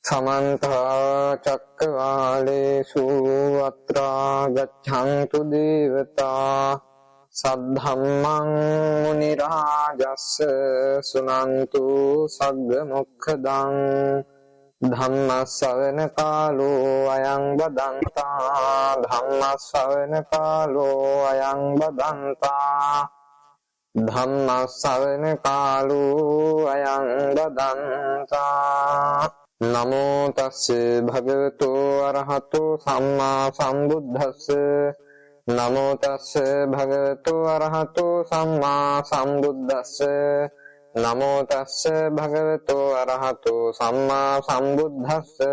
समन्त चक्रवालेषु अत्रा गच्छन्तु देवता सद्धम्मं मुनिराजस्य शृण्वन्तु सग्मुखदं धम्मश्रवण कालो अयं बदन्ता धम्मश्रवण कालो अयं बदन्ता धम्मश्रवण कालो अयं बदन्ता नमो तस्से भगवतो अरहतो सम्मा सम्बुद्धस्से नमो तस्से भगवतो अरहतो सम्मा सम्बुद्धस्से नमो तस्से भगवतो अरहतो सम्मा सम्बुद्धस्से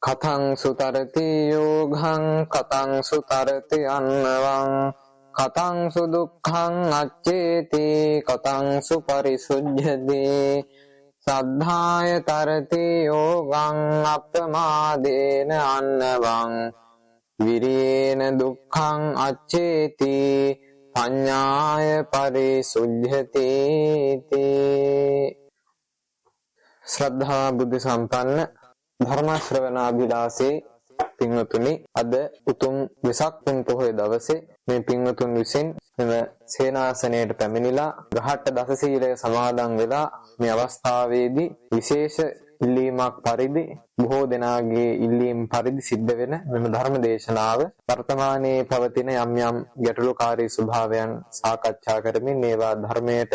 कथं सुतरति योगं कथं सुतरति अन्नवं कथं सुदुःखं अच्चेति कथं सुपरिशुध्यति सद्धाय तरति योगं अप्रमादेन अन्नवं विरेण दुःखं अच्चेति पඤ්ඤාය परिशुध्यति श्रद्धा बुद्धि संपन्न धर्म ශ්‍රවණාභිලාෂී පින්වතුනි අද උතුම් වෙසක් පුන් පොහොය දවසේ මේ පින්වතුන් විසින් මෙම සේනාසනයට පැමිණිලා ගහට්ට දස සීලය සමාදන් වෙලා මේ අවස්ථාවේදී විශේෂ ඉල්ලීමක් පරිදි බොහෝ දෙනාගේ ඉල්ලීම් පරිදි සිද්ධ වෙන මෙම ධර්ම දේශනාව වර්තමානයේ පවතින යම් යම් ගැටලුකාරී ස්වභාවයන් සාකච්ඡා කරමින් මේවා ධර්මයට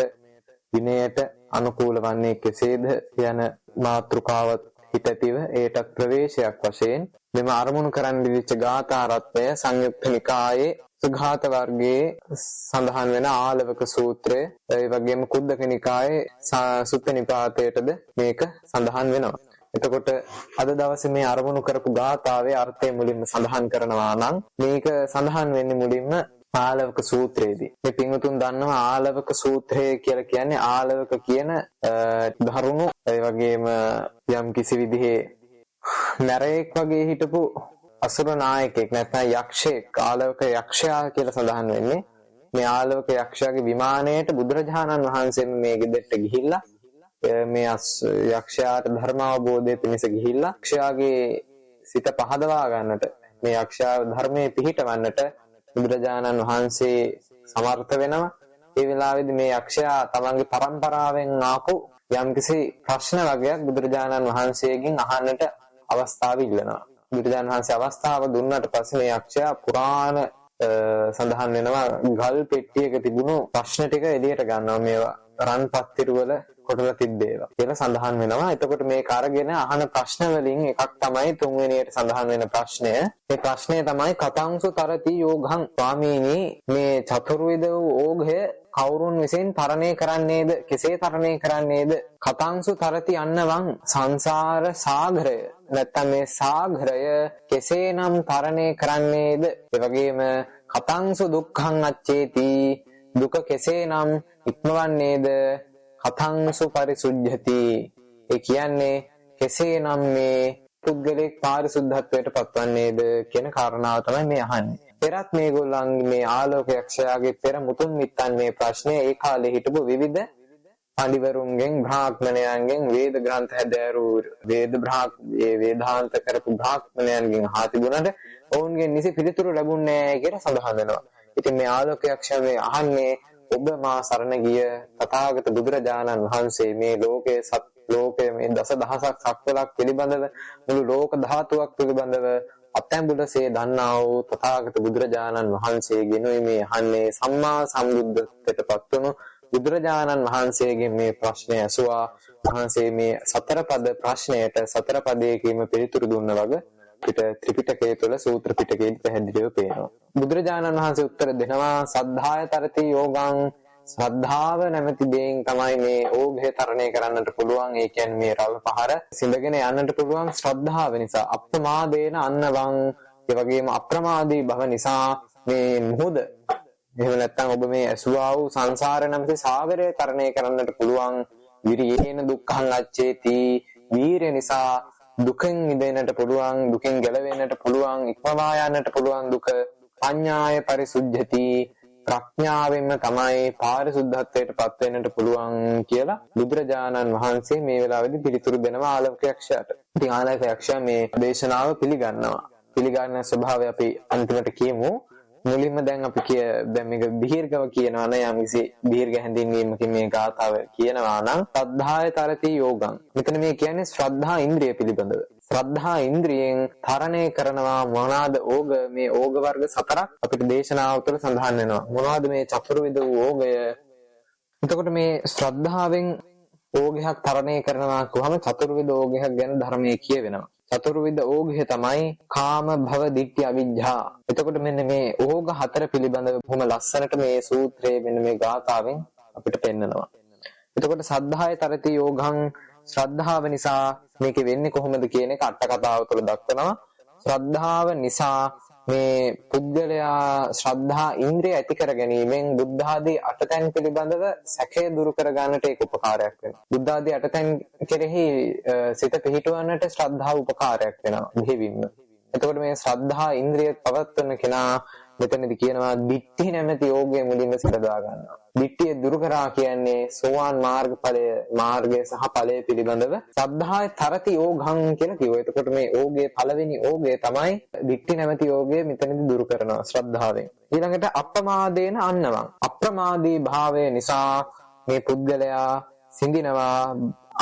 විනයට අනුකූල වන්නේ කෙසේද යන මාතෘකාවත් හිතතිව ඒට ප්‍රවේශයක් වශයෙන් මෙම අරමුණු කරන්න දීච්ච ගාථා රත්නය සංයුක්ත නිකායේ සුඝාත වර්ගයේ සඳහන් වෙන ආලවක සූත්‍රය ඒ වගේම කුද්දක නිකායේ සුත්ත නිපාතයටද මේක සඳහන් වෙනවා. එතකොට අද දවසේ මේ අරමුණු කරපු ගාථාවේ අර්ථය මුලින්ම සඳහන් කරනවා නම් මේක සඳහන් වෙන්නේ මුලින්ම ආලවක සූත්‍රයේදී. මේ පින්වතුන් දන්නවා ආලවක සූත්‍රය කියලා කියන්නේ ආලවක කියන ධරුණු ඒ වගේම යම් කිසි විදිහේ නරයෙක් වගේ හිටපු අසුර නායකයෙක් නැත්නම් යක්ෂයෙක් ආලවක යක්ෂයා කියලා සඳහන් වෙන්නේ. මේ ආලවක යක්ෂයාගේ විමානයට බුදුරජාණන් වහන්සේ මේ ගෙදරට ගිහිල්ලා මේ යක්ෂයාට ධර්ම අවබෝධය පිණිස ගිහිල්ලා යක්ෂයාගේ සිත පහදවා ගන්නට මේ යක්ෂයා ධර්මයේ පිහිටවන්නට බුදුරජාණන් වහන්සේ සමර්ථ වෙනවා. ඒ වෙලාවේදී මේ යක්ෂයා තමන්ගේ පරම්පරාවෙන් ආපු යම්කිසි ප්‍රශ්න වගේක් බුදුරජාණන් වහන්සේගෙන් අහන්නට අවස්ථාව ඉල්ලනවා. බුදුරජාණන් වහන්සේ අවස්ථාව දුන්නාට පස්සේ මේ යක්ෂයා පුරාණ සඳහන් වෙනවා ගල් පෙට්ටියක තිබුණු ප්‍රශ්න ටික එළියට ගන්නවා. මේවා රන් පත්තිරු වල කොටලා තිබ්බේවා කියලා සඳහන් වෙනවා. එතකොට මේක අරගෙන අහන ප්‍රශ්න වලින් එකක් තමයි තුන්වෙනියට සඳහන් වෙන ප්‍රශ්නය. මේ ප්‍රශ්නය තමයි කතංසු තරති යෝගං ස්වාමීනි මේ චතුර්විධ වූ ඕඝය කවුරුන් විසින් තරණය කරන්නේද? කෙසේ තරණය කරන්නේද? කතංසු තරති අන්නවං සංසාර සාගරය නැත්නම් මේ සාගරය කෙසේනම් තරණය කරන්නේද? ඒ වගේම කතංසු දුක්ඛං අච්චේති දුක කෙසේනම් ඉක්මවන්නේද? කතංසු පරිසුද්ධති ඒ කියන්නේ කෙසේනම් මේ පුද්ගලික පාරිශුද්ධත්වයට පත්වන්නේද කියන කාරණාව තමයි මේ අහන්නේ. පෙරත් මේගොල්ලන්ගේ මේ ආලෝක යක්ෂයාගේ පෙර මුතුන් මිත්තන් මේ ප්‍රශ්නේ ඒ කාලේ හිටපු විවිධ පඬිවරුන්ගෙන් බ්‍රාහ්මණයන්ගෙන් වේද ග්‍රන්ථ හැදෑරු වේදාන්ත කරපු බ්‍රාහ්මණයන්ගෙන් අහා තිබුණාට ඔවුන්ගෙන් නිසි පිළිතුරු ලැබුණේ නැහැ කියලා සඳහන් වෙනවා. ඉතින් මේ ආලෝක යක්ෂයා මේ අහන්නේ ඔබ මා සරණ ගිය තථාගත බුදුරජාණන් වහන්සේ මේ ලෝකයේ මේ දසදහසක් සක්වලක් පිළිබඳව මුළු ලෝක ධාතුවක් පිළිබඳව අත්‍යඹුලසේ දන්නා වූ තථාගත බුදුරජාණන් වහන්සේගෙනුයි මේ අහන්නේ. සම්මා සම්බුද්ධත්වයට පත්වුණු බුදුරජාණන් වහන්සේගෙන් මේ ප්‍රශ්නය ඇසුවා. වහන්සේ මේ සතර පද ප්‍රශ්නයට සතර පදයකින්ම පිළිතුරු දුන්න වගේ ත්‍රිපිටකයේ තුල සූත්‍ර පිටකයේ පැහැදිලිව පේනවා. බුදුරජාණන් වහන්සේ උත්තර දෙනවා සද්ධාය තරති යෝගං ශ්‍රද්ධාව නැමැති දෙයින් තමයි මේ ඕඝය තරණය කරන්නට පුළුවන්. ඒ කියන්නේ මේ රළ පහර සිඳගෙන යන්නට පුළුවන් ශ්‍රද්ධාව නිසා. අප්‍රමාදේන අන්නවං ඒ වගේම අප්‍රමාදී බව නිසා මේ මුහුද එහෙම නැත්නම් ඔබ මේ ඇසුවා වූ සංසාර නැමැති සාගරය තරණය කරන්නට පුළුවන්. විරියේන දුක්ඛං අච්චේති වීරිය නිසා දුකෙන් මිදෙන්නට පුළුවන්, දුකෙන් ගැලවෙන්නට පුළුවන්, ඉක්මවා යන්නට පුළුවන් දුක. පඤ්ඤාය පරිසුද්ධති ප්‍රඥාවෙන්ම තමයි පාරිශුද්ධත්වයට පත් වෙන්නට පුළුවන් කියලා බුදුරජාණන් වහන්සේ මේ වෙලාවේදී පිළිතුරු දෙනවා ආලෝකයක්ෂයාට. ඉතින් ආලෝකයක්ෂයා මේ දේශනාව පිළිගන්නවා. පිළිගන්න ස්වභාවය අපි අන්තිමට කියමු. මුලින්ම දැන් අපි දැන් මේක දීර්ඝව කියනවා නම් යම්කිසි දීර්ඝ හැඳින්වීමකින් මේ ගාථාව කියනවා නම් සද්ධාය තරති යෝගං. මෙතන මේ කියන්නේ ශ්‍රද්ධා ඉන්ද්‍රිය පිළිබඳව. ශ්‍රද්ධා ඉන්ද්‍රියෙන් තරණය කරනවා මොනවාද ඕග මේ ඕග වර්ග 4ක් අපිට දේශනාව තුළ සඳහන් වෙනවා. මොනවාද මේ චතුර්විධ වූ ඕගය? එතකොට මේ ශ්‍රද්ධාවෙන් ඕගයක් තරණය කරනවා කොහොම චතුර්විධ ඕගයක් ගැන ධර්මයේ කියවෙනවා. චතුර්විධ ඕගය තමයි කාම භව දිට්ඨි අවිජ්ජා. එතකොට මෙන්න මේ ඕග 4 පිළිබඳව බොහොම ලස්සනට මේ සූත්‍රයේ මෙන්න මේ ගාථාවෙන් අපිට පෙන්නනවා. එතකොට සද්ධාය තරති යෝගං ශ්‍රද්ධාව නිසා මේක වෙන්නේ කොහොමද කියන එක අට කතාව තුළ දක්වනවා. ශ්‍රද්ධාව නිසා මේ පුද්ගලයා ශ්‍රද්ධා ඉන්ද්‍රිය ඇති කර ගැනීමෙන් බුද්ධ ආදී අටතැන් පිළිබඳව සැකය දුරු කර ගන්නට ඒක උපකාරයක් වෙනවා. බුද්ධ ආදී අටතැන් කෙරෙහි සිත පිහිටවන්නට ශ්‍රද්ධාව උපකාරයක් වෙනවා මෙහෙවින්ම. එතකොට මේ ශ්‍රද්ධා ඉන්ද්‍රිය පවත්වන කෙනා මෙතනදී කියනවා දිට්ඨි නැමැති යෝගයේ මුලින්ම සිතදා ගන්නවා. දිට්ඨිය දුරු කරා කියන්නේ සෝවාන් මාර්ගය සහ ඵලය පිළිබඳව සද්ධාය තරති යෝගං කියලා කිව්වා. එතකොට මේ යෝගයේ පළවෙනි යෝගය තමයි දිට්ඨි නැමැති යෝගය මෙතනදී දුරු කරනවා ශ්‍රද්ධාවෙන්. ඊළඟට අප්‍රමාදේන අන්නවං. අප්‍රමාදී භාවය නිසා මේ පුද්ගලයා සිඳිනවා.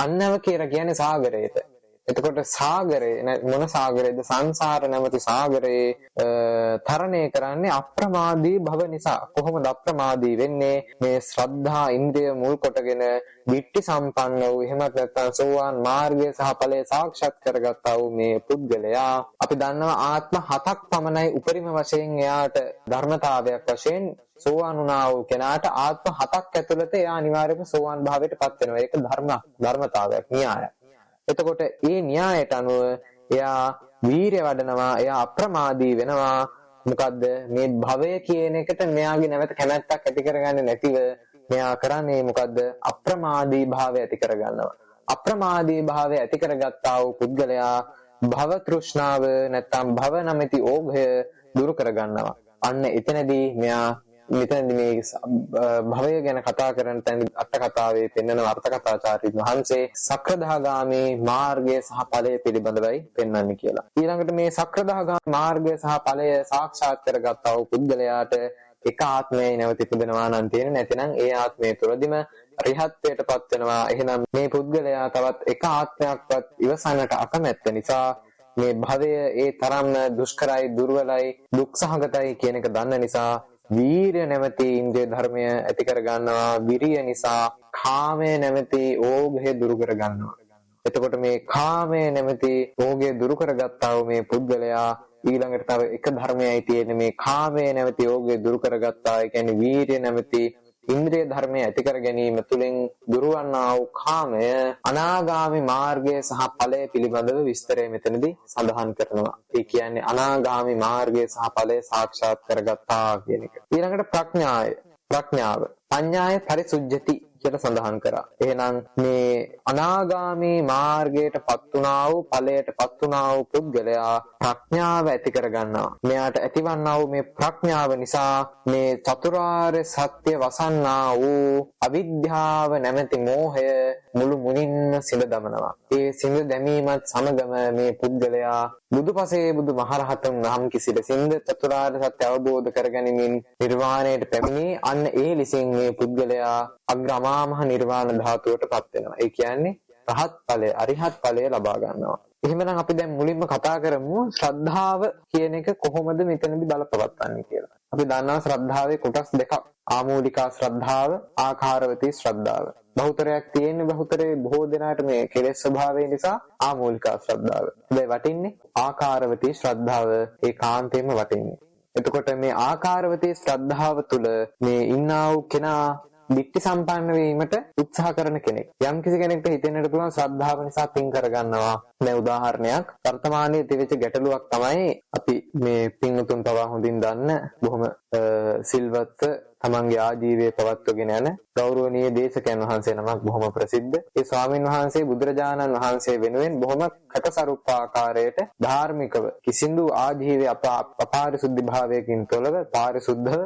අන්නව කියලා කියන්නේ සාගරයට. එතකොට සාගරේ මොන සාගරේද? සංසාර නැමැති සාගරේ තරණය කරන්නේ අප්‍රමාදී භව නිසා. කොහොමද අප්‍රමාදී වෙන්නේ? මේ ශ්‍රද්ධා ඉන්ද්‍රිය මුල් කොටගෙන දිට්ඨි සම්පන්න වූ එහෙමත් නැත්නම් සෝවාන් මාර්ගය සහ ඵලය සාක්ෂාත් කරගත්තා වූ මේ පුද්ගලයා අපි දන්නවා ආත්ම 7ක් පමණයි උපරිම වශයෙන් එයාට ධර්මතාවයක් වශයෙන් සෝවාන් වුණා වූ කෙනාට ආත්ම 7ක් ඇතුළත එයා අනිවාර්යයෙන්ම සෝවාන් භාවයට පත් වෙනවා. ඒක ධර්මතාවයක්, න්‍යායක්. එතකොට ඒ න්‍යායට අනුව එයා වීරිය වඩනවා, එයා අප්‍රමාදී වෙනවා. මොකද්ද මේ භවය කියන එකට මෙයාගේ නැවත කැමැත්තක් ඇති කරගන්නේ නැතිව මෙයා කරන්නේ මොකද්ද? අප්‍රමාදී භාවය ඇති කරගන්නවා. අප්‍රමාදී භාවය ඇති කරගත්තා වූ පුද්ගලයා භව තෘෂ්ණාව නැත්නම් භව නැමැති ඕඝය දුරු කරගන්නවා. අන්න එතනදී මෙතනදී මේ භවය ගැන කතා කරන තැන අට කතාවේ පෙන්වන අර්ථ කතාචාර්ය වහන්සේ සක්‍රදාගාමී මාර්ගය සහ ඵලය පිළිබඳවයි පෙන්වන්නේ කියලා. ඊළඟට මේ සක්‍රදාගාමී මාර්ගය සහ ඵලය සාක්ෂාත් කරගත්තා වූ පුද්ගලයාට එක ආත්මයයි නැවත ඉපදෙනවා නම් තියෙන නැතිනම් ඒ ආත්මය තුළදීම රිහත්ත්වයටපත් වෙනවා. එහෙනම් මේ පුද්ගලයා තවත් එක ආත්මයක්වත් ඉවසන්නට අකමැත්ත නිසා මේ භවය ඒ තරම්ම දුෂ්කරයි, දුර්වලයි, දුක්සහගතයි කියන එක දන්න නිසා වීරිය නැමැති ඉන්ද්‍රිය ධර්මය ඇති කර ගන්නවා. විරිය නිසා කාමය නැමැති ඕඝය දුරු කර ගන්නවා. එතකොට මේ කාමය නැමැති ඕඝය දුරු කරගත්තා වූ මේ පුද්ගලයා ඊළඟට තව එක ධර්මයයි තියෙන්නේ. මේ කාමය නැමැති ඕඝය දුරු කරගත්තා. ඒ කියන්නේ වීරිය නැමැති ඉන්ද්‍රිය ධර්මය ඇති කර ගැනීම තුළින් දුරවන්නා වූ කාමය අනාගාමී මාර්ගය සහ ඵලය පිළිබඳව විස්තරය මෙතනදී සඳහන් කරනවා. ඒ කියන්නේ අනාගාමී මාර්ගය සහ ඵලය සාක්ෂාත් කරගත්තා කියන එක. ඊළඟට ප්‍රඥාව පඤ්ඤාය පරිසුජ්ජති කියලා සඳහන් කරා. එහෙනම් මේ අනාගාමී මාර්ගයට පත් වුණා වූ ඵලයට පත් වුණා වූ පුද්ගලයා ප්‍රඥාව ඇති කර ගන්නවා. මෙයාට ඇතිවන්නා වූ මේ ප්‍රඥාව නිසා මේ චතුරාර්ය සත්‍ය වසන්නා වූ අවිද්‍යාව නැමැති මෝහය මුළු මුනින්ම සිඳ දමනවා. ඒ සිඳ දැමීමත් සමගම මේ පුද්ගලයා බුදුපසේ බුදු මහරහතන් නම් කිසි ලෙසින්ද චතුරාර්ය සත්‍ය අවබෝධ කරගැනීමෙන් නිර්වාණයට පැමිණි. අන්න ඒ ලෙසින් මේ පුද්ගලයා අග්‍රමාමහ නිර්වාණ ධාතුවට පත් වෙනවා. ඒ කියන්නේ රහත් ඵලය, අරිහත් ඵලය ලබා ගන්නවා. එහෙමනම් අපි දැන් මුලින්ම කතා කරමු ශ්‍රද්ධාව කියන එක කොහොමද මෙතනදී බලපවත්වන්නේ කියලා. අපි දන්නවා ශ්‍රද්ධාවේ කොටස් දෙකක්. ආමූලිකා ශ්‍රද්ධාව, ආකාරවතී ශ්‍රද්ධාව. බහුතරයක් තියෙන්නේ බහුතරේ බොහෝ දෙනාට මේ කෙලෙස් ස්වභාවය නිසා ආමූලිකා ශ්‍රද්ධාව. හැබැයි වටින්නේ ආකාරවතී ශ්‍රද්ධාව ඒකාන්තයෙන්ම වටින්නේ. එතකොට මේ ආකාරවතී ශ්‍රද්ධාව තුළ මේ ඉන්නා වූ කෙනා දික්ටි සම්පන්න වීමට උත්සාහ කරන කෙනෙක්. යම් කිසි කෙනෙක්ට හිතෙන්නට පුළුවන් ශ්‍රද්ධාව නිසා පින් කරගන්නවා. දැන් උදාහරණයක් වර්තමානයේ තිබෙච්ච ගැටලුවක් තමයි අපි මේ පින්වතුන් පවා හොඳින් දන්න බොහොම සිල්වත් තමන්ගේ ආජීවය පවත්වගෙන යන ගෞරවනීය දේශකයන් වහන්සේ නමක් බොහොම ප්‍රසිද්ධ. ඒ ස්වාමින් වහන්සේ බුදුරජාණන් වහන්සේ වෙනුවෙන් බොහොම කටසරුප්පාකාරයට ධාර්මිකව කිසිදු ආජීවයේ අපාරිශුද්ධ භාවයකින් තොරව පාරිශුද්ධව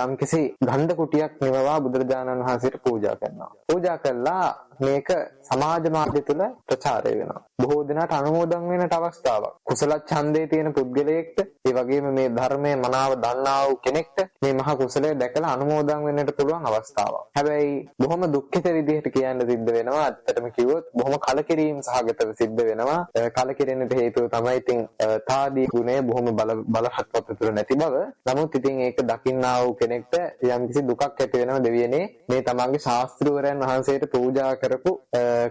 යම්කිසි ගන්ධ කුටියක් නිමවා බුදුරජාණන් වහන්සේට පූජා කරනවා. පූජා කළා මේක සමාජ මාධ්‍ය තුල ප්‍රචාරය වෙනවා. බොහෝ දෙනාට අනුමෝදන් වෙන්නට අවස්ථාවක්. කුසල ඡන්දේ තියෙන පුද්ගලයෙක්ට, ඒ වගේම මේ ධර්මයේ මනාව දන්නා වූ කෙනෙක්ට මේ මහා කුසලය දැකලා අනුමෝදන් වෙන්නට පුළුවන් අවස්ථාවක්. හැබැයි බොහොම දුක්ඛිත විදිහට කියන්න සිද්ධ වෙනවා. ඇත්තටම කිව්වොත් බොහොම කලකිරීම සහගතව සිද්ධ වෙනවා. කලකිරෙන්නට හේතුව තමයි ඉතින් තාදී ගුණය බොහොම බලහත්වත් තුර නැති බව. නමුත් ඉතින් ඒක දකින්නා වූ කෙනෙක්ට යම්කිසි දුකක් ඇති වෙනවා දෙවියනේ. මේ තමන්ගේ ශාස්ත්‍රවරයන් වහන්සේට පූජා කරපු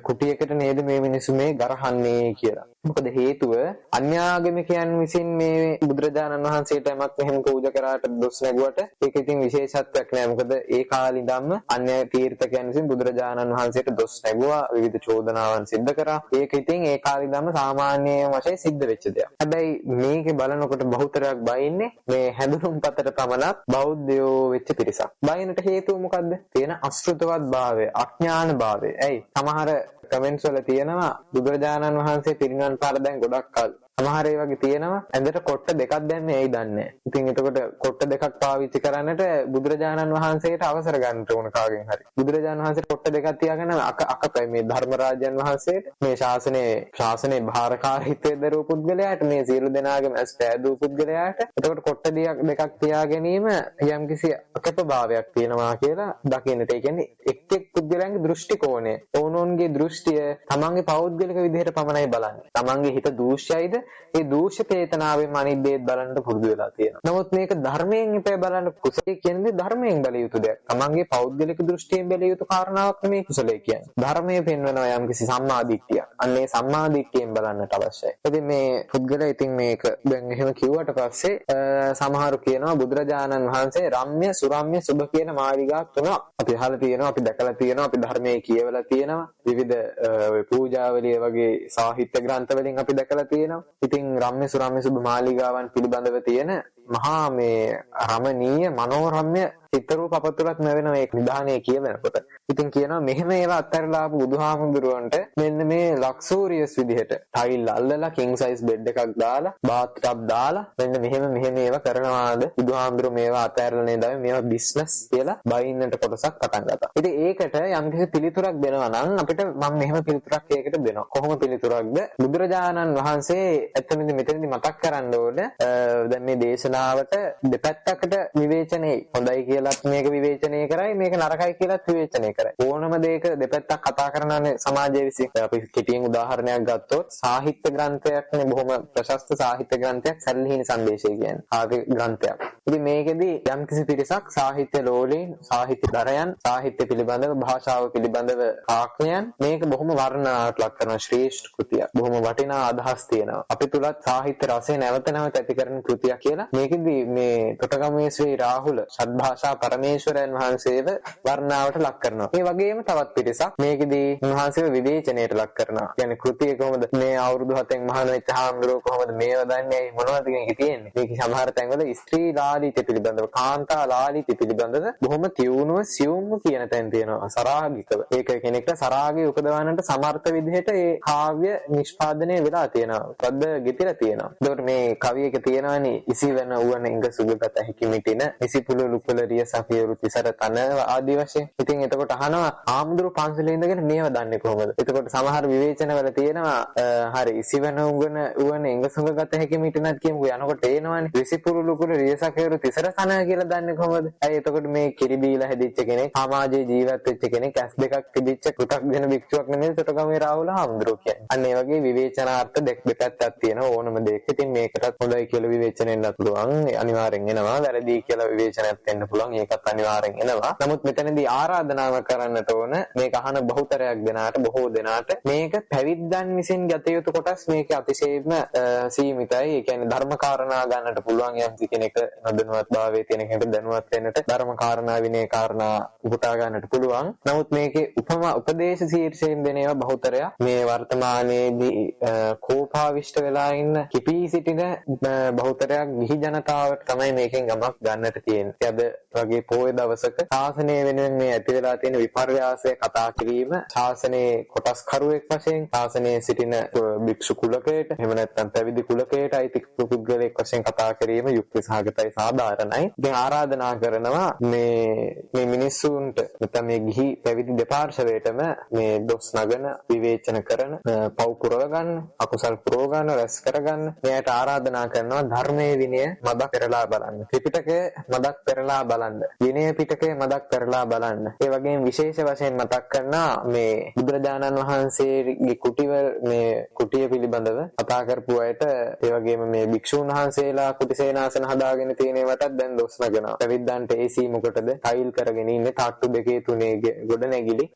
කුටියකට නේද මේ මිනිස්සු මේ ගරහන්නේ කියලා. මොකද හේතුව අන්‍යාගමිකයන් විසින් මේ බුදුරජාණන් වහන්සේට යමක් මෙහෙම පූජා කරාට දොස් නැගුවට ඒක ඉතින් විශේෂත්වයක් නෑ. මොකද ඒ කාලේ ඉඳන්ම අන්‍ය තීර්ථකයන් විසින් බුදුරජාණන් වහන්සේට දොස් නැගුවා, විවිධ චෝදනාවන් සිද්ධ කරා. ඒක ඉතින් ඒ කාලේ ඉඳන්ම සාමාන්‍ය වශයෙන් සිද්ධ වෙච්ච දෙයක්. හැබැයි මේකේ බලනකොට බහුතරයක් බයින්නේ මේ හැඳුනුම්පතට පමණක් බෞද්ධයෝ වෙච්ච පිරිසක්. බයිනට හේතුව මොකද්ද? තියෙන අශෘතවත් භාවය, අඥාන භාවය. ඇයි? සමහර කමෙන්ට්ස් වල තියෙනවා බුදුරජාණන් වහන්සේ පිරිනිවන් පාර දැන් ගොඩක් කල්. සමහර ඒ වගේ තියෙනවා ඇඳට කොට්ට දෙකක් දැම්මේ ඇයි දන්නේ නැහැ. ඉතින් එතකොට කොට්ට දෙකක් පාවිච්චි කරන්නට බුදුරජාණන් වහන්සේට අවසර ගන්න ඕන කාගෙන් හරි. බුදුරජාණන් වහන්සේ කොට්ට දෙකක් තියාගෙන අකපයි මේ ධර්මරාජයන් වහන්සේට මේ ශාසනයේ භාරකාරීත්වයේ දරූ පුද්ගලයාට මේ සියලු දෙනාගේම ඇස් පෑදූ පුද්ගලයාට එතකොට කොට්ට දෙකක් තියා ගැනීම යම්කිසි අකපභාවයක් තියෙනවා කියලා දකින්නට. ඒ කියන්නේ එක් පුද්ගලයන්ගේ දෘෂ්ටි කෝණය, ඕනෝන්ගේ දෘෂ්ටිය තමන්ගේ පෞද්ගලික විදිහට පමණයි බලන්නේ. තමන්ගේ හිත දූෂ්‍යයිද? ඒ දූෂ්‍ය චේතනාවෙන් අනිත් දේත් බලන්න පුරුදු වෙලා තියෙනවා. නමුත් මේක ධර්මයෙන් ඉපේ බලන්න කුසලයේ කියන්නේ ධර්මයෙන් බැලිය යුතු දෙයක්. තමන්ගේ පෞද්ගලික දෘෂ්ටියෙන් බැලිය යුතු කාරණාවක් නෙමෙයි කුසලයේ කියන්නේ. ධර්මයේ පෙන්වනවා යම්කිසි සම්මාදිට්ඨියක්. අන්න ඒ සම්මාදිට්ඨියෙන් බලන්නට අවශ්‍යයි. ඉතින් මේ පුද්ගලයා ඉතින් මේක දැන් එහෙම කිව්වට පස්සේ සමහරු කියනවා බුදුරජාණන් වහන්සේ රම්‍ය, සුරම්‍ය, සුභ කියන මාලිගා තුනක් අපි අහලා තියෙනවා, අපි දැකලා තියෙනවා, අපි ධර්මයේ කියවලා තියෙනවා. විවිධ පූජාවලිය වගේ සාහිත්‍ය ග්‍රන්ථ වලින් අපි දැකලා තියෙනවා. ඉතින් රම්‍ය, සුරම්‍ය, සුභ මාලිගාවන් පිළිබඳව තියෙන මහා මේ රමණීය මනෝරම්‍ය චිත්‍රූප අපතුලක් නැවෙන මේ නිදානේ කියනකොට ඉතින් කියනවා මෙහෙම ඒවා අත්හැරලා ආපු බුදුහාමුදුරුවන්ට මෙන්න මේ ලක්සූරියස් විදිහට ටයිල් අල්ලලා කිං සයිස් බෙඩ් එකක් දාලා බාත් ටබ් දාලා මෙන්න මෙහෙම ඒවා කරනවාද බුදුහාමුදුරුවෝ මේවා අත්හැරලා නේද මේවා බිස්නස් කියලා බයින්නට කොටසක් පටන් ගත්තා. ඉතින් ඒකට යම්කිසි පිළිතුරක් දෙනවා නම් අපිට මම මෙහෙම පිළිතුරක් ඒකට දෙනවා. කොහොම පිළිතුරක්ද? බුදුරජාණන් වහන්සේ ඇත්තටම මෙතනදී මතක් කරන්න ඕනේ දැන් මේ දේශනාවට දෙපැත්තකට විවේචනයේ හොඳයි කියලා මේක විවේචනය කරයි, මේක නරකයි කියලාත් විවේචනය කරයි. ඕනම දෙයක දෙපැත්තක් කතා කරනවානේ සමාජයේ විසින්. අපි කෙටියෙන් උදාහරණයක් ගත්තොත් සාහිත්‍ය ග්‍රන්ථයක්නේ, බොහොම ප්‍රශස්ත සාහිත්‍ය ග්‍රන්ථයක් සැලලිහිණි සංදේශය කියන්නේ. ආගේ ග්‍රන්ථයක්. ඉතින් මේකෙදී යම්කිසි පිරිසක් සාහිත්‍ය ලෝලීන්, සාහිත්‍ය දරයන්, සාහිත්‍ය පිළිබඳව, භාෂාව පිළිබඳව ආඥයන් මේක බොහොම වර්ණනාවට ලක් කරන ශ්‍රේෂ්ඨ කෘතියක්. බොහොම වටිනා අදහස් තියෙනවා. අපි තුලත් සාහිත්‍ය රසය නැවත ඇති කරන කෘතියක් කියලා මේකෙදී මේ තොටගමුවේ ශ්‍රී රාහුල සත්භාෂා පරමේශ්වරයන් වහන්සේව වර්ණාවට ලක් කරනවා. ඒ වගේම තවත් පිරිසක් මේකෙදී උන්වහන්සේව විවේචනයට ලක් කරනවා. කියන්නේ කෘතිය කොහොමද මේ අවුරුදු 7න් මහාන වෙච්ච හාමුදුරුවෝ කොහොමද මේව දන්නේ මොනවද මේකේ තියෙන්නේ? මේක සමහර තැන්වල ස්ත්‍රී ලාලිත්‍ය පිළිබඳව, කාන්තා ලාලිත්‍ය පිළිබඳව බොහොම තියුණුව සියුම්ව කියන තැන් තියෙනවා. සරාගිකව. ඒක කෙනෙක්ට සරාගය උපදවන්නට සමර්ථ විදිහට ඒ කාව්‍ය නිෂ්පාදනය වෙලා තියෙනවා. පද්ද ගෙතිලා තියෙනවා. ඒකට මේ කවියක තියෙනවානේ ඉසිවන උවන ඉඟ සුගත හැකිමිටින ඉසිපුළු ලුකුලරිය සපියරු තිසර තන ආදී වශයෙන්. ඉතින් එතකොට අහනවා ආම්දුරු පන්සලේ ඉඳගෙන මේව දන්නේ කොහොමද? එතකොට සමහර විවේචනවල තියෙනවා හරි ඉසිවන උවන ඉඟ සුගත හැකිමිටිනත් කියමු යනකොට එනවනේ ඉසිපුළු ලුකුලරිය සපියරු තිසර තන කියලා දන්නේ කොහොමද? ඇයි එතකොට මේ කිරි බීලා හැදිච්ච කෙනෙක්, සමාජයේ ජීවත් වෙච්ච කෙනෙක්, ඇස් දෙකක් තිබිච්ච කෘතග්ජන භික්ෂුවක් නෙමෙයි තොටගමේ රාහුල ආම්දුරු කියන්නේ. අන්න ඒ වගේ විවේචනාර්ථ දෙපැත්තක් තියෙනවා ඕනම දෙයක. ඉතින් මේකටත් හොඳයි කියලා විවේචනයෙන්වත් පුළුවන්, අනිවාර්යෙන් එනවා. වැරදි කියලා විවේචනයක් වෙන්න පුළුවන්, ඒකත් අනිවාර්යෙන් එනවා. නමුත් මෙතනදී ආරාධනාව කරන්නට ඕන මේක අහන බහුතරයක් දෙනාට, බොහෝ දෙනාට මේක පැවිද්දන් විසින් ගත යුතු කොටස් මේක අතිශයින්ම සීමිතයි. ඒ කියන්නේ ධර්ම කාරණා ගන්නට පුළුවන් යම් කෙනෙක් අදනුවත් භාවයේ තියෙන කෙනෙකුට දැනුවත් වෙන්නට ධර්ම කාරණා විනය කාරණා උපුටා ගන්නට පුළුවන්. නමුත් මේකේ උපදේශ ශීර්ෂයෙන් දෙන ඒවා බහුතරය මේ වර්තමානයේදී කෝපාවිෂ්ඨ වෙලා ඉන්න කිපී සිටින බහුතරයක් ගිහි ජනතාවට තමයි මේකෙන් ගමක් ගන්නට තියෙන්නේ. අද වගේ පොය දවසක ශාසනය වෙනුවෙන් මේ ඇති වෙලා තියෙන විපර්යාසය කතා කිරීම ශාසනයේ කොටස් කරුවෙක් වශයෙන් ශාසනයේ සිටින භික්ෂු කුලකයට එහෙම නැත්නම් පැවිදි කුලකයට අයිති පුද්ගලයෙක් වශයෙන් කතා කිරීම යුක්ති සහගතයි සාධාරණයි. ඉතින් ආරාධනා කරනවා මේ මිනිස්සුන්ට නැත්නම් මේ ගිහි පැවිදි දෙපාර්ශවයටම මේ දොස් නගන විවේචන කරන පව් පුරව ගන්න අකුසල් පුරව ගන්න රැස් කර ගන්න මෙයට ආරාධනා කරනවා ධර්මයේ විනය මදක් පෙරලා බලන්න. ත්‍රිපිටකය මදක් පෙරලා බලන්න. විනය පිටකය මදක් පෙරලා බලන්න. ඒ වගේම විශේෂ වශයෙන් මතක් කරනවා මේ බුදුරජාණන් වහන්සේගේ කුටිය පිළිබඳව කතා කරපු අයට ඒ වගේම මේ භික්ෂුන් වහන්සේලා කුටි සේනාසන හදාගෙන තියෙන ඒවටත් දැන් දොස් නගනවා. පැවිද්දන්ට AC මොකටද? ටයිල් කරගෙන ඉන්නේ තාට්ටු දෙකේ තුනේ ගොඩ නැගිලි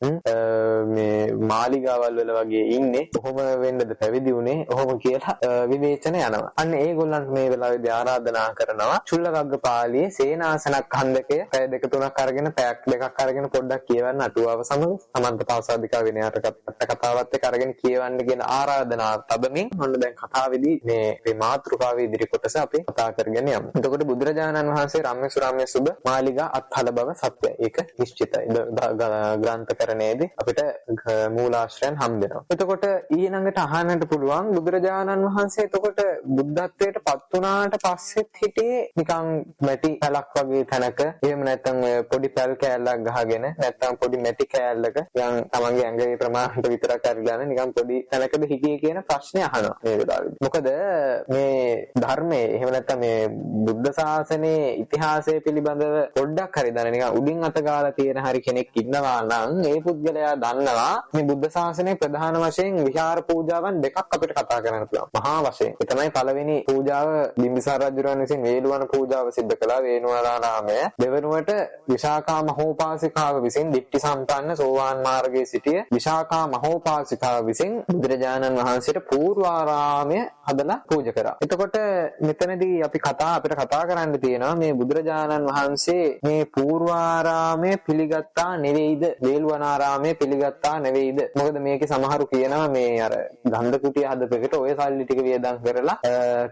මේ මාලිගාවල් වල වගේ ඉන්නේ. කොහොම වෙන්නද පැවිදි උනේ? ඔහොම කියලා විවේචන යනවා. අන්න ඒගොල්ලන්ට මේ වෙලාවේදී ආරාධනා කරනවා චුල්ලවග්ගපාළියේ සේනාසනක් හන්දකය පැය දෙක තුනක් අරගෙන පැයක් දෙකක් අරගෙන පොඩ්ඩක් කියවන්න අටුවාව සමග සමන්ත පාසාදිකා විනයට කතාවත් එක්ක අරගෙන කියවන්න කියන ආරාධනාව තබමින් ඔන්න දැන් කතාවේදී මේ මාතෘකාවේ ඉදිරි කොටස අපි කතා කරගෙන යමු. එතකොට බුදුරජාණන් වහන්සේ රම්‍ය සුබ මාලිගා අත්හල බව සත්‍යයි. ඒක නිශ්චිතයි. ග්‍රන්ථකරණයේදී අපිට මූලාශ්‍රයන් හම් වෙනවා. එතකොට ඊළඟට අහන්නට පුළුවන් බුදුරජාණන් වහන්සේ එතකොට බුද්ධත්වයට පත් වුණාට පස්සෙත් හිටියේ නිකන් මැටි පැලක් වගේ තැනක එහෙම නැත්නම් පොඩි පැල් කෑල්ලක් ගහගෙන නැත්නම් පොඩි මැටි කෑල්ලක නිකන් තමන්ගේ ඇඟේ ප්‍රමාණයට විතරක් අරගෙන නිකන් පොඩි තැනකද හිටියේ කියන ප්‍රශ්නේ අහනවා මේ වෙලාවේදී. මොකද මේ ධර්මයේ එහෙම නැත්නම් මේ බුද්ධ ශාසනයේ ඉතිහාසය පිළිබඳව පොඩ්ඩක් හරි දැන නිකන් උඩින් අත ගාලා තියෙන හරි කෙනෙක් ඉන්නවා නම් ඒ පුද්ගලයා දන්නවා මේ බුද්ධ ශාසනයේ ප්‍රධාන වශයෙන් විහාර පූජාවන් දෙකක් අපිට කතා කරන්න පුළුවන්. මහා වශයෙන්. ඒ තමයි පළවෙනි පූජාව බිම්බිසාර රජුරන් විසින් වේළුවන පූජාව සිද්ධ කළා වේණුවනාරාමය. දෙවෙනුවට විශාඛා මහෝපාසිකාව විසින් දිට්ඨි සම්පන්න සෝවාන් මාර්ගයේ සිටිය විශාඛා මහෝපාසිකාව විසින් බුදුරජාණන් වහන්සේට පූර්වාරාමය හදලා පූජා කරා. එතකොට මෙතනදී අපි අපිට කතා කරන්න තියෙනවා මේ බුදුරජාණන් වහන්සේ මේ පූර්වාරාමය පිළිගත්තා නෙවෙයිද වේළුවනාරාමය පිළිගත්තා නෙවෙයිද? මොකද මේකේ සමහරු කියනවා මේ අර ගන්ධ කුටිය හදපෙකට ඔය සල්ලි ටික වියදම් කරලා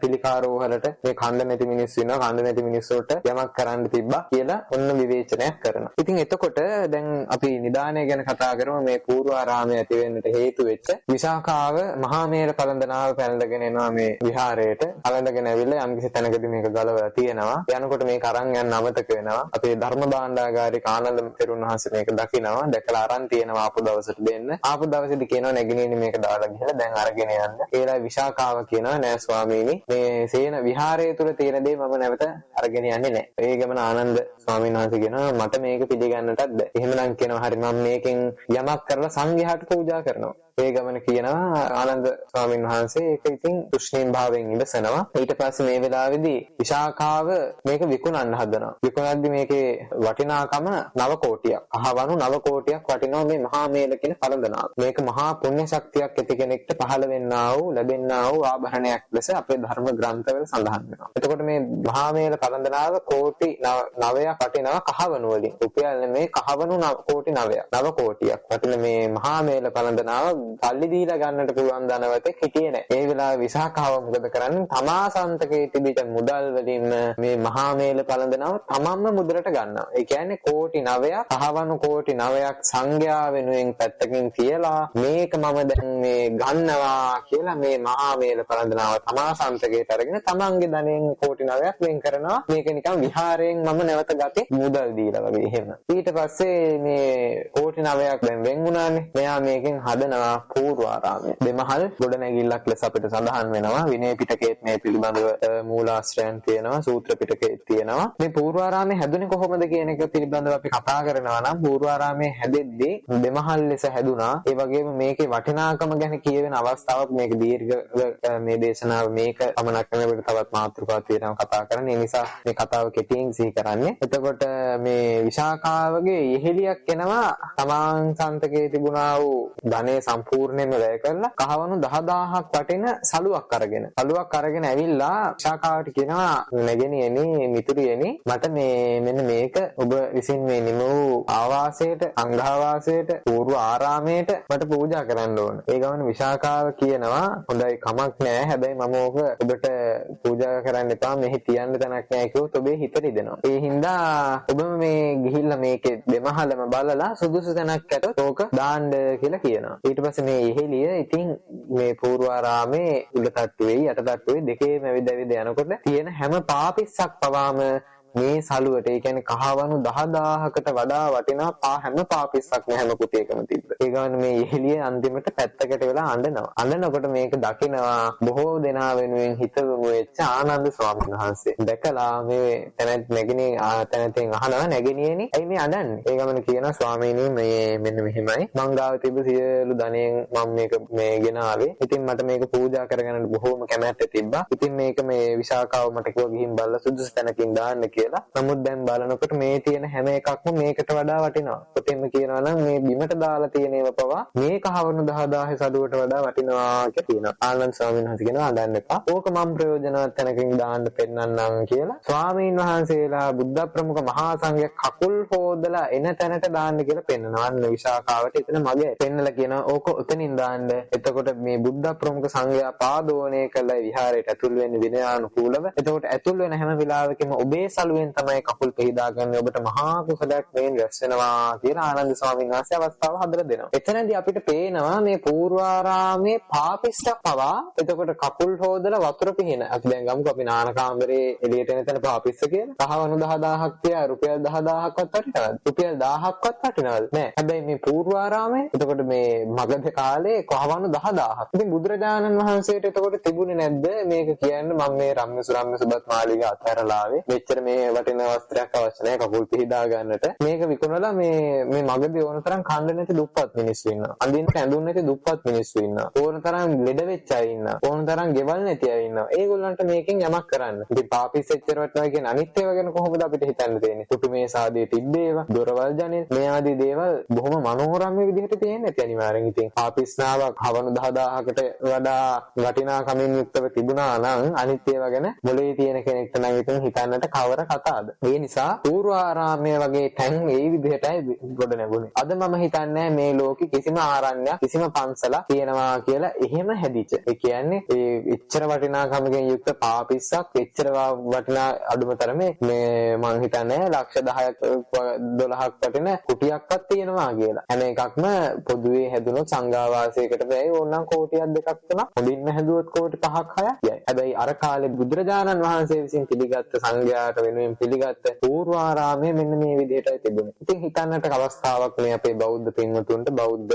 පිළිකාරෝහලට මේ කන්ද නැති මිනිස්සු ඉන්නවා කන්ද නැති මිනිස්සුන්ට යමක් කරන්න තිබ්බා කියලා ඔන්න විවේචනයක් කරනවා. ඉතින් එතකොට දැන් අපි නිදානය ගැන කතා කරමු. මේ පූර්වාරාමය ඇති වෙන්නට හේතු වෙච්ච විශාඛාව මහා මේර පළඳනාව පැනලගෙන එනවා මේ විහාරයට. පළඳගෙන ඇවිල්ලා යම්කිසි තැනකදී මේක ගලවලා තියෙනවා. යනකොට මේක අරන් යන්න අමතක වෙනවා. අපේ ධර්ම භාණ්ඩාගාරික ආනන්ද තෙරුන් වහන්සේ මේක දකිනවා. දැකලා අරන් තියෙනවා ආපු දවසට දෙන්න. ආපු දවසේදී කියනවා නැගිනින්නේ මේක දාලා ගිහලා දැන් අරගෙන යන්න. ඒලා විශාඛාව කියනවා නෑ ස්වාමීනි මේ සේන විහාරය තුල තියෙන දේ මම නැවත අරගෙන යන්නේ නෑ. ඒ ගමන ආනන්ද ස්වාමීන් වහන්සේ කියනවා මට මේක පිළිගන්නටත් බෑ. එහෙමනම් කියනවා හරි මම මේකෙන් යමක් කරලා සංඝයාට පූජා කරනවා. ඒ ගමන කියනවා ආනන්ද ස්වාමීන් වහන්සේ ඒක ඉතින් තුෂ්ණීම් භාවයෙන් ඉවසනවා. ඊට පස්සේ මේ වෙලාවේදී විශාඛාව මේක විකුණන්න හදනවා. විකුණද්දි මේකේ වටිනාකම 9 කෝටියක්. අහවණු 9 කෝටියක් වටිනවා මේ මහා මේල කියන පළඳනාව. මේක මහා පුණ්‍ය ශක්තියක් ඇති කෙනෙක්ට පහළ වෙන්නා වූ ලැබෙන්නා වූ ආභරණයක් ලෙස අපේ ධර්ම ග්‍රන්ථවල සඳහන් වෙනවා. එතකොට මේ මහා මේල පළඳනාව කෝටි 9ක් වටිනවා කහවණු වලින්. රුපියල් නෙමේ කහවණු කෝටි 9ක්. 9 කෝටියක් වටින මේ මහා මේල පළඳනාව සල්ලි දීලා ගන්නට පුළුවන් ධනවතෙක් හිටියේ නැහැ. ඒ වෙලාවේ විශාඛාව මොකද කරන්නේ? තමා සන්තකේ තිබිච්ච මුදල් වලින් මේ මහා මේල පළඳනාව තමන්ම මුදලට ගන්නවා. ඒ කියන්නේ කෝටි 9ක් අහවණු කෝටි 9ක් සංඝයා වෙනුවෙන් පැත්තකින් තියලා මේක මම දැන් මේ ගන්නවා කියලා මේ මහා මේල පළඳනාව තමා සන්තකේට අරගෙන තමන්ගේ ධනෙන් කෝටි 9ක් වෙන් කරනවා. මේක නිකන් විහාරයෙන් මම නැවත ගත්තේ මුදල් දීලා වගේ එහෙම. ඊට පස්සේ මේ කෝටි 9ක් දැන් වෙන් වුණානේ. මෙයා මේකෙන් හදනවා පූර්වාරාමය. දෙමහල් ගොඩනැගිල්ලක් ලෙස අපිට සඳහන් වෙනවා. විනය පිටකයේත් මේ පිළිබඳව මූලාශ්‍රයන් තියෙනවා, සූත්‍ර පිටකයේත් තියෙනවා. මේ පූර්වාරාමය හැදුනේ කොහොමද කියන එක පිළිබඳව අපි කතා කරනවා නම් පූර්වාරාමය හැදෙද්දී දෙමහල් ලෙස හැදුනා. ඒ වගේම මේකේ වටිනාකම ගැන කියවෙන අවස්ථාවක් මේක දීර්ඝ මේ දේශනාව මේක පමණක් නෙවෙයි තවත් මාතෘකා තියෙනවා කතා කරන්න. ඒ නිසා මේ කතාව කෙටියෙන් සිහි කරන්නේ. එතකොට මේ විශාඛාවගේ ඉහෙලියක් එනවා තමන් සන්තකේ තිබුණා වූ ධනෙ සම්පූර්ණයෙන්ම වැය කරලා කහවණු 10000ක් වටින සලුවක් අරගෙන ඇවිල්ලා විශාකාවට කියනවා නැගෙනියනි මිතුරියනි මට මෙන්න මේක ඔබ විසින් මේ නිම වූ ආවාසයට අංගාවාසයට పూర్ව ආරාමයට මට පූජා කරන්න ඕන. ඒ ගමන විශාකාව කියනවා හොඳයි කමක් නෑ හැබැයි මම ඕක ඔබට පූජා කරන්න එපා මෙහි තියන්න තැනක් නෑ කිව්වොත් ඔබේ හිත රිදෙනවා. ඒ හින්දා ඔබම මේ ගිහිල්ලා මේකේ දෙමහලම බලලා සුදුසු තැනක් ඇතොත් ඕක දාන්න කියලා කියනවා. ඊට පස්සේ මේ ඉහෙලිය ඉතින් මේ పూర్වාරාමේ උඩ තට්ටුවේ යට තට්ටුවේ දෙකේම ඇවිද යනකොට තියෙන හැම පාපිස්සක් පවාම මේ සලුවට ඒ කියන්නේ කහවණු 10000කට වඩා වටිනා හැම පාපිස්සක්ම හැම කුටියකම තිබ්බ. ඒ ගමන් මේ ඉහෙලිය අන්තිමට පැත්තකට වෙලා අඬනවා. අඬනකොට මේක දකිනවා බොහෝ දෙනා වෙනුවෙන් හිතවමු වෙච්ච ආනන්ද ස්වාමීන් වහන්සේ. දැකලා මේ තැනත් නැගිනේ තැනතෙන් අහනවා නැගිනියනි ඇයි මේ අඬන්නේ? ඒ ගමන කියනවා ස්වාමීනි මේ මෙන්න මෙහෙමයි. මං ගාව තිබ්බ සියලු ධනෙන් මම මේක මේ ගෙනාවේ. ඉතින් මට මේක පූජා කරගන්න බොහෝම කැමැත්ත තිබ්බා. ඉතින් මේක මේ විශාකාව මට කිව්වා ගිහින් බලලා සුදුසු තැනකින් දාන්න කියලා. නමුත් දැන් බලනකොට මේ තියෙන හැම එකක්ම මේකට වඩා වටිනවා. කොතෙන්ම කියනවා නම් මේ බිමට දාලා තියෙන ඒවා පවා මේ කහවණු 10000 සඩුවට වඩා වටිනවා කියලා කියනවා. ආනන්ද ස්වාමීන් වහන්සේ කියනවා අඬන්න එපා. ඕක මම ප්‍රයෝජනවත් තැනකින් දාන්න පෙන්නන්නම් කියලා ස්වාමීන් වහන්සේලා බුද්ධ ප්‍රමුඛ මහා සංඝයා කකුල් හොදලා එන තැනට දාන්න කියලා පෙන්නනවා. අන්න විශාකාවට එතන මගේ පෙන්නලා කියනවා ඕක උතනින් දාන්න. එතකොට මේ බුද්ධ ප්‍රමුඛ සංඝයා පාදෝණය කළ විහාරයට ඇතුල් වෙන්නේ විනයානුකූලව. එතකොට ඇතුල් වෙන හැම වෙලාවකම ඔබේ සලුවෙන් තමයි කකුල් පිහදා ගන්න ඔබට මහා කුසලයක් මේන් රැස් වෙනවා කියලා ආනන්ද ස්වාමීන් වහන්සේ අවස්ථාව හදලා දෙනවා. එතනදී අපිට පේනවා මේ పూర్වාරාමේ පාපිස්සක් පවා එතකොට කකුල් හොදලා වතුර පිහින. අපි දැන් ගමුකෝ අපි නාන කාමරේ එළියට එන තැන පාපිස්ස කියලා. කහවණු 10000ක් තියා රුපියල් 10000ක්වත් වටිනවද? රුපියල් 1000ක්වත් වටිනවද? නෑ. හැබැයි මේ పూర్වාරාමේ එතකොට මේ මගධ කාලේ කහවණු 10000ක්. ඉතින් බුදුරජාණන් වහන්සේට එතකොට තිබුණේ නැද්ද මේක කියන්න මම මේ රම්‍ය සුබත් මාලිගා අතහැරලා ආවේ. මෙච්චර මේ වටින වස්ත්‍රයක් අවශ්‍ය නැහැ කකුල් පිහදා ගන්නට. මේක විකුණලා මේ මගදී ඕන තරම් කන්න නැති දුප්පත් මිනිස්සු ඉන්නවා. අඳින්න ඇඳුම් නැති දුප්පත් මිනිස්සු ඉන්නවා. ඕන තරම් ලෙඩ වෙච්ච අය ඉන්නවා. ඕන තරම් ගෙවල් නැති අය ඉන්නවා. ඒගොල්ලන්ට මේකෙන් යමක් කරන්න. ඉතින් පාපිස් එච්චර වටනවා කියන අනිත් ඒවා ගැන කොහොමද අපිට හිතන්න තියෙන්නේ? කුටු මේ සාදේ තිබ්බේවා, දොරවල් ජනේ මේ ආදී දේවල් බොහොම මනෝරම්‍ය විදිහට තියෙන්නේ නැති අනිවාර්යෙන්. ඉතින් පාපිස්නාවක් හවණු 10000කට වඩා වටිනාකමින් යුක්තව තිබුණා නම් අනිත් ඒවා ගැන මොලේ තියෙන කෙනෙක්ට නම් ඉතින් හිතන්නට කවර කතාවද? ඒ නිසා పూర్වාරාමය වගේ තැන් ඒ විදිහටයි ගොඩ නැගුණේ. අද මම හිතන්නේ මේ ලෝකෙ කිසිම ආරණ්‍යයක් කිසිම පන්සලක් තියෙනවා කියලා එහෙම හැදිච්ච. ඒ කියන්නේ ඒ එච්චර වටිනාකමකින් යුක්ත පාපිස්සක් එච්චර වටිනා අඩුම තරමේ මේ මම හිතන්නේ ලක්ෂ 10ක් 12ක් වටින කුටියක්වත් තියෙනවා කියලා. හැම එකක්ම පොදුවේ හැදුනොත් සංඝාවාසයකට බැයි ඕනනම් කෝටියක් දෙකක් තුනක් හොඳින්ම හැදුවොත් කෝටි 5ක් 6ක් යයි. හැබැයි අර කාලේ බුදුරජාණන් වහන්සේ විසින් පිළිගත්ත සංඝයාට වෙනුවෙන් පිළිගත්ත పూర్වාරාමයේ මෙන්න මේ විදිහටයි තිබුණේ. ඉතින් හිතන්නට අවස්ථාවක් මේ අපේ බෞද්ධ පින්වතුන්ට බෞද්ධ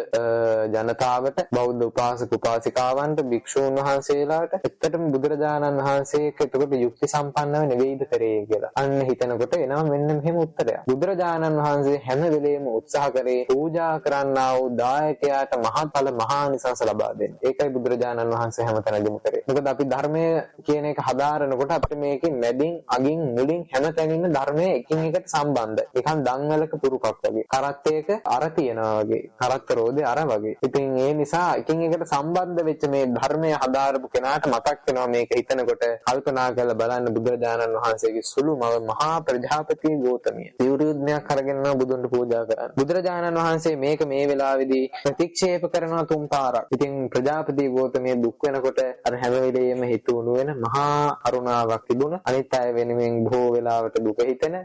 ජනතාවට බෞද්ධ උපාසක උපාසිකාවන්ට භික්ෂූන් වහන්සේලාට ඇත්තටම බුදුරජාණන් වහන්සේක එතකොට යුක්ති සම්පන්නව නෙවෙයිද කරේ කියලා. අන්න හිතනකොට එනවා මෙන්න මෙහෙම උත්තරයක්. බුදුරජාණන් වහන්සේ හැම වෙලේම උත්සාහ කරේ පූජා කරන්නා වූ දායකයාට මහත්ඵල මහානිසංස ලබා දෙන්න. ඒකයි බුදුරජාණන් වහන්සේ හැමතැනදීම කරේ. මොකද අපි ධර්මය කියන එක හදාරනකොට අපිට මේකේ මැදින් අගින් මුලින් හැමතැනින්ම ධර්මයේ එකින් එකට සම්බන්ධ. නිකන් දන්වලක පුරුකක් වගේ. කරත්තයක අර තියනවා වගේ. කරත්ත රෝදේ අර වගේ. ඉතින් ඒ නිසා එකින් එකට සම්බන්ධ වෙච්ච මේ ධර්මය හදාරපු කෙනාට මතක් වෙනවා මේක හිතනකොට කල්පනා කරලා බලන්න බුදුරජාණන් වහන්සේගේ සුළු මහා ප්‍රජාපති ගෞතමිය. විවෘද්ධයක් අරගෙන බුදුන්ට පූජා කරන්න. බුදුරජාණන් වහන්සේ මේක මේ වෙලාවේදී ප්‍රතික්ෂේප කරනවා තුන් පාරක්. ඉතින් ප්‍රජාපති ගෞතමිය දුක් වෙනකොට අර හැම වෙලෙම හිතුණු වෙන මහා කරුණාවක් තිබුණා. අනිත් අය වෙනුවෙන් බොහෝ වෙලාවට දුක හිතෙන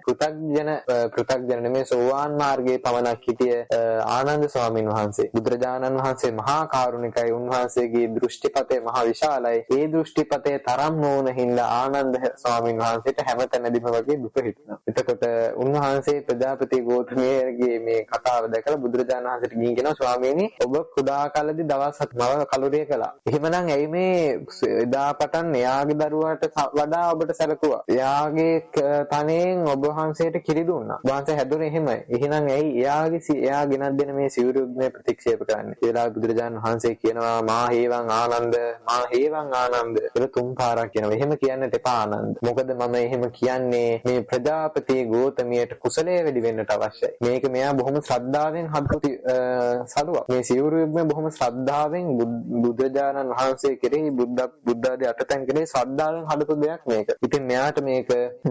පෘථග්ජන නෙමෙයි සෝවාන් මාර්ගයේ පමණක් හිටිය ආනන්ද ස්වාමීන් වහන්සේ. බුදුරජාණන් වහන්සේ මහා කාරුණිකයි. උන්වහන්සේගේ දෘෂ්ටිපතේ මහා විශාලයි. ඒ දෘෂ්ටිපතේ තරම් නොවන හින්දා ආනන්ද ස්වාමීන් වහන්සේට හැමතැනදීම වගේ දුක හිතුණා. එතකොට උන්වහන්සේ ප්‍රජාපති ගෞතමයේගේ මේ කතාව දැකලා බුදුරජාණන් වහන්සේට ගිහින් කියනවා ස්වාමීනි ඔබ කුඩා කාලේදී දවස් 7ක් කලුරිය කළා. එහෙමනම් ඇයි මේ එදා පටන් එයාගේ දරුවාට වඩා ඔබට සැලකුවා. එයාගේ තනෙන් ඔබ වහන්සේට කිරි දුන්නා. වහන්සේ හැදුනේ එහෙමයි. එහෙනම් ඇයි එයා ගෙනත් දෙන මේ සිවුරු යුග්මය ප්‍රතික්ෂේප කරන්නේ? ඒ වෙලාවේ බුදුරජාණන් වහන්සේ කියනවා මා හේවං ආනන්ද කියලා 3 පාරක් කියනවා. එහෙම කියන්නට එපා ආනන්ද. මොකද මම එහෙම කියන්නේ මේ ප්‍රජාපති ගෝතමියට කුසලයේ වැඩි වෙන්නට අවශ්‍යයි. මේක මෙයා බොහොම ශ්‍රද්ධාවෙන් හදපු සලුවක්. මේ සිවුරු යුග්මය බොහොම ශ්‍රද්ධාවෙන් බුදුරජාණන් වහන්සේ කෙරෙහි බුද්ධ ආදී අටතැන් කෙරෙහි ශ්‍රද්ධාවෙන් හදපු දෙයක් මේක. ඉතින් මෙයාට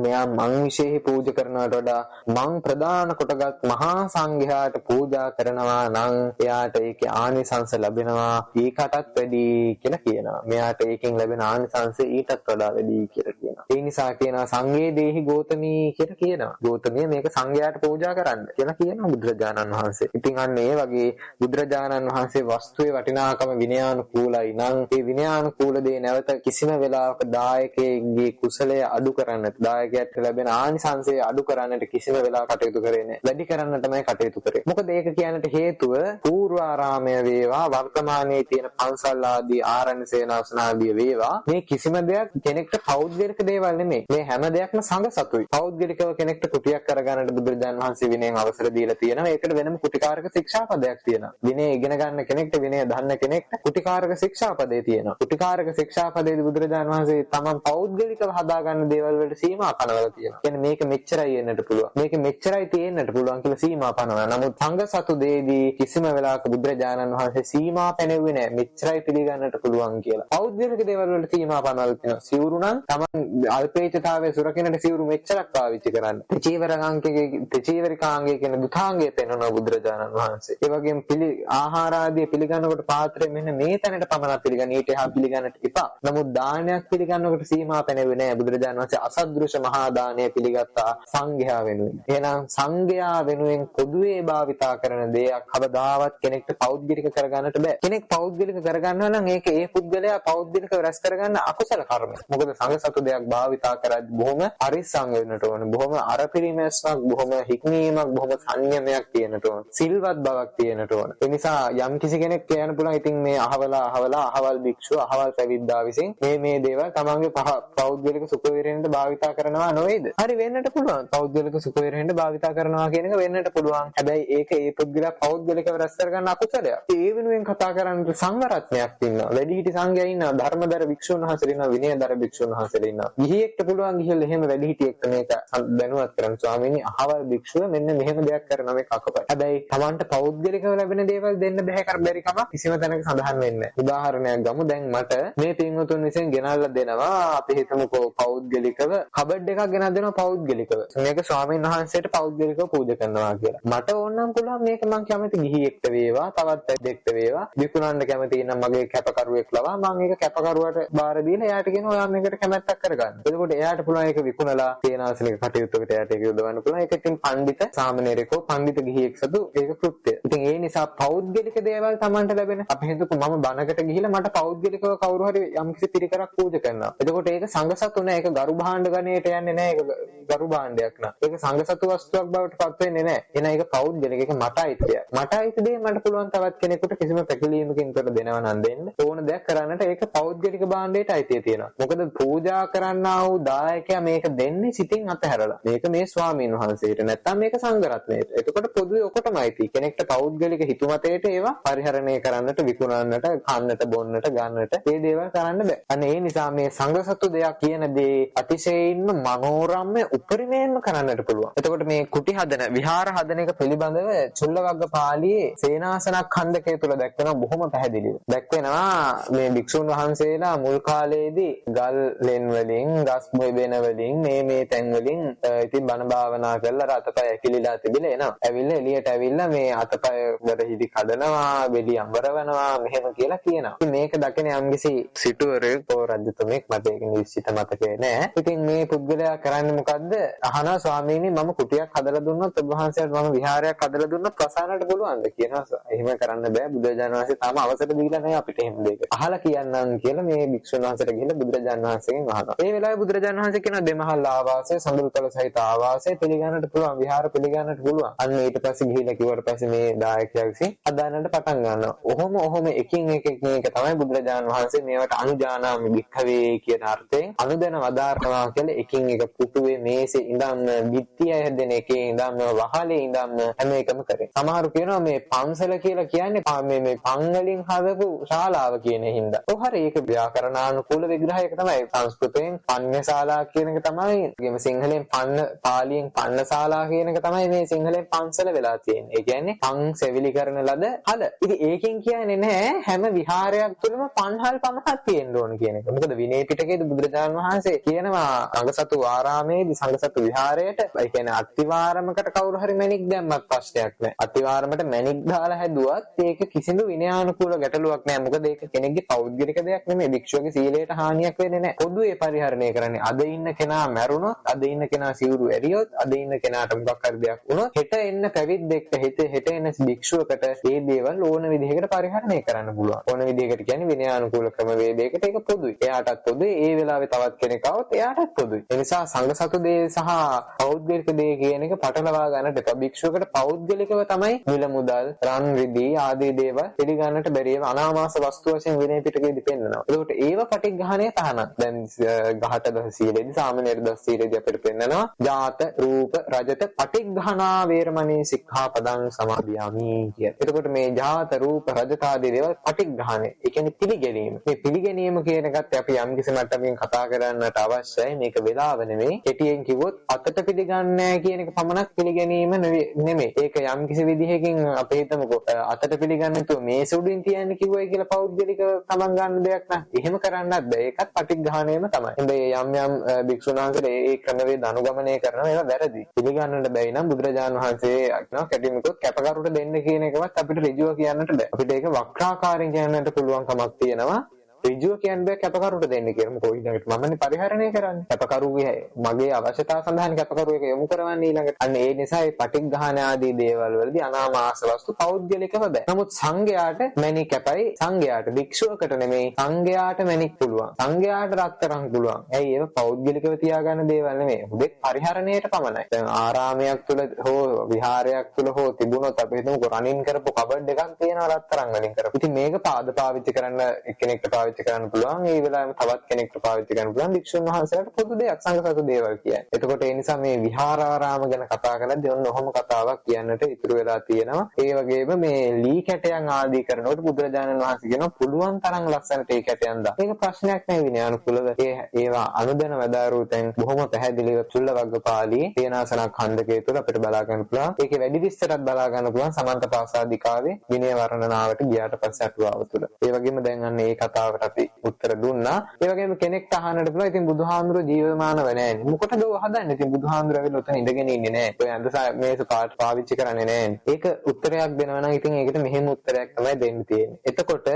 මෙයා මං විශේෂ පූජා කරනවට වඩා මං ප්‍රදාන කොටගත් මහා සංඝයාට පූජා කරනවා නම් එයාට ඒකේ ආනිසංස ලැබෙනවා ඒකටත් වැඩි කියලා කියනවා. මෙයාට ඒකෙන් ලැබෙන ආනිසංස ඊටත් වඩා වැඩි කියලා කියනවා. ඒ නිසා කියනවා සංඝේ දේහි ගෝතමී කියලා කියනවා. ගෝතමිය මේක සංඝයාට පූජා කරන්න කියලා කියනවා බුදුරජාණන් වහන්සේ. ඉතින් අන්න ඒ වගේ බුදුරජාණන් වහන්සේ වස්තුවේ වටිනාකම විනයානුකූලයි නම් ඒ විනයානුකූල දේ නැවත කිසිම වෙලාවක දායකයෙක්ගේ කුසලය අඩු කරන්නට දායකයාට ලැබෙන ආනිසංසය අඩු කරන්නට කිසිම වෙලාවක කටයුතු කරේ නැහැ. වැඩි කරන්න තමයි කටයුතු කරේ. මොකද ඒක කියන්නට හේතුව පූර්වාරාමය වේවා වර්තමානයේ තියෙන පන්සල් ආදී ආරණ්‍ය සේනාසන ආදී වේවා මේ කිසිම දෙයක් කෙනෙක්ට පෞද්ගලික දේවල් නෙමෙයි. මේ හැම දෙයක්ම සංඝ සතුයි. පෞද්ගලිකව කෙනෙක්ට කුටියක් කරගන්නට බුදුරජාණන් වහන්සේ විනයෙන් අවසර දීලා තියෙනවා. ඒකට වෙනම කුටිකාරක ශික්ෂාපදයක් තියෙනවා. විනය ඉගෙන ගන්න කෙනෙක්ට විනය දන්න කෙනෙක්ට කුටිකාරක ශික්ෂාපදේ තියෙනවා. කුටිකාරක ශික්ෂාපදයේදී බුදුරජාණන් වහන්සේ තමන් පෞද්ගලිකව හදාගන්න දේවල් වලට සීමා පනවලා තියෙනවා. කියන්නේ මේක මෙච්චරයි වෙන්නට පුළුවන්. මේක මෙච්චරයි තියෙන්නට පුළුවන් කියලා සීමා පනවනවා. නමුත් සංඝ සතු දේදී කිසිම වෙලාවක බුදුරජාණන් වහන්සේ සීමා පැනෙව්වේ නැහැ. මෙච්චරයි පිළිගන්නට පුළුවන් කියලා. පෞද්ගලික දේවල් වලට සීමා පනවලා තියෙනවා. සිවුරු නම් තමන් අල්පේච්ඡතාවයේ සුරකින්නට සිවුරු මෙච්චරක් පාවිච්චි කරන්න. තෙචීවරිකාංගයේ කියන දුතාංගයේ පෙන්වන බුදුරජාණන් වහන්සේ. ඒ වගේම ආහාර ආදී පිළිගන්නකොට පාත්‍රය මෙන්න මේ තැනට පමණක් පිළිගන්න. ඊට එහා පිළිගන්නට එපා. නමුත් දානයක් පිළිගන්නකොට සීමා පැනෙව්වේ නැහැ. බුදුරජාණන් වහන්සේ අසද්දෘශ මහා දානය පිළිගත්තා සංඝයා වෙනුවෙන්. එහෙනම් සංඝයා වෙනුවෙන් පොදුවේ භාවිතා කරන දෙයක් කවදාවත් කෙනෙක්ට පෞද්ගලික කරගන්නට බෑ. කෙනෙක් පෞද්ගලික කරගන්නවා නම් ඒක ඒ පුද්ගලයා පෞද්ගලිකව රැස් කරගන්න අකුසල කර්මයක්. මොකද සංඝ සතු දෙයක් භාවිතා කරද්දී බොහොම පරිස්සම් වෙන්නට ඕන. බොහොම අරපිරිමැස්මක්, බොහොම හික්මීමක්, බොහොම සංයමයක් තියෙන්නට ඕන. සිල්වත් බවක් තියෙන්නට ඕන. ඒ නිසා යම් කිසි කෙනෙක් කියන්න පුළුවන් ඉතින් මේ අහවල් භික්ෂුව, අහවල් පැවිද්දා විසින් මේ දේවල් තමන්ගේ පෞද්ගලික සුඛ විහරණයට භාවිතා කරනවා නොවේද? හරි වෙන්නට පුළුවන්. පෞද්ගලික සුඛ විහරණයට භාවිතා කරනවා කියන එක වෙන්නට පුළුවන්. හැබැයි ඒක ඒ පුද්ගලයා පෞද්ගලිකව රැස් කරගන්න අකුසලයක්. ඒ වෙනුවෙන් කතා කරන්න සංවරත්වයක් තියෙනවා. වැඩිහිටි සංඝයා ඉන්නවා, ධර්මදර භික්ෂුන් වහන්සේලා ඉන්නවා, විනයදර භික්ෂුන් වහන්සේලා ඉන්නවා. ගිහියෙක්ට පුළුවන් ගිහිල්ලා එහෙම වැඩිහිටියෙක්ට මේක දැනුවත් කරන්න. ස්වාමීනි අහවල් භික්ෂුව මෙන්න මෙහෙම දෙයක් කරනවා මේක අකපයි. හැබැයි Tamanට පෞද්ගලිකව ලැබෙන දේවල් දෙන්න බැරි කම කිසිම තැනක සඳහන් වෙන්නේ නැහැ. උදාහරණයක් ගමු. දැන් මට මේ පින්වතුන් විසින් ගෙනල්ලා දෙනවා අපි හිතමුකෝ පෞද්ගලිකව කබඩ් එකක් ගෙනත් දෙනවා පෞද්ගලිකව. මේක ස්වාමීන් වහන්සේට පෞද්ගලිකව පූජා කරනවා කියලා. මට ඕනනම් පුළුවන් මේක මං කැමති ගිහියෙක්ට වේවා, තවත් දෙෙක්ට වේවා, විකුණන්න කැමති නම් මගේ කැපකරුවෙක් ලවා මං ඒක කැපකරුවට බාර දීලා එයාට කියනවා ඔයා මේකට කැමැත්තක් කරගන්න. එතකොට එයාට පුළුවන් ඒක විකුණලා තේනාසනික කටයුත්තකට එයාට ඒක යොදවන්න පුළුවන්. ඒක ඉතින් පඬිත සාමණේරකෝ පඬිත ගිහියෙක් සතු ඒක කෘත්‍යය. ඉතින් ඒ නිසා පෞද්ගලික දේවල් Tamanට ලැබෙන අපි හිතමු මම බණකට ගිහිල්ලා මට පෞද්ගලිකව කවුරු හරි යම්කිසි පිරිකරක් පූජා කරනවා. එතකොට ඒක සංඝ සතු නෑ. ඒක ගරු භාණ්ඩ ගණයට යන්නේ නෑ. ඒක ගරු භාණ්ඩයක් නා. ඒක සංඝ සතු වස්තුවක් බවට පත් වෙන්නේ නෑ. එහෙනම් ඒක පෞද්ගලික. ඒක මට අයිති දෙයක්. මට අයිති දේ මට පුළුවන් තවත් කෙනෙකුට කිසිම පැකිලීමකින් තොර දෙනව නම් දෙන්න. ඕන දෙයක් කරන්නට ඒක පෞද්ගලික භාණ්ඩයට අයිතිය තියෙනවා. මොකද පූජා කරන්නා වූ දායකයා මේක දෙන්නේ සිතින් අතහැරලා. මේක මේ ස්වාමීන් වහන්සේට නැත්නම් මේක සංඝ රත්නයට. එතකොට පොදුවේ ඔකටම අයිති. කෙනෙක්ට පෞද්ගලික හිතුමතේට ඒවා පරිහරණය කරන්නට, විකුණන්නට, කන්නට, බොන්නට, ගන්නට මේ දේවල් කරන්න බෑ. අනේ ඒ නිසා මේ සංඝ සතු දෙයක් කියන දේ අතිශයින්ම මනෝරම්‍ය උපරිමයෙන්ම කරන්නට පුළුවන්. එතකොට මේ කුටි හදන, විහාර හදන එක පිළිබඳව චුල්ලවග්ග පාළියේ සේනාසනක් ඛණ්ඩකය තුල දැක්වෙනවා බොහොම පැහැදිලිව. දැක්වෙනවා මේ භික්ෂුන් වහන්සේලා මුල් කාලයේදී ගල් ලෙන් වලින්, ගස් බෙන වලින් මේ තැන් වලින් ඉතින් බණ භාවනා කරලා අතපය ඇකිලිලා තිබිලා එනවා. ඇවිල්ලා එළියට ඇවිල්ලා මේ අතපය වරහිදි කඩනවා, වෙලි අඹරවනවා මෙහෙම කියලා කියනවා. ඉතින් මේක දකින යම්කිසි සිටුවරයෙක් හෝ රජතුමෙක් මට ඒක නිශ්චිත මතකේ නෑ. ඉතින් මේ පුද්ගලයා කරන්නේ මොකද්ද? අහනවා ස්වාමීනි මම කුටියක් හදලා දුන්නොත් ඔබ වහන්සේට මම විහාරයක් හදලා දුන්නොත් ප්‍රසන්නට පුළුවන්ද කියනවා. එහෙම කරන්න බෑ. බුදුරජාණන් වහන්සේ තාම අවසර දීලා නැහැ අපිට එහෙම දෙයක. අහලා කියන්නම් කියලා මේ භික්ෂුන් වහන්සේට ගිහිල්ලා බුදුරජාණන් වහන්සේගෙන් අහනවා. ඒ වෙලාවේ බුදුරජාණන් වහන්සේ කියන දෙමහල් ආවාසය, සඳුල්තල සහිත ආවාසය පිළිගන්නට පුළුවන්, විහාර පිළිගන්නට පුළුවන්. අන්න ඊට පස්සේ ගිහිල්ලා කිව්වට පස්සේ මේ දායකයා විසින් අදානට පටන් ගන්නවා. ඔහොම එකින් එක තමයි බුදුරජාණන් වහන්සේ මේවට අනුජානාමි භික්ඛවේ කියන අර්ථයෙන් අනුදැන වදාරනවා කියලා එකින් එක පුටුවේ මේසේ ඉඳන් බිත්තිය හැදෙන එකේ ඉඳන් වහලේ ඉඳන් හැම එකම කරේ. සමහරු කියනවා මේ පන්සල කියලා කියන්නේ මේ පන් වලින් හදපු ශාලාව කියන හින්දා. ඔව් හරි ඒක ව්‍යාකරණානුකූල විග්‍රහයක තමයි. සංස්කෘතයෙන් පඤ්ඤශාලා කියන එක තමයි. ඒකෙම සිංහලෙන් පාලියෙන් පන්නශාලා කියන එක තමයි මේ සිංහලෙන් පන්සල වෙලා තියෙන්නේ. ඒ කියන්නේ පන් සෙවිලි කරන ලද හල. ඉතින් ඒකෙන් කියන්නේ නැහැ හැම විහාරයක් තුළම පන්හල් පමණක් තියෙන්න ඕන කියන එක. මොකද විනය පිටකයේදී බුදුරජාණන් වහන්සේ කියනවා සංඝසතු ආරාමේදී සංඝසතු විහාරයට ඒ කියන්නේ අත්තිවාරමකට කවුරු හරි මැණික් දැම්මත් ප්‍රශ්නයක් නැහැ. අත්තිවාරමට මැණික් දාලා හැදුවත් ඒක කිසිදු විනයානුකූල ගැටලුවක් නැහැ. මොකද ඒක කෙනෙක්ගේ පෞද්ගලික දෙයක් නෙමෙයි. භික්ෂුවගේ සීලයට හානියක් වෙන්නේ නැහැ. පොදුවේ පරිහරණය කරන්නේ. අද ඉන්න කෙනා මැරුණොත්, අද ඉන්න කෙනා සිවුරු ඇරියොත්, අද ඉන්න කෙනාට මොකක් හරි දෙයක් වුණොත්, හෙට එන්න පැවිද්දෙක්ට හෙට එන භික්ෂුවකට මේ දේවල් ඕන විදිහකට පරිහරණය කරන්න පුළුවන්. ඕන විදිහකට කියන්නේ විනයානුකූල ක්‍රමවේදයකට ඒක පොදුයි. එයාටත් පොදුයි. ඒ වෙලාවේ තවත් කෙනෙක් આવොත් එයාටත් පොදුයි. ඒ නිසා සංඝසතු දේ සහ පෞද්ගලික දේ කියන එක පටලවා ගන්නට එපා. භික්ෂුවකට පෞද්ගලිකව තමයි මිල මුදල්, රන් රිදී ආදී දේවල් පිළිගන්නට බැරි ඒවා අනාමාස වස්තු වශයෙන් විනය පිටකයේදී පෙන්නනවා. ඒකට ඒව පටිඝාණය තහනම්. දැන් ගහට දස සීලේදී සාමණේර දස සීලේදී අපිට පෙන්නනවා ජාත රූප රජත පටිඝානා වේරමණී සික්ඛාපදං සමාදියාමි කිය. එතකොට මේ ජාත රූප රජත ආදී දේවල් පටිඝාණය. ඒ කියන්නේ පිළිගැනීම. මේ පිළිගැනීම කියන එකත් අපි යම් කිසි මට්ටමකින් කතා කරන්නට අවශ්‍යයි. මේක වෙලාව නෙමෙයි. කෙටියෙන් කිව්වොත් අතට පිළිගන්නේ නැහැ කියන එක පමණක් පිළිගැනීම නෙමෙයි. ඒක යම් කිසි විදිහකින් අපි හිතමුකෝ අතට පිළිගන්නේ නැතුව මේ සුඩින් තියන්නේ කිව්වයි කියලා පෞද්ගලික තමන් ගන්න දෙයක් නෑ. එහෙම කරන්නත් බෑ. ඒකත් පටිඝාණයම තමයි. හැබැයි යම් භික්ෂුන් වහන්සේලා ඒ ක්‍රමවේද අනුගමනය කරනවා ඒවා වැරදි. පිළිගන්නට බැයි නම් බුදුරජාණන් වහන්සේ අක්නවා කැටිමිකොත් කැපකරුට දෙන්න කියන එකවත් අපිට ඍජුව කියන්නට බෑ. අපිට ඒක වක්‍රාකාරයෙන් කියන්නට පුළුවන් කමක් තියෙනවා. ඍජුව කියන්නේ කැපකරුට දෙන්න කියලා. මොකෝ ඊළඟට මමනේ පරිහරණය කරන්නේ. කැපකරුගේ මගේ අවශ්‍යතාව සඳහා කැපකරු එක යොමු කරවන්නේ ඊළඟට. අන්න ඒ නිසා මේ පටිඝාන ආදී දේවල් වලදී අනාමාස වස්තු පෞද්ගලිකව බෑ. නමුත් සංඝයාට මැණික් කැපයි. සංඝයාට භික්ෂුවකට නෙමෙයි සංඝයාට මැණික් පුළුවන්. සංඝයාට රත්තරන් පුළුවන්. ඇයි ඒක පෞද්ගලිකව තියාගන්න දේවල් නෙමෙයි. හුදෙක් පරිහරණයට පමණයි. දැන් ආරාමයක් තුල හෝ විහාරයක් තුල හෝ තිබුණොත් අපි හිතමුකෝ රනින් කරපු කබඩ් එකක් තියෙනවා රත්තරන් වලින් කරපු. ඉතින් මේක පාවිච්චි කරන්න එක්කෙනෙක්ට පාවිච්චි කරන්න පුළුවන්. ඒ වෙලාවෙම තවත් කෙනෙක්ට පාවිච්චි කරන්න පුළුවන්. භික්ෂුන් වහන්සේලාට පොදු දෙයක් සංඝසතු දේවල් කියන්නේ. එතකොට ඒ නිසා මේ විහාරාරාම ගැන කතා කරද්දී ඔන්න ඔහොම කතාවක් කියන්නට ඉතුරු වෙලා තියෙනවා. ඒ වගේම මේ ලී කැටයන් ආදී කරනකොට බුදුරජාණන් වහන්සේ කියනවා පුළුවන් තරම් ලස්සනට ඒ කැටයන් දා. මේක ප්‍රශ්නයක් නෑ විනයානුකූලව. ඒවා අනුදැන වදාරූ තැන් බොහොම පැහැදිලිව චුල්ලවග්ගපාළියේ තේනාසනක් ඛණ්ඩකයේ තුල අපිට බලා ගන්න පුළුවන්. ඒකේ වැඩි විස්තරات බලා ගන්න පුළුවන් සමන්තපාසාදිකාවේ විනය වර්ණනාවට ගියාට පස්සේ අටුවාව තුල. ඒ වගේම දැන් අන්න ඒ කතාවට අපි උත්තර දුන්නා. ඒ වගේම කෙනෙක්ට අහන්නට පුළුවන් ඉතින් බුදුහාමුදුරුවෝ ජීවමානව නැහැ. මොකටද ඔය හදන්නේ? ඉතින් බුදුහාමුදුරුවෝ ඇවිල්ලා උතන ඉඳගෙන ඉන්නේ නැහැ. ඔය අඳ මේස පාවිච්චි කරන්නේ නැහැ. ඒක උත්තරයක් දෙනවා නම් ඉතින් ඒකට මෙහෙම උත්තරයක් තමයි දෙන්න තියෙන්නේ. එතකොට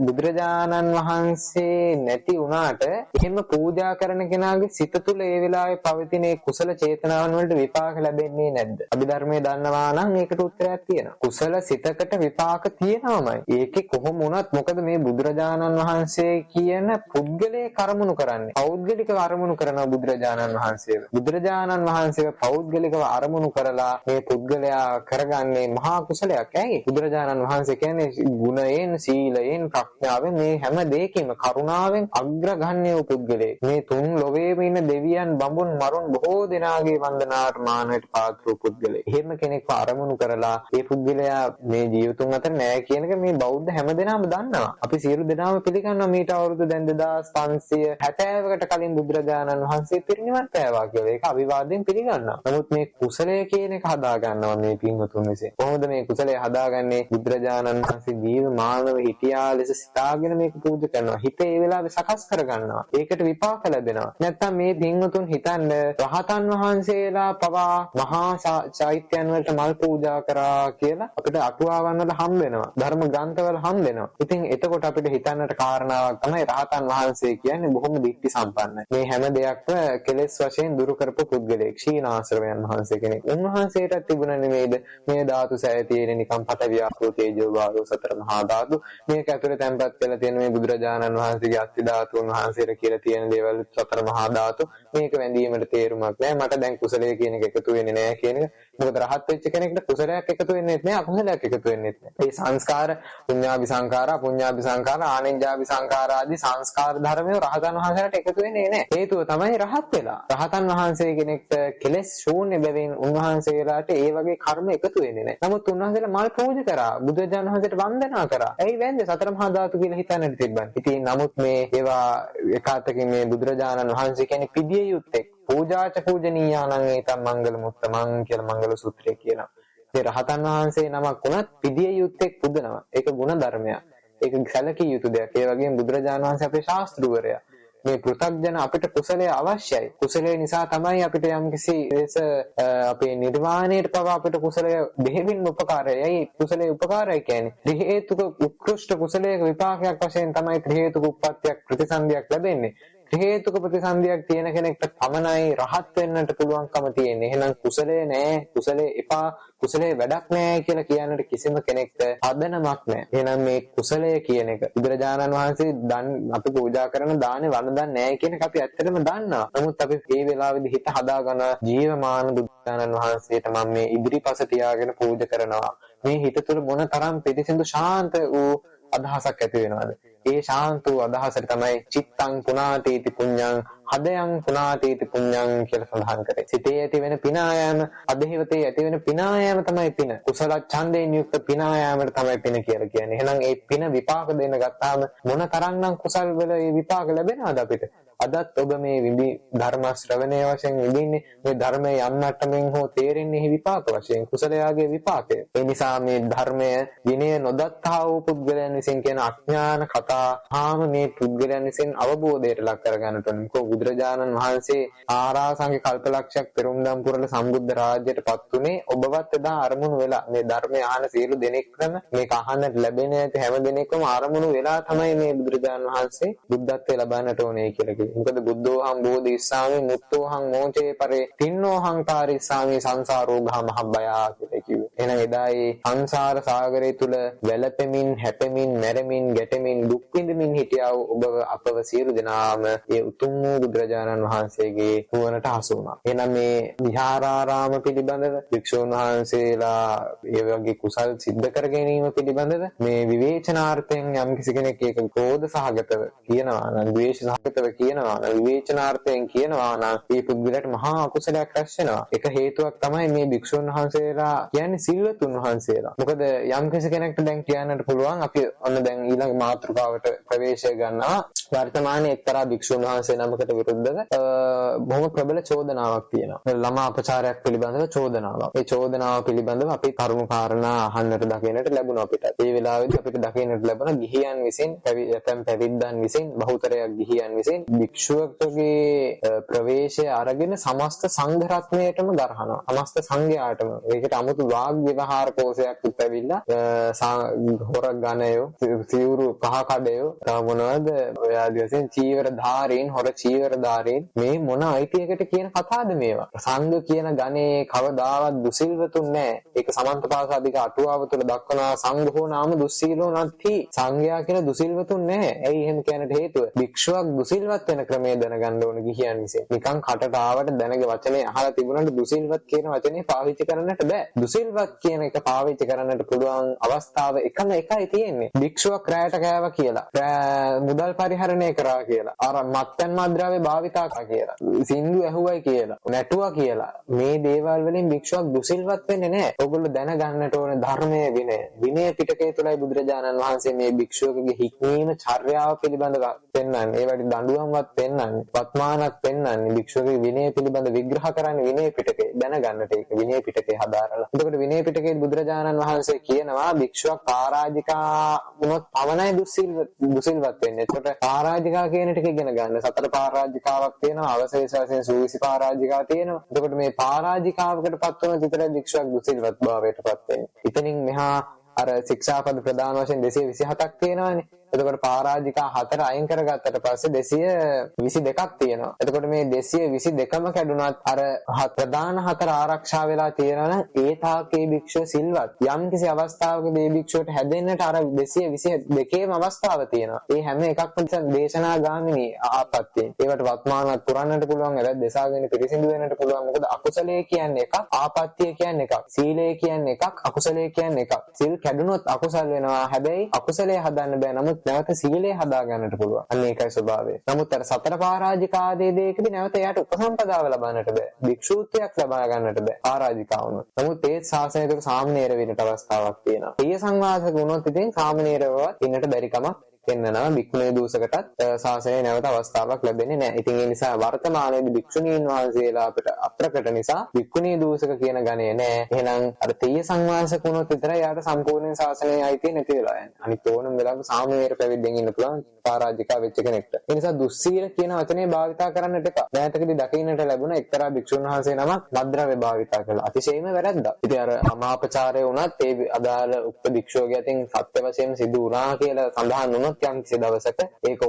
බුදුරජාණන් වහන්සේ නැති වුණාට එහෙම පූජා කරන කෙනාගේ සිත තුළ ඒ වෙලාවේ පවතින කුසල චේතනාවන් වලට විපාක ලැබෙන්නේ නැද්ද? අභිධර්මයේ දන්නවා නම් ඒකට උත්තරයක් තියෙනවා. කුසල සිතකට විපාක තියෙනවමයි. ඒකේ කොහොම වුණත් මොකද මේ බුදුරජාණන් වහන්සේ කියන පුද්ගලයේ කරමුණු කරන්නේ. පෞද්ගලිකව අරමුණු කරන බුදුරජාණන් වහන්සේව. බුදුරජාණන් වහන්සේව පෞද්ගලිකව අරමුණු කරලා මේ පුද්ගලයා කරගන්නේ මහා කුසලයක්. ඇයි? බුදුරජාණන් වහන්සේ කියන්නේ ගුණයෙන්, සීලයෙන්, ප්‍රඥාවෙන් මේ හැම දෙයකින්ම කරුණාවෙන් අග්‍රගණ්‍ය වූ පුද්ගලයෙක්. මේ තුන් ලෝකයේම ඉන්න දෙවියන්, බඹුන්, මරුන් බොහෝ දෙනාගේ වන්දනාට මානයට පාත්‍ර වූ පුද්ගලයෙක්. එහෙම කෙනෙක්ව අරමුණු කරලා මේ පුද්ගලයා මේ ජීවිතුන් අතර නෑ කියන එක මේ බෞද්ධ හැමදෙනාම දන්නවා. අපි සියලු දෙනාම පිළිගන්නවා මීට අවුරුදු දැන් 2570කට කලින් බුදුරජාණන් වහන්සේ පිරිනිවන් පෑවා කියලා. ඒක අවිවාදයෙන් පිළිගන්නවා. නමුත් මේ කුසලය කියන එක හදා ගන්නවා මේ පින්වතුන් විසින්. කොහොමද මේ කුසලය හදාගන්නේ? බුදුරජාණන් වහන්සේ ජීවමානව හිටියා ලෙස සිතාගෙන මේක පූජා කරනවා. හිත ඒ වෙලාවේ සකස් කර ගන්නවා. ඒකට විපාක ලැබෙනවා. නැත්තම් මේ පින්වතුන් හිතන්න රහතන් වහන්සේලා පවා මහා චෛත්‍යයන් වලට මල් පූජා කරා කියලා අපිට අටුවාවන් වල හම් වෙනවා. ධර්ම ග්‍රන්ථවල හම් වෙනවා. ඉතින් එතකොට අපිට හිතන්නට කාරණා කාරණාවක් තමයි රහතන් වහන්සේ කියන්නේ බොහොම දික්ටි සම්පන්නයි. මේ හැම දෙයක්ම කෙලෙස් වශයෙන් දුරු කරපු පුද්ගලයෙක් ශීනාශ්‍රවයන් වහන්සේ කෙනෙක්. උන්වහන්සේට තිබුණ නෙමෙයිද මේ ධාතු සෑය තියෙන නිකම් පඨවි ආපෝ තේජෝ වායෝ සතර මහා ධාතු. මේක ඇතුලේ තැන්පත් කරලා තියෙන මේ බුදුරජාණන් වහන්සේගේ අස්ති ධාතුන් වහන්සේට කියලා තියෙන දේවල් සතර මහා ධාතු. මේක වැඳීමට තේරුමක් නැහැ. මට දැන් කුසලයේ කියන එක එකතු වෙන්නේ නැහැ කියන එක. මොකද රහත් වෙච්ච කෙනෙක්ට කුසලයක් එකතු වෙන්නේ නැහැ, අකුසලයක් එකතු වෙන්නේ නැහැ. මේ සංස්කාර පුඤ්ඤාභි සංඛාරා, පුඤ්ඤාභි සංඛාරා, ආනෙන්ජාභි සංඛාරා ආදී සංස්කාර ධර්මය රහතන් වහන්සේලාට එකතු වෙන්නේ නැහැ. හේතුව තමයි රහත් වෙලා. රහතන් වහන්සේ කෙනෙක්ට කෙලෙස් ශූන්‍ය බැවින් උන්වහන්සේලාට ඒ වගේ කර්ම එකතු වෙන්නේ නැහැ. නමුත් උන්වහන්සේලා මල් පූජා කරා, බුදුරජාණන් වහන්සේට වන්දනා කරා. ඇයි වැන්දේ? සතර මහා ධාතු කියලා හිතන්නට තිබ්බන්. ඉතින් නමුත් මේ ඒවා එකාතකින් මේ බුදුරජාණන් වහන්සේ කියන්නේ පිළිය යුත්තේ පූජාච පූජනීයානං ඒතම් මංගල මුත්තමං කියලා මංගල සූත්‍රය කියනවා. මේ රහතන් වහන්සේ නමක් වුණත් පිළිය යුත්තේ පුදනවා. ඒක ගුණ ධර්මයක්. ඒක සැලකිය යුතු දෙයක්. ඒ වගේම බුදුරජාණන් වහන්සේ අපේ ශාස්ත්‍රූවරයා. මේ පෘථග්ජන අපිට කුසලයේ අවශ්‍යයි. කුසලයේ නිසා තමයි අපිට යම්කිසි අපේ නිර්වාණයට පවා අපිට කුසලයේ දෙහිමින් උපකාරයයි. ඒ කුසලයේ උපකාරය කියන්නේ ත්‍රි හේතුක උත්කෘෂ්ඨ කුසලයේ විපාකයක් වශයෙන් තමයි ත්‍රි හේතුක උප්පත්තියක් ප්‍රතිසන්දියක් ලැබෙන්නේ. ත්‍රි හේතුක ප්‍රතිසන්දියක් තියෙන කෙනෙක්ට පමණයි රහත් වෙන්නට පුළුවන්කම තියෙන්නේ. එහෙනම් කුසලයේ නෑ, කුසලයේ එපා, කුසලයේ වැඩක් නෑ කියලා කියන්නට කිසිම කෙනෙක්ට පදනමක් නෑ. එහෙනම් මේ කුසලය කියන එක බුදුරජාණන් වහන්සේ අපි පූජා කරන දානේ වළඳන්නේ නෑ කියන එක අපි ඇත්තටම දන්නවා. නමුත් අපි මේ වෙලාවේදී හිත හදාගන්න ජීවමාන බුදුරජාණන් වහන්සේට මම මේ ඉදිරිපස තියාගෙන පූජා කරනවා. මේ හිත තුළ මොන තරම් පිරිසිදු ශාන්ත වූ අදහසක් ඇති වෙනවද? ඒ ශාන්ත වූ අදහසට තමයි චිත්තං පුනාතේති පුඤ්ඤං හදයන් පුනාතේති පුඤ්ඤං කියලා සඳහන් කරේ. සිතේ ඇති වෙන පිනායම, අධිහිවතේ ඇති වෙන පිනායම තමයි පින. කුසල ඡන්දයෙන් යුක්ත පිනායමට තමයි පින කියලා කියන්නේ. එහෙනම් ඒ පින විපාක දෙන්න ගත්තාම මොන තරම්නම් කුසල් වල ඒ විපාක ලැබෙනවද අපිට? අදත් ඔබ මේ ධර්ම ශ්‍රවණය වශයෙන් විඳින්නේ මේ ධර්මයේ යම් මට්ටමින් හෝ තේරෙන්නේ එහි විපාක වශයෙන් කුසලයාගේ විපාකය. ඒ නිසා මේ ධර්මය විනය නොදත්තා වූ පුද්ගලයන් විසින් කියන අඥාන කතා ආම මේ පුද්ගලයන් විසින් අවබෝධයට ලක් කරගන්නට ඕනේ. මොකද බුදුරජාණන් වහන්සේ 4000 කල්පලක්ෂයක් පෙරම්දම් පුරල සම්බුද්ධ රාජ්‍යයට පත් උනේ ඔබවත් එදා අරමුණු වෙලා. මේ ධර්මය අහන සියලු දෙනෙක්ම මේක අහන්නට ලැබෙන ඇති හැම දෙනෙක්ම අරමුණු වෙලා තමයි මේ බුදුරජාණන් වහන්සේ බුද්ධත්වයට ලබන්නට ඕනේ කියලා. මොකද බුද්ධෝහං බෝධිස්සාමි මුත්තෝහං මෝචේ පරේ තින්නෝහං කාරිස්සාමි සංසාරෝ ගහ මහබ්බයා කියලා කිව්වේ. එහෙනම් එදා ඒ සංසාර සාගරය තුල වැළපෙමින්, හැපෙමින්, මැරෙමින්, ගැටෙමින්, දුක් විඳමින් හිටියා වූ ඔබ අපව සියලු දෙනාම ඒ උතුම් වූ බුදුරජාණන් වහන්සේගේ නුවණට හසු වුණා. එහෙනම් මේ විහාරාරාම පිළිබඳව භික්ෂුන් වහන්සේලා ඒ වගේ කුසල් සිද්ධ කර ගැනීම පිළිබඳව මේ විවේචනාර්ථයෙන් යම් කිසි කෙනෙක් ඒක ක්‍රෝධ සහගතව කියනවා නම්, ද්වේෂ සහගතව කියනවා නම්, විවේචනාර්ථයෙන් කියනවා නම් මේ පුද්ගලයාට මහා අකුසලයක් රැස් වෙනවා. එක හේතුවක් තමයි මේ භික්ෂුන් වහන්සේලා කියන්නේ සිල්වතුන් වහන්සේලා. මොකද යම් කිසි කෙනෙක්ට දැන් කියන්නට පුළුවන් අපි ඔන්න දැන් ඊළඟ මාතෘකාවට ප්‍රවේශය ගන්නවා. වර්තමානයේ එක්තරා භික්ෂුන් වහන්සේ නමකට විරුද්ධව බොහොම ප්‍රබල චෝදනාවක් තියෙනවා. ළමා අපචාරයක් පිළිබඳව චෝදනාවක්. ඒ චෝදනාව පිළිබඳව අපි කරුණු කාරණා අහන්නට දකින්නට ලැබුණා අපිට. ඒ වෙලාවේදී අපිට දකින්නට ලැබුණ ගිහියන් විසින් ඇතැම් පැවිද්දන් විසින් බහුතරයක් ගිහියන් විසින් භික්ෂුවකගේ ප්‍රවේශය අරගෙන සමස්ත සංඝ රත්නයටම ගරහනවා. සමස්ත සංඝයාටම. ඒකට 아무තු වාග් ව්‍යවහාර කෝෂයක් උත්පැවිලා හොර ගණයෝ, සිවුරු කහ කඩයෝ, තව මොනවද ඔය ආදී වශයෙන් චීවර ධාරීන්, හොර චීවර ධාරීන් මේ මොන අයිතියකට කියන කතාවද මේවා? සංඝ කියන ගණේ කවදාවත් දුසිල්වතුන් නැහැ. ඒක සමන්තපාසාදික අටුවාව තුළ දක්වනවා සංඝෝ නාම දුස්සීලෝ නැති. සංඝයා කියන දුසිල්වතුන් නැහැ. ඇයි එහෙම කියන්නට හේතුව? භික්ෂුවක් දුසිල්වත් වෙන ක්‍රමය දැනගන්න ඕන ගිහියන් විසින්. නිකන් කටට ආවට දැනගේ වචනේ අහලා තිබුණාට දුසිල්වත් කියන වචනේ පාවිච්චි කරන්නට බෑ. දුසිල්වත් කියන එක පාවිච්චි කරන්නට පුළුවන් අවස්ථාව එකම එකයි තියෙන්නේ. භික්ෂුවක් රැයට කෑවා කියලා, මුදල් පරිහරණය කරා කියලා, අර මත්පැන් මද්ද්‍රව්‍ය භාවිතා කරා කියලා, සින්දු ඇහුවයි කියලා, නැටුවා කියලා, මේ දේවල් වලින් භික්ෂුවක් දුසිල්වත් වෙන්නේ නැහැ. ඔයගොල්ලෝ දැනගන්නට ඕන ධර්මයේ විනය. විනය පිටකයේ තුලයි බුදුරජාණන් වහන්සේ මේ භික්ෂුවකගේ හික්මීම චර්යාව පිළිබඳව පෙන්වන්නේ. ඒ වගේ දඬුවම්වත් පෙන්වන්නේ, වත්මානක් පෙන්වන්නේ, භික්ෂුවගේ විනය පිළිබඳ විග්‍රහ කරන්නේ විනය පිටකේ. දැනගන්නට ඒක විනය පිටකේ හදාරලා. එතකොට විනය පිටකයේ බුදුරජාණන් වහන්සේ කියනවා භික්ෂුවක් පරාජිකා වුණොත් පමණයි දුසිල්වත් වෙන්නේ. එතකොට පරාජිකා කියන ටික ඉගෙන ගන්න. සතර පරාජිකාවක් තියෙනවා, අවශේෂ වශයෙන් සූවිසි පරාජිකා තියෙනවා. එතකොට මේ පරාජිකාවකටපත් වුණොත් විතරයි භික්ෂුවක් දුසිල්වත් භාවයටපත් වෙන්නේ. ඉතින් මෙහා අර ශික්ෂාපද ප්‍රදාන වශයෙන් 227ක් තියෙනවානේ. එතකොට පරාජිකා 4 අයින් කරගත්තට පස්සේ 222ක් තියෙනවා. එතකොට මේ 222ම කැඩුනත් අර ප්‍රධාන 4 ආරක්ෂා වෙලා තියෙනවා නම් ඒ තාකේ භික්ෂුව සිල්වත්. යම්කිසි අවස්ථාවක මේ භික්ෂුවට හැදෙන්නට අර 222ේම අවස්ථාව තියෙනවා. ඒ හැම එකක්ම දේශනා ගාමිනී ආපත්‍යයෙන්. ඒවට වත්මානවත් පුරන්නට පුළුවන්, ඒවත් දේශාගෙන පිරිසිදු වෙන්නට පුළුවන්. මොකද අකුසලයේ කියන්නේ එකක්, ආපත්‍ය කියන්නේ එකක්. සීලය කියන්නේ එකක්, අකුසලයේ කියන්නේ එකක්. සීල් කැඩුනොත් අකුසල් වෙනවා. හැබැයි අකුසලයේ හදන්න බෑ. නමුත් නැවත සීලය හදා ගන්නට පුළුවන්. අන්න ඒකයි ස්වභාවය. නමුත් අර සතර පරාජිකා ආදී දෙයකදී නැවත එයාට උපසම්පදාව ලබන්නට බෑ. භික්ෂූත්වයක් ලබා ගන්නට බෑ. පරාජිකා වුණොත්. නමුත් ඒ ශාසනය තුළ සාමණේර වෙන්නට අවස්ථාවක් තියෙනවා. ප්‍රිය සංවාසක වුණොත් ඉතින් සාමණේරවවත් ඉන්නට බැරි කමක් වෙනවා. භික්ෂුණී දූසකටත් ශාසනයේ නැවත අවස්ථාවක් ලැබෙන්නේ නැහැ. ඉතින් ඒ නිසා වර්තමානයේදී භික්ෂුණීන් වහන්සේලා අපිට අප්‍රකට නිසා භික්ෂුණී දූසක කියන ගණය නැහැ. එහෙනම් අර තීය සංවාසක වුණොත් විතරයි යාට සම්පූර්ණ ශාසනයේ අයිතිය නැති වෙලා යන්නේ. අනිත් ඕනම වෙලාවක සාමණේර පැවිද්දෙන් ඉන්න පුළුවන් පරාජිකා වෙච්ච කෙනෙක්ට. ඒ නිසා දුස්සීල කියන වචනේ භාවිතා කරන්නට එපා. මෑතකදී දකින්නට ලැබුණ එක්තරා භික්ෂුන් වහන්සේ නමක් මද්ද්‍රව්‍ය භාවිතා කළා. අතිශයින්ම වැරද්දා. ඉතින් අර අමාපචාරය වුණත් ඒ අදාළ උක්ත භික්ෂුවගේ අතින් සත්‍ය වශයෙන් සිදු වුණා කියලා සඳහන් වුණොත් යම් කිසි දවසක ඒක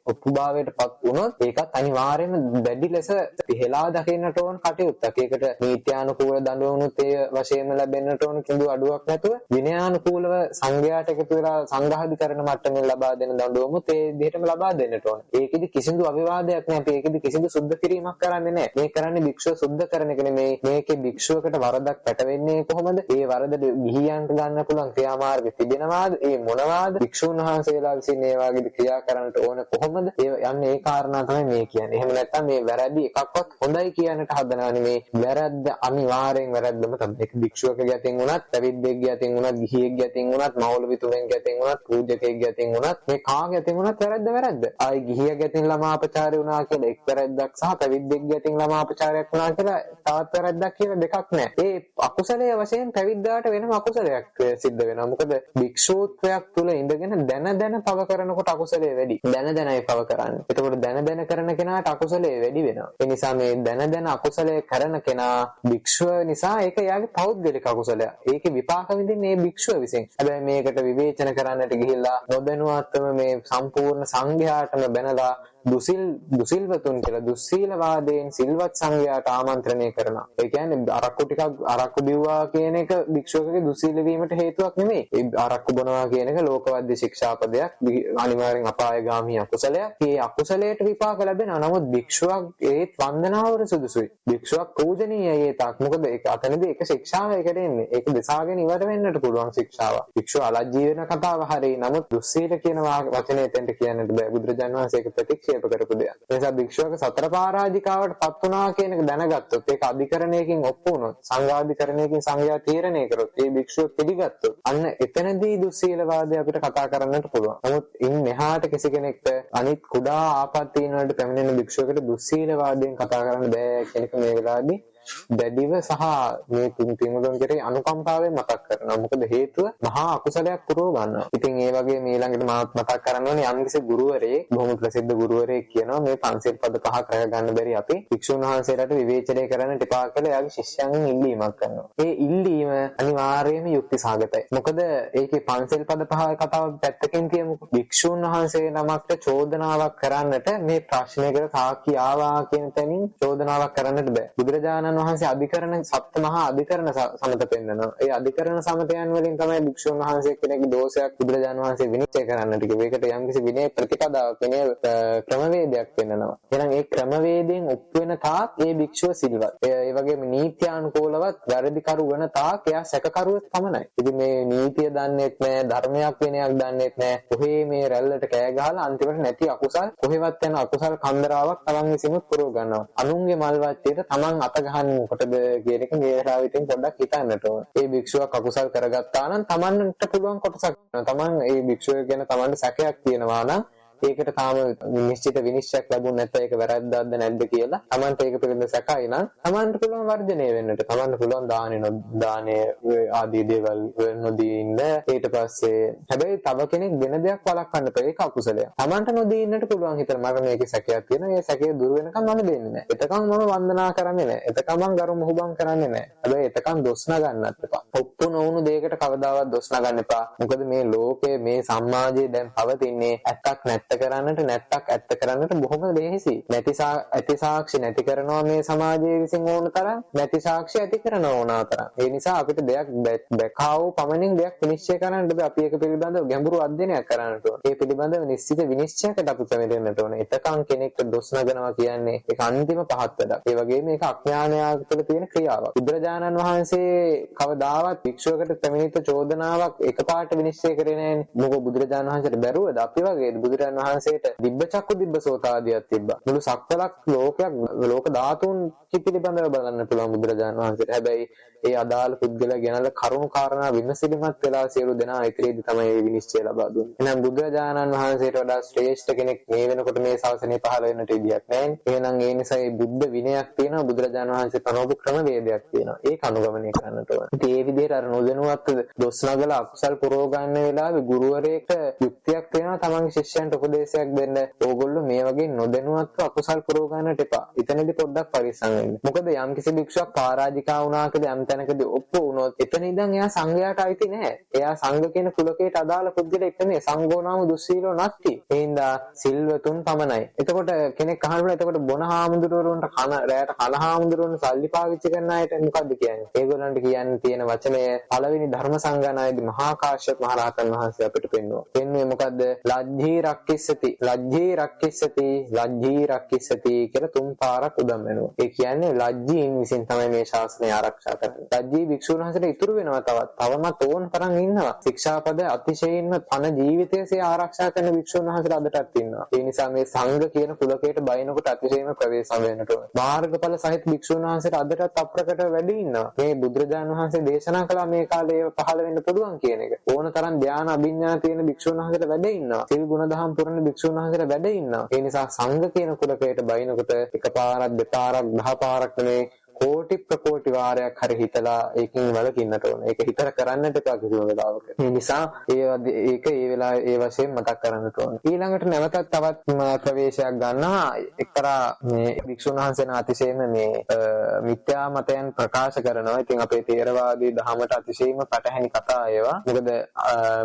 ඔප්පුභාවයට පත් වුණොත් ඒකත් අනිවාර්යයෙන්ම දැඩි ලෙස පිහලා දකින්නට ඕන කටයුත්තක්. ඒකට නීත්‍යානුකූල දඬුවමුත් ඒ වශයෙන්ම ලැබෙන්නට ඕන කිඳු අඩුවක් නැතුව විනයානුකූලව සංඝයාට එකතු වෙලා සංඝාධිකරණ මට්ටමින් ලබා දෙන දඬුවමුත් ඒ විදිහටම ලබා දෙන්නට ඕන. ඒකෙදි කිසිදු අවිවාදයක් නැහැ. අපි ඒකෙදි කිසිදු සුද්ධ කිරීමක් කරන්නේ නැහැ. මේ කරන්නේ භික්ෂුව සුද්ධ කරන එක නෙමෙයි. මේකේ භික්ෂුවකට වරදක් පැටවෙන්නේ කොහොමද? ඒ වරදට ගිහියන්ට ගන්න පුළුවන් ක්‍රියාමාර්ග තිබෙනවාද? ඒ මොනවාද? භික්ෂුන් වහන්සේලා විසින් ඒ වගේ ක්‍රියා කරන්නට ඕන කොහොමද? ඒ යන්නේ ඒ කාරණා තමයි මේ කියන්නේ. එහෙම නැත්නම් මේ වැරදි එකක්වත් හොඳයි කියන්නට හදනවා නෙමේ. වැරද්ද අනිවාර්යෙන් වැරද්දම තමයි. ඒක භික්ෂුවකගේ අතින් වුණත්, පැවිද්දෙක්ගේ අතින් වුණත්, ගිහියෙක්ගේ අතින් වුණත්, මෞලවිතුමෙක්ගේ අතින් වුණත්, පූජකයෙක්ගේ අතින් වුණත් මේ කාගේ අතින් වුණත් වැරද්ද. ආයි ගිහියෙක්ගේ අතින් ළමා අපචාරය වුණා කියලා එක් වැරද්දක් සහ පැවිද්දෙක්ගේ අතින් ළමා අපචාරයක් වුණා කියලා තවත් වැරද්දක් කියලා දෙකක් නැහැ. ඒ අකුසලයේ වශයෙන් පැවිද්දාට වෙනම අකුසලයක් සිද්ධ වෙනවා. මොකද භික්ෂූත්වයක් තුළ ඉඳගෙන දැන පව කරනකොට අකුසලයේ වැඩි. දැනයි පව කරන්නේ. එතකොට දැන කරන කෙනාට අකුසලයේ වැඩි වෙනවා. ඒ නිසා මේ දැන අකුසලයේ කරන කෙනා භික්ෂුව නිසා ඒක එයාගේ පෞද්ගලික අකුසලයක්. ඒකේ විපාක විඳින්නේ මේ භික්ෂුව විසින්. හැබැයි මේකට විවේචන කරන්නට ගිහිල්ලා නොදැනුවත්වම මේ සම්පූර්ණ සංඝයාටම බැනලා දුසිල්වතුන් කියලා දුස්සීලවාදයෙන් සිල්වත් සංඝයාට ආමන්ත්‍රණය කරනවා. ඒ කියන්නේ අරක්කු බිව්වා කියන එක භික්ෂුවකගේ දුස්සීල වීමට හේතුවක් නෙමෙයි. ඒ අරක්කු බොනවා කියන එක ලෝකවද්‍ය ශික්ෂාපදයක්, අනිවාර්යෙන් අපායගාමී අකුසලයක්. මේ අකුසලයට විපාක ලැබෙනවා. නමුත් භික්ෂුවක් ඒත් වන්දනාවට සුදුසුයි. භික්ෂුවක් පූජනීයයි ඒතක්. මොකද ඒක අතනදී එක ශික්ෂාවයකට එන්නේ. ඒක දෙසාගෙන ඉවර වෙන්නට පුළුවන් ශික්ෂාවක්. භික්ෂුව අලජ්ජී වෙන කතාව හරියි. නමුත් දුස්සීල කියන වචනේ එතෙන්ට කියන්නට බෑ. බුදුරජාණන් වහන්සේ ඒක ප්‍රතික්ෂේප කරපු දෙයක්. ඒ නිසා භික්ෂුවක සතර පරාජිකාවට පත් වුණා කියන එක දැනගත්තොත්, ඒක අධිකරණයකින් ඔප්පු වුණොත්, සංඝාධිකරණයකින් සංඝයා තීරණය කරොත්, ඒ භික්ෂුව පිළිගත්තොත්, අන්න එතනදී දුස්සීලවාදය අපිට කතා කරන්නට පුළුවන්. නමුත් ඉන් මෙහාට කිසි කෙනෙක්ට අනිත් කුඩා ආපත්තීන් වලට පැමිණෙන භික්ෂුවකට දුස්සීලවාදයෙන් කතා කරන්න බෑ කියන එක මේ වෙලාවේදී දැඩිව සහ මේ පින්වතුන් කෙරෙහි අනුකම්පාවෙන් මතක් කරනවා. මොකද හේතුව මහා අකුසලයක් පුරව ගන්නවා. ඉතින් ඒ වගේ මේ ළඟට මාත් මතක් කරන්න ඕනේ යම්කිසි ගුරුවරයෙක්, බොහොම ප්‍රසිද්ධ ගුරුවරයෙක් කියනවා මේ පන්සිල් පද පහ කරගන්න බැරි අපි භික්ෂුන් වහන්සේලාට විවේචනය කරන්න ටිපා කියලා එයාගේ ශිෂ්‍යයන්ගෙන් ඉල්ලීමක් කරනවා. ඒ ඉල්ලීම අනිවාර්යයෙන්ම යුක්තිසහගතයි. මොකද ඒකේ පන්සිල් පද පහ කතාව පැත්තකින් කියමුකෝ. භික්ෂුන් වහන්සේ නමක්ට චෝදනාවක් කරන්නට මේ ප්‍රශ්නයකට සාක්ෂි ආවා කියන තැනින් චෝදනාවක් කරන්නට බෑ. බුදුරජාණන් වහන්සේ අධිකරණ සප්ත මහා අධිකරණ සමත පෙන්නනවා. ඒ අධිකරණ සමතයන් වලින් තමයි භික්ෂුන් වහන්සේ කෙනෙකුගේ දෝෂයක් බුදුරජාණන් වහන්සේ විනිශ්චය කරන්නට කිව්වේ. ඒකට යම්කිසි විනය ප්‍රතිපදාවක්, විනය ක්‍රමවේදයක් පෙන්නනවා. එහෙනම් ඒ ක්‍රමවේදයෙන් ඔප්පු වෙන තාක් ඒ භික්ෂුව සිල්වත්. ඒ වගේම නීත්‍යානුකූලවත් වැරදිකරු වෙන තාක් එයා සැකකරුවෙක් පමණයි. ඉතින් මේ නීතිය දන්නේත් නැහැ, ධර්මයක් විනයක් දන්නේත් නැහැ. කොහේ මේ රැල්ලට කෑ ගහලා අන්තිමට නැති අකුසල්, කොහෙවත් යන අකුසල් කන්දරාවක් තමන් විසින්ම පුරව ගන්නවා. අනුන්ගේ මල් වත්තේට තමන් අත ගහන්නේ මොකටද කියන එක මේ වෙලාවෙදී පොඩ්ඩක් හිතන්නට ඕන. ඒ භික්ෂුවක් අකුසල් කරගත්තා නම් තමන්ට පුළුවන් කොටසක්. තමන් ඒ භික්ෂුව ගැන තමන්ට සැකයක් තියෙනවා නම් ඒකට තාම නිශ්චිත විනිශ්චයක් ලැබුණ නැත්නම් ඒක වැරද්දක්ද නැද්ද කියලා Tamanට ඒක පිළිබඳ සැකයි නම් Tamanට පුළුවන් වර්ජනය වෙන්නට. Tamanට පුළුවන් දානේ ආදී දේවල් නොදී ඉන්න. ඊට පස්සේ හැබැයි තව කෙනෙක් වෙන දෙයක් වළක්වන්න බෑ. ඒක අකුසලයක්. Tamanට නොදී ඉන්නට පුළුවන් හිතන මට මේකේ සැකයක් තියෙනවා. ඒ සැකය දුර වෙනකම් මම දෙන්නේ නැහැ. එතකම් මම වන්දනා කරන්නේ නැහැ. එතකම් මම ගරු මුහුබන් කරන්නේ නැහැ. හැබැයි එතකම් දොස් නගන්නත් එපා. ඔප්පු නොවුණු දෙයකට කවදාවත් දොස් නගන්න එපා. මොකද මේ ලෝකයේ මේ සමාජයේ දැන් පවතින්නේ ඇත්තක් නැත්ත කරන්නට නැත්තක් ඇත්ත කරන්නට බොහොම ලේසි. ඇති සාක්ෂි නැති කරනවා මේ සමාජයේ විසින් ඕන තරම්, නැති සාක්ෂි ඇති කරනවා ඕන තරම්. ඒ නිසා අපිට දෙයක් දැකාවෝ පමණින් දෙයක් විනිශ්චය කරන්න බෑ. අපි ඒක පිළිබඳව ගැඹුරු අධ්‍යයනයක් කරන්නට ඕන. ඒ පිළිබඳව නිශ්චිත විනිශ්චයකට අපි පැමිණෙන්නට ඕන. එතකන් කෙනෙක්ට දොස් නගනවා කියන්නේ ඒක අන්තිම පහත් වැඩක්. ඒ වගේම මේක අඥානයක් තුළ තියෙන ක්‍රියාවක්. බුදුරජාණන් වහන්සේ කවදාවත් භික්ෂුවකට පැමිණිච්ච චෝදනාවක් එකපාරට විනිශ්චය කරේ නැහැ. මොකද බුදුරජාණන් වහන්සේට බැරුවද? අපි වගේ බුදුරජාණන් වහන්සේට දිබ්බ චක්කු දිබ්බ සෝතාදියක් තිබ්බා. මුළු සක්වලක් ලෝක ධාතුන් පිළිබඳව බලන්න පුළුවන් බුදුරජාණන් වහන්සේට. හැබැයි ඒ අදාළ පුද්ගලයා ගැනලා කරුණු කාරණා විමසිලිමත් වෙලා සියලු දෙනා ඉදිරියේදී තමයි මේ විනිශ්චය ලබා දුන්නේ. එහෙනම් බුදුරජාණන් වහන්සේට වඩා ශ්‍රේෂ්ඨ කෙනෙක් මේ වෙනකොට මේ ශාසනය පහළ වෙන්නට ඉඩයක් නැහැ. එහෙනම් ඒ නිසා මේ බුද්ධ විනයක් තියෙනවා. බුදුරජාණන් වහන්සේ පනවපු ක්‍රමවේදයක් තියෙනවා. ඒක අනුගමනය කරන්නට ඕන. ඉතින් මේ විදිහට අර නොදැනුවත්ව දොස් නගලා අකුසල් පුරව ගන්න වෙලාවේ ගුරුවරයෙක්ට යුක්තියක් තියෙනවා තමන්ගේ ශිෂ්‍යයන්ට උපදේශයක් දෙන්න. ඕගොල්ලෝ මේ වගේ නොදැනුවත්ව අකුසල් පුරව ගන්නට එපා. එතනදී පොඩ්ඩක් පරිස්සම් වෙන්න. මොකද යම්කිසි භික්ෂුවක් පරාජිකා වුණා කියලා යම් තැනකදී ඔප්පු වුණොත් එතන ඉඳන් එයා සංඝයාට අයිති නැහැ. එයා සංඝ කියන කුලකයට අදාළ පුද්ගලෙක් නෙමෙයි. සංඝෝනාම දුස්සීලෝ නැත්ති. ඒ හින්දා සිල්වතුන් පමණයි. එතකොට කෙනෙක් අහනවා එතකොට බොන හාමුදුරුවන්ට රැයට කන හාමුදුරුවන්ට සල්ලි පාවිච්චි කරන අයට මොකද්ද කියන්නේ? ඒගොල්ලන්ට කියන්න තියෙන වචනය පළවෙනි ධර්ම සංගායනාවේදී මහා කාශ්‍යප මහ රහතන් වහන්සේ අපිට පෙන්වුවා. පෙන්වුවේ මොකද්ද? ලජ්ජී රක්කිස්සති ලජ්ජී රක්කිස්සති ලජ්ජී රක්කිස්සති කියලා තුන් පාරක් උදම් වෙනවා. ඒ කියන්නේ ලජ්ජීන් විසින් තමයි මේ ශාසනය ආරක්ෂා කරන්නේ. ලජ්ජී භික්ෂුන් වහන්සේට ඉතුරු වෙනවා තවමත් ඕන තරම් ඉන්නවා. ශික්ෂාපද අතිශයින්ම පන ජීවිතයසේ ආරක්ෂා කරන භික්ෂුන් වහන්සේලා අදටත් ඉන්නවා. ඒ නිසා මේ සංඝ කියන කුලකයට බයිනකොට අතිශයින්ම ප්‍රවේශම් වෙන්නට ඕන. මාර්ගඵල සහිත භික්ෂුන් වහන්සේට අදටත් අප්‍රකට වැඩි ඉන්නවා. මේ බුදුරජාණන් වහන්සේ දේශනා කළා මේ කාලේ පහළ වෙන්න පුළුවන් කියන එක. ඕන තරම් ධානා අභිඥා තියෙන භික්ෂුන් වහන්සේට වැඩ ඉන්නවා. සිල් ගුණ දහම් පුරන භික්ෂුන් වහන්සේට වැඩ ඉන්නවා. ඒ නිසා සංඝ කියන කුලකයට බයිනකොට එකපාරක් දෙපාරක් 10 පාරක් නෙමෙයි කෝටි ප්‍රකෝටි වාරයක් හරි හිතලා ඒකෙන් වළකින්නට ඕන. ඒක හිතර කරන්නට එපා කිසිම වෙලාවක. ඒ නිසා ඒක ඒ වෙලාවේ ඒ වශයෙන් මතක් කරන්නට ඕන. ඊළඟට නැවතත් තවත් ප්‍රවේශයක් ගන්නවා. එක්තරා මේ වික්ෂුන් වහන්සේන අතිශයින්ම මේ මිත්‍යා මතයන් ප්‍රකාශ කරනවා. ඉතින් අපේ තේරවාදී දහමට අතිශයින්ම පටහැනි කතා ඒවා. මොකද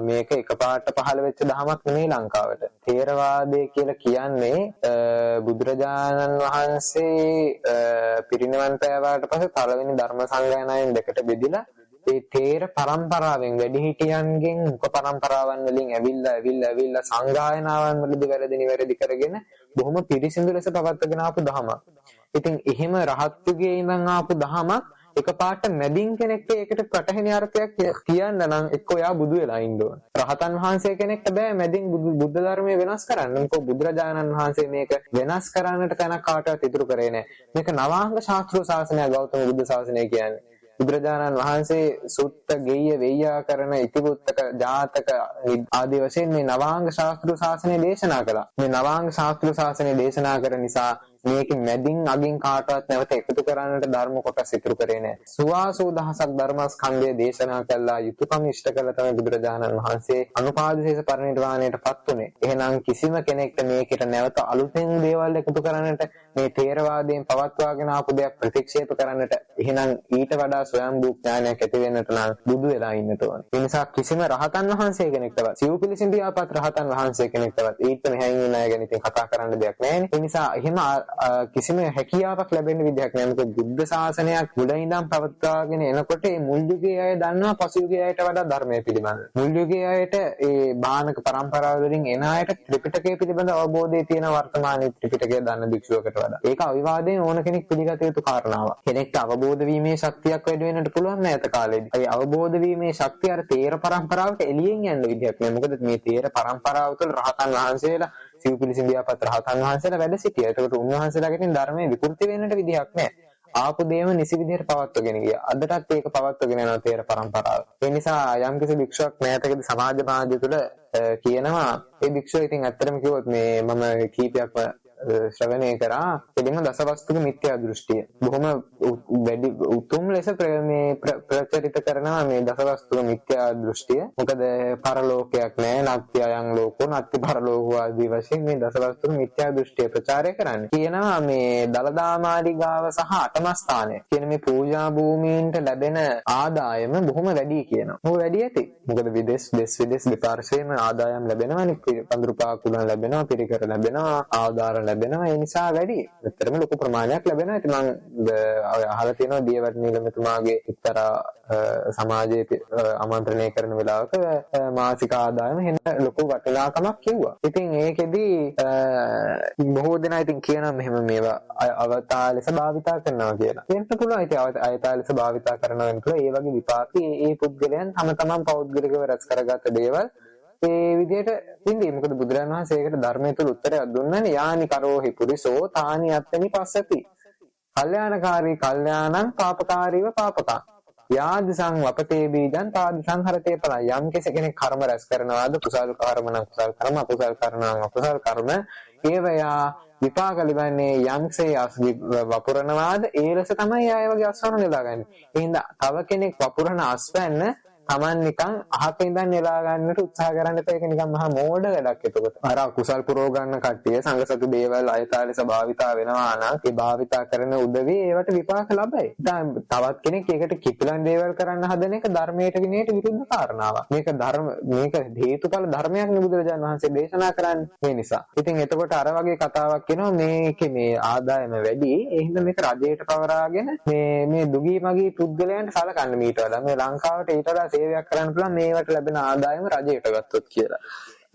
මේක එකපාරට පහළ වෙච්ච දහමක් නෙමෙයි ලංකාවට. තේරවාදය කියලා කියන්නේ බුදුරජාණන් වහන්සේ පිරිනිවන් පෑවාට පස්සේ පළවෙනි ධර්ම සංගායනාවෙන් දෙකට බෙදිලා ඒ තේර පරම්පරාවෙන් වැඩිහිටියන්ගෙන් උප පරම්පරාවන් වලින් ඇවිල්ලා සංගායනාවන් වලදී වැරදි කරගෙන බොහොම පිරිසිදු ලෙස පවත්වාගෙන ආපු දහමක්. ඉතින් එහෙම රහත් යුගයේ ඉඳන් ආපු දහමක් එකපාරට මැදින් කෙනෙක්ට ඒකට ප්‍රටහෙන අර්ථයක් කියන්න නම් එක්ක එයා බුදු වෙලා ඉන්න ඕන. රහතන් වහන්සේ කෙනෙක්ට බෑ මැදින් බුද්ධ ධර්මය වෙනස් කරන්න. මොකද බුදුරජාණන් වහන්සේ මේක වෙනස් කරන්නට තැනක් කාටවත් ඉතුරු කරේ නැහැ. මේක නවාංග ශාස්ත්‍රීය ශාසනය ගෞතම බුදු ශාසනය කියන්නේ. බුදුරජාණන් වහන්සේ සුත්ත ගෙය්‍ය වේයාකරණ ඉතිවුත්තක ජාතක ආදී වශයෙන් මේ නවාංග ශාස්ත්‍රීය ශාසනය දේශනා කළා. මේ නවාංග ශාස්ත්‍රීය ශාසනය දේශනා කරන නිසා මේක මැදින් අගින් කාටවත් නැවත එකතු කරන්නට ධර්ම කොටස් ඉතුරු කරේ නැහැ. සුවාසෝ දහසක් ධර්මස්කන්ධය දේශනා කළා යුතුයකම් ඉෂ්ට කළ තමයි බුදුරජාණන් වහන්සේ අනුපාදිශේෂ පරිනිර්වාණයටපත් උනේ. එහෙනම් කිසිම කෙනෙක්ට මේකට නැවත අලුතෙන් දේවල් එකතු කරන්නට මේ තේරවාදයෙන් පවත්වාගෙන ආපු දෙයක් ප්‍රතික්ෂේප කරන්නට එහෙනම් ඊට වඩා ස්වයංභූ ඥානයක් ඇති වෙන්නට නම් බුදු වෙලා ඉන්නට ඕන. ඒ නිසා කිසිම රහතන් වහන්සේ කෙනෙක්ටවත් සිව්පිලිසිඳියාපත් රහතන් වහන්සේ කෙනෙක්ටවත් ඊට මෙහෙන් ඉන්න අය ගැන ඉතින් කතා කරන්න දෙයක් නැහැ. ඒ නිසා එහෙම කිසිම හැකියාවක් ලැබෙන්න විදිහක් නැහැ. මොකද බුද්ධ ශාසනයක් මුල ඉඳන් පවත්වාගෙන එනකොට මේ මුල් යුගයේ අය දන්නවා පසු යුගයේ අයට වඩා ධර්මයේ පිළිබඳව. මුල් යුගයේ අයට ඒ බාහනක පරම්පරාව වලින් එන අයට ත්‍රිපිටකය පිළිබඳ අවබෝධය තියෙන වර්තමානයේ ත්‍රිපිටකය දන්න භික්ෂුවකට වඩා. ඒක අවිවාදයෙන් ඕන කෙනෙක් පිළිගත යුතු කාරණාවක්. කෙනෙක්ට අවබෝධ වීමේ ශක්තියක් වැඩි වෙන්නට පුළුවන් නැත කාලෙදී. ඒ අවබෝධ වීමේ ශක්තිය අර තේර පරම්පරාවට එළියෙන් යන්න විදිහක් නෑ. මොකද මේ තේර පරම්පරාව තුළ රහතන් වහන්සේලා සිව්පිලිසිඳියාපත් රහතන් වහන්සේලා වැඩ සිටියා. ඒකට උන්වහන්සේලාගෙන් ධර්මයේ විකෘති වෙන්නට විදිහක් නැහැ. ආපු දේම නිසි විදිහට පවත්වගෙන ගියා. අදටත් ඒක පවත්වගෙන යනවා තේර පරම්පරාව. ඒ නිසා යම්කිසි භික්ෂුවක් මෑතකදී සමාජ මාධ්‍ය තුළ කියනවා ඒ භික්ෂුව ඉතින් ඇත්තටම කිව්වොත් මේ මම කීපයක්ම ශ්‍රවණය කරා එදින දසවස්තුක මිත්‍යා දෘෂ්ටිය. බොහොම වැඩි උතුම් ලෙස මේ ප්‍රචලිත කරනවා මේ දසවස්තුක මිත්‍යා දෘෂ්ටිය. මොකද පරලෝකයක් නැහැ, නත්ති අයං ලෝකෝ, නත්ති පරලෝකෝ ආදී වශයෙන් මේ දසවස්තුක මිත්‍යා දෘෂ්ටිය ප්‍රචාරය කරන්නේ. කියනවා මේ දලදා මාලිගාව සහ අටම ස්ථානය කියන මේ පූජා භූමීන්ට ලැබෙන ආදායම බොහොම වැඩි කියනවා. මොකද වැඩි ඇති. මොකද විදේශ දෙපාර්ශ්වයෙන්ම ආදායම් ලැබෙනවානේ. පඳුරු පාකුලන් ලැබෙනවා, පිරිකර ලැබෙනවා, ආදාර ලැබෙනවා. ඒ නිසා වැඩි. ඇත්තටම ලොකු ප්‍රමාණයක් ලැබෙනවා. ඉතින් මම අහලා තියෙනවා දියවඩන නිලමතුමාගේ එක්තරා සමාජයේ ආමන්ත්‍රණය කරන වෙලාවක මාසික ආදායම හෙන්න ලොකු වටිනාකමක් කිව්වා. ඉතින් ඒකෙදි බොහෝ දෙනා ඉතින් කියනවා මෙහෙම මේවා අවතාර ලෙස භාවිතා කරනවා කියලා. කියන්න පුළුවන්. ඉතින් අවතාර ලෙස භාවිතා කරනවා කියනකොට ඒ වගේ විපාක ඒ පුද්ගලයන් තම තමන් පෞද්ගලිකව රැස් කරගත්ත දේවල් ඒ විදිහට ඉන්නේ. මොකද බුදුරජාණන් වහන්සේ ඒකට ධර්මයේ තුල උත්තරයක් දුන්නානේ. යානි කරෝහි පුරිසෝ තානි අත්තනි පස්සති. කල්යාණකාරී කල්යාණං පාපකාරීව පාපකං. යාදිසං වපතේ බීජං තාදිසං හරතේ පලං. යම් කෙනෙක් කර්ම රැස් කරනවාද කුසල කර්ම නම් කුසල කර්ම, අකුසල කර්ම නම් අකුසල කර්ම, ඒවයා විපාක ලැබන්නේ යම්සේ වපුරනවාද ඒ ලෙස තමයි ආය වගේ අස්වැන්න නෙලාගන්නේ. එහෙනම් තව කෙනෙක් වපුරන අස්වැන්න Taman නිකන් අහක ඉඳන් නෙලා ගන්නට උත්සාහ කරන්න එපා. ඒක නිකන් මහා මෝඩ වැඩක්. එතකොට අර කුසල් පුරව ගන්න කට්ටිය සංගසතු දේවල් අයතාලෙස භාවිතා වෙනවා නම් ඒ භාවිතා කරන උදවිය ඒවට විපාක ලබයි. තවත් කෙනෙක් ඒකට කිපිලන් දේවල් කරන්න හදන එක ධර්මයට විනයට විරුද්ධ කාරණාවක්. මේක හේතුඵල ධර්මයක් නේ බුදුරජාණන් වහන්සේ දේශනා කරන්නේ. මේ නිසා ඉතින් එතකොට අර වගේ කතාවක් එනවා මේකේ මේ ආදායම වැඩි. ඒ හින්දා මේක රජයට පවරාගෙන මේ දුගී මගී පුද්ගලයන්ට සලකන්න මීට වඩා මේ ලංකාවට ඊට වඩා සේවයක් කරන්න පුළුවන් මේවට ලැබෙන ආදායම රජයට ගත්තොත් කියලා.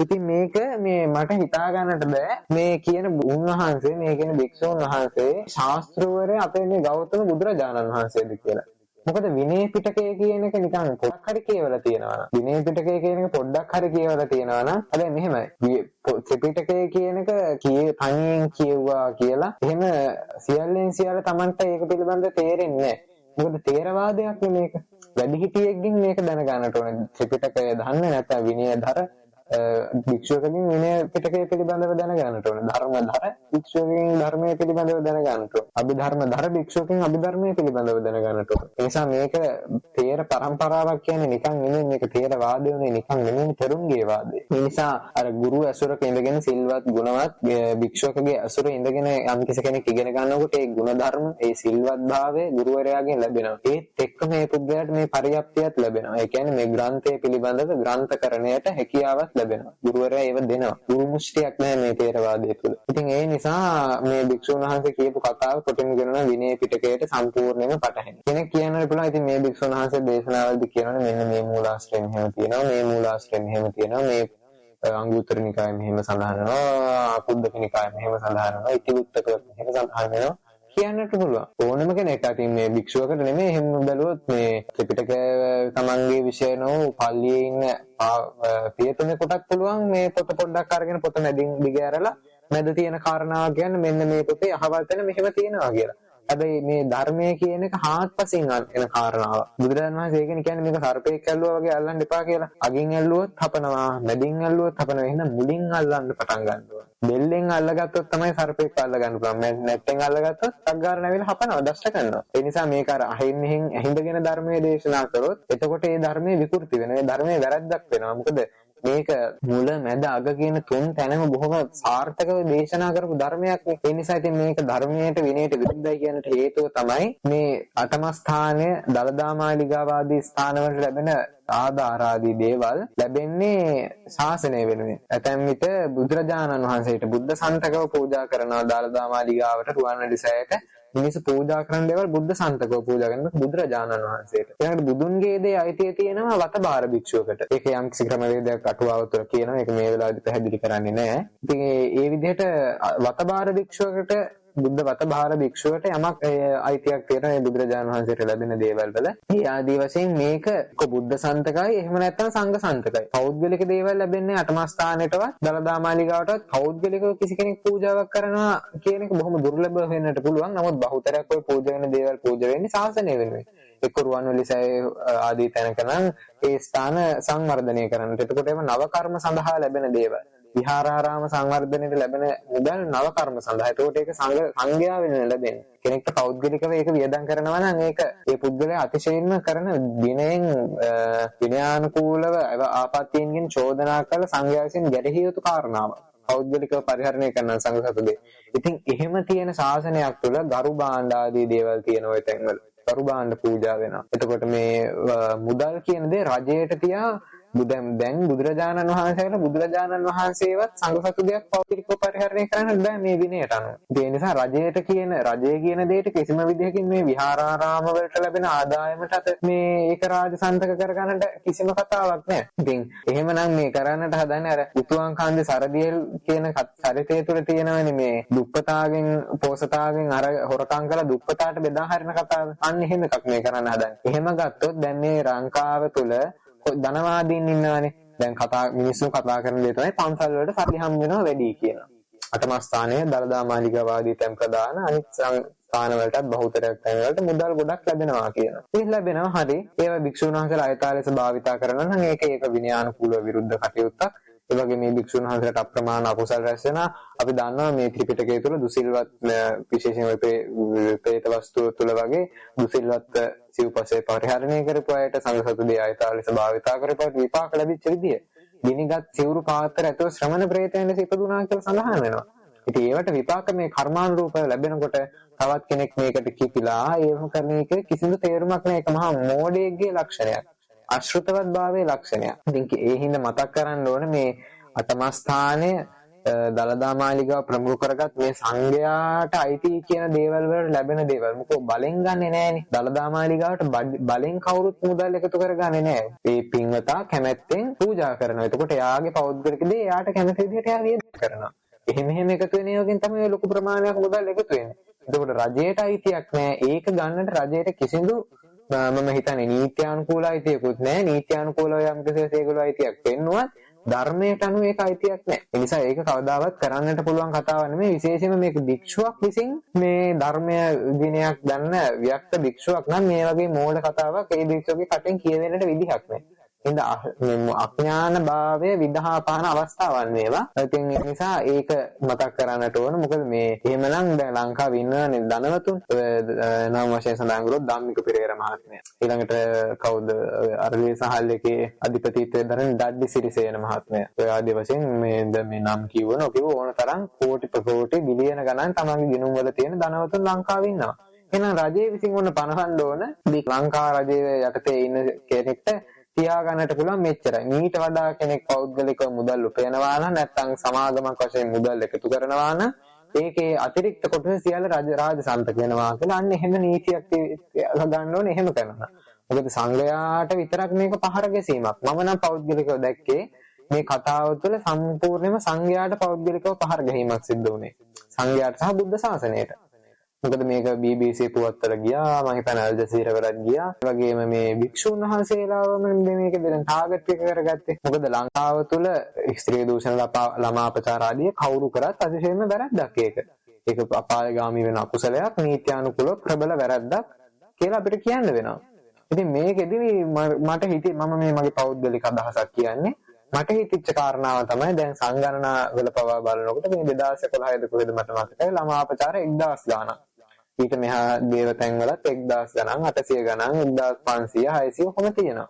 ඉතින් මේක මේ මට හිතා ගන්නට බෑ මේ කියන උන්වහන්සේ මේ කියන භික්ෂුන් වහන්සේ ශාස්ත්‍රවරේ අපේ මේ ගෞතම බුදුරජාණන් වහන්සේද කියලා. මොකද විනය පිටකය කියන එක නිකන් පොඩ්ඩක් හරි කියවලා තියෙනවා නම් විනය පිටකය කියන එක පොඩ්ඩක් හරි කියවලා තියෙනවා නම් හැබැයි මෙහෙමයි ත්‍රිපිටකය කියන එක තනියෙන් කියුවා කියලා එහෙම සියල්ලෙන් සියල්ල Tamanට ඒක පිළිබඳව තේරෙන්නේ නැහැ. මොකද තේරවාදයක් මේක. වැඩිහිටියෙක්ගෙන් මේක දැනගන්නට ඕනේ. ත්‍රිපිටකය දන්නේ නැත්නම් විනයධර භික්ෂුවකගෙන් විනය පිටකය පිළිබඳව දැනගන්නට ඕනේ. ධර්මධර භික්ෂුවකගෙන් ධර්මයේ පිළිබඳව දැනගන්නට ඕනේ. අභිධර්මධර භික්ෂුවකගෙන් අභිධර්මයේ පිළිබඳව දැනගන්නට ඕනේ. ඒ නිසා මේක තේර පරම්පරාවක් කියන්නේ නිකන් නෙමෙයි. මේක තේරවාදයනේ නිකන් නෙමෙයි තරුන්ගේ වාදය. ඒ නිසා අර ගුරු ඇසුරක ඉඳගෙන සිල්වත් ගුණවත් භික්ෂුවකගේ ඇසුර ඉඳගෙන යම් කෙනෙක් ඉගෙන ගන්නකොට ඒ ගුණධර්ම ඒ සිල්වත් භාවය ගුරුවරයාගෙන් ලැබෙනවා. ඒත් එක්ක මේ පුද්ගලයාට මේ පරියප්තියත් ලැබෙනවා. ඒ කියන්නේ මේ ග්‍රන්ථය පිළිබඳව ග්‍රන්ථකරණයට හැකියාවක් ලැබෙනවා. ගුරුවරයා ඒව දෙනවා. ගුරු මුෂ්ටියක් නැහැ මේ තේරවාදය තුළ. ඉතින් ඒ නිසා මේ භික්ෂුන් වහන්සේ කියපු කතාව කොටින් කියනවා විනය පිටකයට සම්පූර්ණයෙන්ම පටහැනි. කෙනෙක් කියන්න පුළුවන් ඉතින් මේ භික්ෂුන් වහන්සේ දේශනාවලදී කියනවානේ මෙන්න මේ මූලාශ්‍රයෙන් මෙහෙම තියෙනවා, මේ මූලාශ්‍රයෙන් මෙහෙම තියෙනවා, මේ අංගුත්තර නිකායේ මෙහෙම සඳහන් වෙනවා, කුද්දක නිකායේ මෙහෙම සඳහන් වෙනවා, ඉතිවුත්තක මෙහෙම සඳහන් වෙනවා කියන්නට පුළුවන්. ඕනම කෙනෙක් අතින් මේ භික්ෂුවකට නෙමෙයි එහෙම බැලුවොත් මේ ත්‍රිපිටකය තමන්ගේ විෂය නෝ පල්ලියේ ඉන්න පියතුමේ කොටත් පුළුවන් මේ පොත පොඩ්ඩක් අරගෙන පොත මැදින් දිග ඇරලා මැද තියෙන කාරණාවක් කියන්නේ මෙන්න මේ පොතේ අහවල් තැන මෙහෙම තියෙනවා කියලා. හැබැයි මේ ධර්මයේ කියන එක හාත්පසින් එන කාරණාවක්. බුදුරජාණන් වහන්සේ කියන්නේ මේක සර්පෙක් ඇල්ලුවා වගේ අල්ලන්න එපා කියලා. අගින් ඇල්ලුවොත් හපනවා, මැදින් ඇල්ලුවොත් හපනවා. එහෙනම් මුලින් අල්ලන්න පටන් ගන්න ඕනේ. බෙල්ලෙන් අල්ලගත්තොත් තමයි සර්පෙක් අල්ල ගන්න පුළුවන්. නැත්නම් අල්ලගත්තොත් අග්ගාර නැවිලා හපනවා, දෂ්ට කරනවා. ඒ නිසා මේක අර අහින් මෙහින් ඇහිඳගෙන ධර්මයේ දේශනා කරොත් එතකොට ඒ ධර්මයේ විකෘති වෙනවා. ඒ ධර්මයේ වැරද්දක් වෙනවා. මොකද මේක මුල මැද අග කියන තුන් තැනම බොහොම සාර්ථකව දේශනා කරපු ධර්මයක් නේ. ඒ නිසා ඉතින් මේක ධර්මයට විනයට විරුද්ධයි කියන්නට හේතුව තමයි මේ අටම ස්ථානය දලදා මාලිගාව ආදී ස්ථානවල ලැබෙන ආදාර ආදී දේවල් ලැබෙන්නේ ශාසනය වෙනුවෙන්. ඇතැම් විට බුදුරජාණන් වහන්සේට බුද්ධ සන්තකව පූජා කරනවා දලදා මාලිගාවට රුවන්වැලිසෑයට මිනිස්සු පූජා කරන දේවල් බුද්ධ සන්තකව පූජා කරනවා බුදුරජාණන් වහන්සේට. ඊළඟට බුදුන්ගේ දේ අයිතිය තියෙනවා වතබාර භික්ෂුවකට. ඒක යම් කිසි ක්‍රමවේදයක් අටුවාව තුළ කියනවා. ඒක මේ වෙලාවේදී පැහැදිලි කරන්නේ නැහැ. ඉතින් ඒ විදිහට වතබාර භික්ෂුවකට බුද්ධ වතභාර භික්ෂුවට යමක් අයිතියක් තියෙනවා මේ බුදුරජාණන් වහන්සේට ලැබෙන දේවල් වල. ඒ ආදී වශයෙන් මේක බුද්ධ සන්තකයි එහෙම නැත්නම් සංඝ සන්තකයි. පෞද්ගලික දේවල් ලැබෙන්නේ අටමස්ථානෙටවත් දලදා මාලිගාවටවත් පෞද්ගලිකව කිසි කෙනෙක් පූජාවක් කරනවා කියන එක බොහොම දුර්ලභ වෙන්නට පුළුවන්. නමුත් බහුතරයක් ඔය පූජා වෙන දේවල් පූජා වෙන්නේ ශාසනය වෙනුවෙන්. එක්ක රුවන්වැලිසෑය ආදී තැනක නම් ඒ ස්ථාන සංවර්ධනය කරන්නට. එතකොට ඒව නව කර්ම සඳහා ලැබෙන දේවල්. විහාරාරාම සංවර්ධනයට ලැබෙන මුදල් නව කර්ම සඳහා. එතකොට ඒක සංඝයා වෙනුවෙන් ලැබෙන්නේ. කෙනෙක්ට පෞද්ගලිකව ඒක වියදම් කරනවා නම් ඒක ඒ පුද්ගලයා අතිශයින්ම කරන දිනෙන් විනයානුකූලව ආපත්‍යයෙන් චෝදනා කළ සංඝයා විසින් ගැටහිය යුතු කාරණාවක්. පෞද්ගලිකව පරිහරණය කරන සංඝ සතුදේ. ඉතින් එහෙම තියෙන ශාසනයක් තුළ ගරු භාණ්ඩ ආදී දේවල් තියෙන ওই තැන්වල ගරු භාණ්ඩ පූජා වෙනවා. එතකොට මේ මුදල් කියන දේ රජයට තියා දැන් බුදුරජාණන් වහන්සේලා බුදුරජාණන් වහන්සේවත් සංඝ සතුදයක් පෞද්ගලිකව පරිහරණය කරන්න බෑ මේ විනයට අනුව. ඒ නිසා රජය කියන දෙයට කිසිම විදිහකින් මේ විහාරාරාම වලට ලැබෙන ආදායමට මේ ඒක රාජසන්තක කරගන්නට කිසිම කතාවක් නෑ. ඉතින් එහෙමනම් මේ කරන්නට හදන්නේ අර උතුම් කාන්දේ සරදියෙල් කියන චරිතය තුළ තියෙනවනේ මේ දුප්පතාගෙන් පෝසතාගෙන් අර හොරකම් කළා දුප්පතාට බෙදා හරින කතාව. අන්න එහෙම එකක් මේ කරන්න හදන්නේ. එහෙම ගත්තොත් දැන් මේ ලංකාව තුළ ධනවාදීන් ඉන්නවානේ. දැන් මිනිස්සු කතා කරන දේ තමයි පන්සල් වලට සල්ලි හම් වෙනවා වැඩි කියලා. අටම ස්ථානයේ දලදා මාලිගාව ආදී තැන් ප්‍රදාන අනිත් ස්ථාන වලටත් බහුතරයක් තැන් වලට මුදල් ගොඩක් ලැබෙනවා කියනවා. ඒක ලැබෙනවා හරි. ඒවා භික්ෂුන් වහන්සේලා අයථා ලෙස භාවිතා කරනවා නම් ඒක විනයානුකූලව විරුද්ධ කටයුත්තක්. ඒ වගේ මේ භික්ෂුන් වහන්සේලාට අප්‍රමාණ අකුසල් රැස් වෙනවා. අපි දන්නවා මේ ත්‍රිපිටකය තුළ දුසිල්වත් විශේෂයෙන්ම ප්‍රේත වස්තු තුළ වගේ දුසිල්වත් සිව්පසේ පරිහරණය කරපු අයට සංඝ සතුදේ අයථා ලෙස භාවිතා කරපු විපාක ලැබිච්ච විදිය. ගිනිගත් සිවුරු පාත්‍ර ඇතුව ශ්‍රමණ ප්‍රේතයන් ලෙස ඉපදුනා කියලා සඳහන් වෙනවා. ඉතින් ඒවට විපාක මේ කර්මානුරූපව ලැබෙනකොට තවත් කෙනෙක් මේකට කිපිලා ඒව කරන එක කිසිදු තේරුමක් නැහැ. ඒක මහා මෝඩයෙක්ගේ ලක්ෂණයක්. අශෘතවත් භාවයේ ලක්ෂණයක්. ඉතින් ඒ හින්දා මතක් කරන්න ඕනේ මේ අටමස්ථානය දලදා මාලිගාව ප්‍රමුඛ කරගත් මේ සංඝයාට අයිති කියන දේවල් වලට ලැබෙන දේවල් මොකෝ බලෙන් ගන්නෙ නෑනේ. දලදා මාලිගාවට බලෙන් කවුරුත් මුදල් එකතු කරගන්නේ නෑ. මේ පින්වතා කැමැත්තෙන් පූජා කරනවා. එතකොට එයාගේ පෞද්ගලික දේ එයාට කැමති විදිහට එයා වියදම් කරනවා. එහෙම එකතු වෙන ඒවාගෙන් තමයි ලොකු ප්‍රමාණයක් මුදල් එකතු වෙන්නේ. එතකොට රජයට අයිතියක් නෑ. ඒක ගන්නට රජයට කිසිදු මම හිතන්නේ නීත්‍යානුකූල අයිතියකුත් නෑ. නීත්‍යානුකූලව යම් කිසි ඒගොල්ලෝ අයිතියක් පෙන්නුවත් ධර්මයට අනුව ඒක අයිතියක් නෑ. ඒ නිසා ඒක කවදාවත් කරන්නට පුළුවන් කතාවක් නෙමෙයි. විශේෂයෙන්ම මේක භික්ෂුවක් විසින් මේ ධර්මය විනයක් දන්න වික්ත භික්ෂුවක් නම් මේ වගේ මෝඩ කතාවක් ඒ භික්ෂුවගේ කටෙන් කියවෙන්නට විදිහක් නෑ. ඉතින් අඥාන භාවය විදහාපාන අවස්ථාවන් මේවා. ඉතින් ඒ නිසා ඒක මතක් කරන්නට ඕන. මොකද මේ එහෙමනම් දැන් ලංකාවේ ඉන්නනේ ධනවතුන් නම් වශයෙන් සඳහන් කරොත් ධම්මික පෙරේර මහත්මයා. ඊළඟට කවුද අරලේ සහල් එකේ අධිපතිත්වයේ දරන ඩඩ්ඩි සිරිසේන මහත්මයා. ඔය ආදී වශයෙන් මේ නම් කියවන ඕන තරම් කෝටි ප්‍රකෝටි බිලියන ගණන් තමන්ගේ ගිණුම් වල තියෙන ධනවතුන් ලංකාවේ ඉන්නවා. එහෙනම් රජයේ විසින් ඕන පනවන්න ඕන ලංකා රජයේ යටතේ ඉන්න කෙනෙක්ට තියාගන්නට පුළුවන් මෙච්චරයි. මීට වඩා කෙනෙක් පෞද්ගලිකව මුදල් උපයනවා නම් නැත්නම් සමාගමක් වශයෙන් මුදල් එකතු කරනවා නම් ඒකේ අතිරික්ත කොටස සියල්ල රාජසන්තක වෙනවා කියලා අන්න එහෙම නීතියක් ගන්න ඕනේ. එහෙම කරනවා. මොකද සංඝයාට විතරක් මේක පහර ගැසීමක්. මම නම් පෞද්ගලිකව දැක්කේ මේ කතාව තුළ සම්පූර්ණයෙන්ම සංඝයාට පෞද්ගලිකව පහර ගැනීමක් සිද්ධ වුණේ. සංඝයාට සහ බුද්ධ ශාසනයට. මොකද මේක BBC පුවත්වල ගියා, මම හිතන්නේ අල් ජසීරා වලත් ගියා. ඒ වගේම මේ භික්ෂුන් වහන්සේලාවම මේක දැන් ටාගට් එක කරගත්තේ. මොකද ලංකාව තුළ ස්ත්‍රී දූෂණ ළමාපචාර ආදී කවුරු කරත් අතිශයින්ම වැරද්දක් ඒක. ඒක අපායගාමී වෙන අකුසලයක්, නීත්‍යානුකූල ප්‍රබල වැරද්දක් කියලා අපිට කියන්න වෙනවා. ඉතින් මේකෙදි මට හිතේ මම මේ මගේ පෞද්ගලික අදහසක් කියන්නේ මට හිතෙච්ච කාරණාව තමයි දැන් සංගණනා වල පවා බලනකොට මේ 2011 කොහෙද මට මතකයි ළමාපචාර 1000 ගාණක්. ඊට මෙහා දේවතැන් වලත් 1000 ගණන් 800 ගණන් 1500 600 කොහොම තියෙනවා.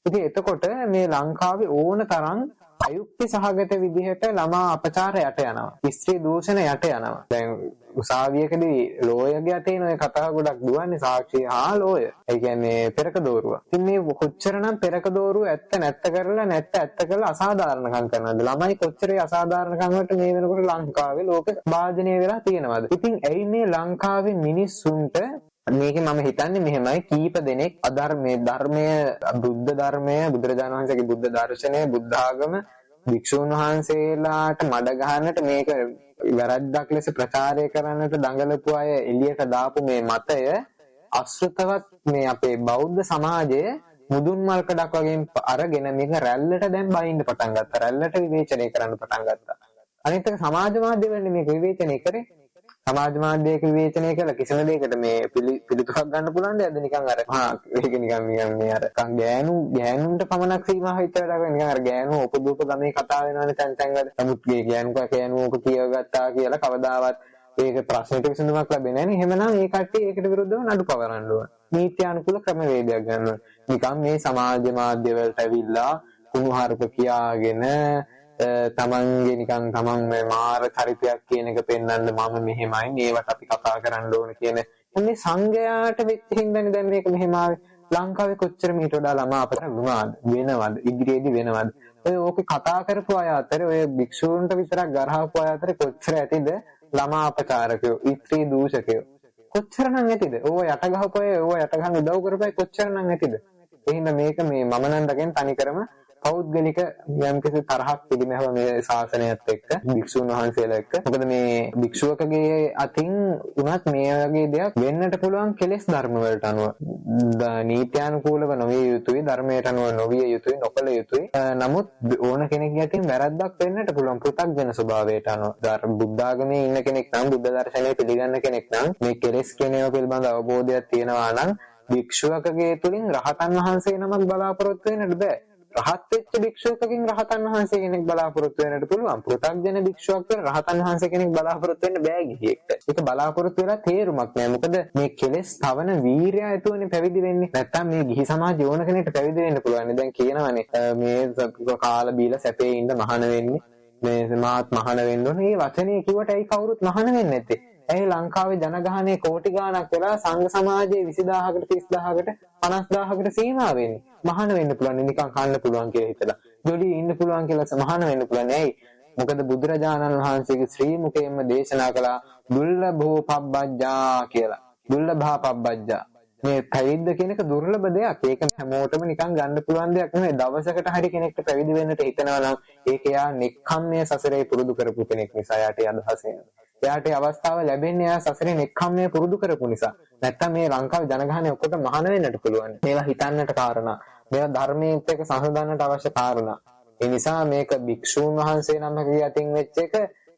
ඉතින් එතකොට මේ ලංකාවේ ඕන තරම් අයුක්ති සහගත විදිහට ළමා අපචාර යට යනවා. ස්ත්‍රී දූෂණ යට යනවා. දැන් උසාවියකදී ලෝයගේ අතේ ඔය කතා ගොඩක් දුවන්නේ සාක්ෂි හා ලෝය. ඒ කියන්නේ පෙරක දෝරුව. ඉතින් මේ කොච්චරනම් පෙරක දෝරුව ඇත්ත නැත්ත කරලා නැත්ත ඇත්ත කරලා අසාධාරණකම් කරනවද? ළමයි කොච්චරේ අසාධාරණකම් වලට මේ වෙනකොට ලංකාවේ ලෝක භාජනය වෙලා තියෙනවද? ඉතින් ඇයි මේ ලංකාවේ මිනිස්සුන්ට මේක මම හිතන්නේ මෙහෙමයි කීප දෙනෙක් අධර්මයේ ධර්මය බුද්ධ ධර්මය බුදුරජාණන් වහන්සේගේ බුද්ධ දර්ශනය බුද්ධ ආගම භික්ෂුන් වහන්සේලාට මඩ ගහන්නට මේක වැරද්දක් ලෙස ප්‍රචාරය කරන්නට දඟලපු අය එළියට දාපු මේ මතය අශෘතවත් මේ අපේ බෞද්ධ සමාජයේ මුදුන් මල් කඩක් වගේ අරගෙන මේක රැල්ලට දැන් බයින්න පටන් ගත්තා. රැල්ලට විවේචනය කරන්න පටන් ගත්තා. අනිත් එක සමාජ මාධ්‍ය වලින් මේක විවේචනය කරේ. සමාජ මාධ්‍යයක විවේචනය කළ කිසිම දෙයකට මේ පිළිතුරක් ගන්න පුළුවන් දෙයක්ද නිකන් අර ඒක නිකන් මේ අර ගෑනුන්ට පමණක් සීමා වෙච්ච වැඩක් නිකන් අර ගෑනු උපදූප ගමේ කතා වෙනවනේ තැන් තැන් වල. නමුත් මේ ගෑනුක කියවගත්තා කියලා කවදාවත් ඒක ප්‍රශ්නෙට විසඳුමක් ලැබෙන්නේ නැහැ නේ. එහෙමනම් මේ කට්ටිය ඒකට විරුද්ධව නඩු පවරන්න ඕන. නීත්‍යානුකූල ක්‍රමවේදයක් ගන්න ඕන. නිකන් මේ සමාජ මාධ්‍ය වලට ඇවිල්ලා කුණුහරුප කියාගෙන තමන්ගේ නිකන් තමන් මේ මාර චරිතයක් කියන එක පෙන්වන්න මම මෙහෙමයි මේවට අපි කතා කරන්න ඕන කියන මේ සංගයාට වෙච්ච හින්දානේ දැන් මේක මෙහෙම ආවේ. ලංකාවේ කොච්චර මීට වඩා ළමා අපතර වෙනවද ඉදිරියේදී වෙනවද? ඔය ඕකේ කතා කරපු අය අතර ඔය භික්ෂූන්ට විතරක් ගරහපු අය අතර කොච්චර ඇතිද ළමා අපචාරකයෝ, ස්ත්‍රී දූෂකයෝ කොච්චරනම් ඇතිද? ඕව යට ගහපු අය ඕව යට ගන්න උදව් කරපු අය කොච්චරනම් ඇතිද? එහෙනම් මේක මේ මම නම් දකින තනිකරම පෞද්ගලික යම්කිසි තරහක් පිළිමහව මේ ශාසනයත් එක්ක භික්ෂුන් වහන්සේලා එක්ක. මොකද මේ භික්ෂුවකගේ අතින් උනත් මේ වගේ දෙයක් වෙන්නට පුළුවන් කෙලෙස් ධර්ම වලට අනුව නීත්‍යානුකූලව නොවිය යුතුයි, ධර්මයට අනුව නොවිය යුතුයි, නොකළ යුතුයි. නමුත් ඕන කෙනෙක්ගේ අතින් වැරද්දක් වෙන්නට පුළුවන් පෘථග්ජන ස්වභාවයට අනුව. බුද්ධ ආගමේ ඉන්න කෙනෙක් නම්, බුද්ධ දර්ශනය පිළිගන්න කෙනෙක් නම් මේ කෙලෙස් කියන ඒවා පිළිබඳ අවබෝධයක් තියෙනවා නම් භික්ෂුවකගේ තුලින් රහතන් වහන්සේ නමක් බලාපොරොත්තු වෙන්නට බෑ. රහත් වෙච්ච භික්ෂුවකකින් රහතන් වහන්සේ කෙනෙක් බලාපොරොත්තු වෙන්නට පුළුවන්. පෘථග්ජන භික්ෂුවක් වෙන රහතන් වහන්සේ කෙනෙක් බලාපොරොත්තු වෙන්න බෑ ගිහියෙක්ට. ඒක බලාපොරොත්තු වෙලා තේරුමක් නෑ. මොකද මේ කෙලෙස් තවන වීරය ඇතුවනේ පැවිදි වෙන්නේ. නැත්තම් මේ ගිහි සමාජය ඕන කෙනෙක්ට පැවිදි වෙන්න පුළුවන්. දැන් කියනවනේ මේ කාලා බීලා සැපේ ඉන්න මහාන වෙන්නේ. මේ මාත් මහාන වෙන්න ඕනේ. මේ වචනේ කිව්වට ඇයි කවුරුත් මහාන වෙන්නේ නැත්තේ? ඇයි ලංකාවේ ජනගහනය කෝටි ගාණක් වෙලා සංඝ සමාජයේ 20000කට 30000කට 50000කට සීමා වෙන්නේ. මහාන වෙන්න පුළුවන් නිකන් කන්න පුළුවන් කියලා හිතලා. ජොලිය ඉන්න පුළුවන් කියලා මහාන වෙන්න පුළුවන්. ඇයි? මොකද බුදුරජාණන් වහන්සේගේ ශ්‍රී මුඛයෙන්ම දේශනා කළා දුර්ලභෝ පබ්බජ්ජා කියලා. දුර්ලභා පබ්බජ්ජා. මේ පැවිද්ද කියන එක දුර්ලභ දෙයක්. ඒක හැමෝටම නිකන් ගන්න පුළුවන් දෙයක් නෙමෙයි. දවසකට හරි කෙනෙක්ට පැවිදි වෙන්නට හිතනවා නම් ඒක යා නෙක්ඛම්මයේ සසරේ පුරුදු කරපු කෙනෙක් නිසා යාට අදහස එනවා. එයාට අවස්ථාව ලැබෙන්නේ එයා සසරේ නෙක්ඛම්මයේ පුරුදු කරපු නිසා. නැත්තම් මේ ලංකාවේ ජනගහනය ඔක්කොට මහාන වෙන්නට පුළුවන්. මේවා හිතන්නට කාරණා. මේවා ධර්මයේත් එක්ක සංසඳන්නට අවශ්‍ය කාරණා. ඒ නිසා මේක භික්ෂූන් වහන්සේ නමකගේ අතින් වෙච්ච එක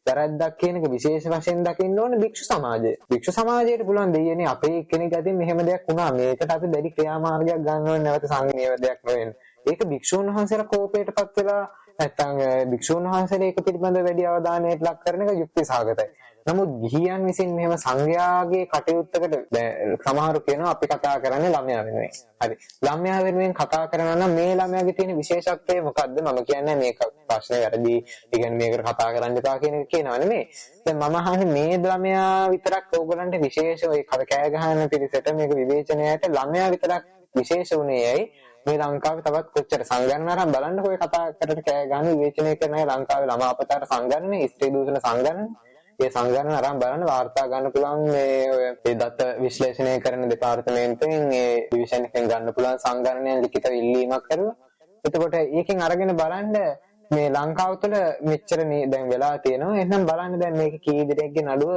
වැරද්දක් කියන එක විශේෂ වශයෙන් දකින්න ඕනේ භික්ෂු සමාජය. භික්ෂු සමාජයට පුළුවන් දෙයියනේ අපේ කෙනෙක් අතින් මෙහෙම දෙයක් වුණා. මේකට අපි දැඩි ක්‍රියාමාර්ගයක් ගන්න ඕනේ නැවත සංගීය දෙයක් නෙවෙයි. ඒක භික්ෂූන් වහන්සේලා කෝපයටපත් වෙලා නැත්තම් භික්ෂූන් වහන්සේලා ඒක පිළිබඳව වැඩි අවධානයක් ලක් කරන එක යුක්ති සහගතයි. නමුත් ගිහියන් විසින් මෙහෙම සංඝයාගේ කටයුත්තකට සමහරු කියනවා අපි කතා කරන්නේ ළමයා වෙනුවෙන්. හරි. ළමයා වෙනුවෙන් කතා කරනවා නම් මේ ළමයාගේ තියෙන විශේෂත්වය මොකද්ද? මම කියන්නේ මේක ප්‍රශ්නේ වැරදි. ඒ කියන්නේ මේකට කතා කරන්න එපා කියන එක කියනවා නෙමෙයි. දැන් මම අහන්නේ මේ ළමයා විතරක් ඕගලන්ට විශේෂ ඔය කෑ ගහන පිළිසෙට මේක විවේචනයට ළමයා විතරක් විශේෂ උනේ ඇයි? මේ ලංකාවේ තවත් කොච්චර සංගණන අරන් බලන්න කොයි කතා කරට කෑ ගන්න විවේචනය කරන අය ලංකාවේ ළමා අපතට සංගණනේ ස්ත්‍රී දූෂණ සංගණන ඒ සංගණන අරන් බලන්න වාර්තා ගන්න පුළුවන් මේ දත්ත විශ්ලේෂණය කරන දෙපාර්තමේන්තුවෙන් ඒ ඩිවිෂන් එකෙන් ගන්න පුළුවන් සංගණනයෙන් ලිඛිත ඉල්ලීමක් කරුවා. එතකොට ඒකෙන් අරගෙන බලන්න මේ ලංකාව තුළ මෙච්චර දැන් වෙලා තියෙනවා. එහෙනම් බලන්න දැන් මේක කී දෙනෙක්ගේ නඩුව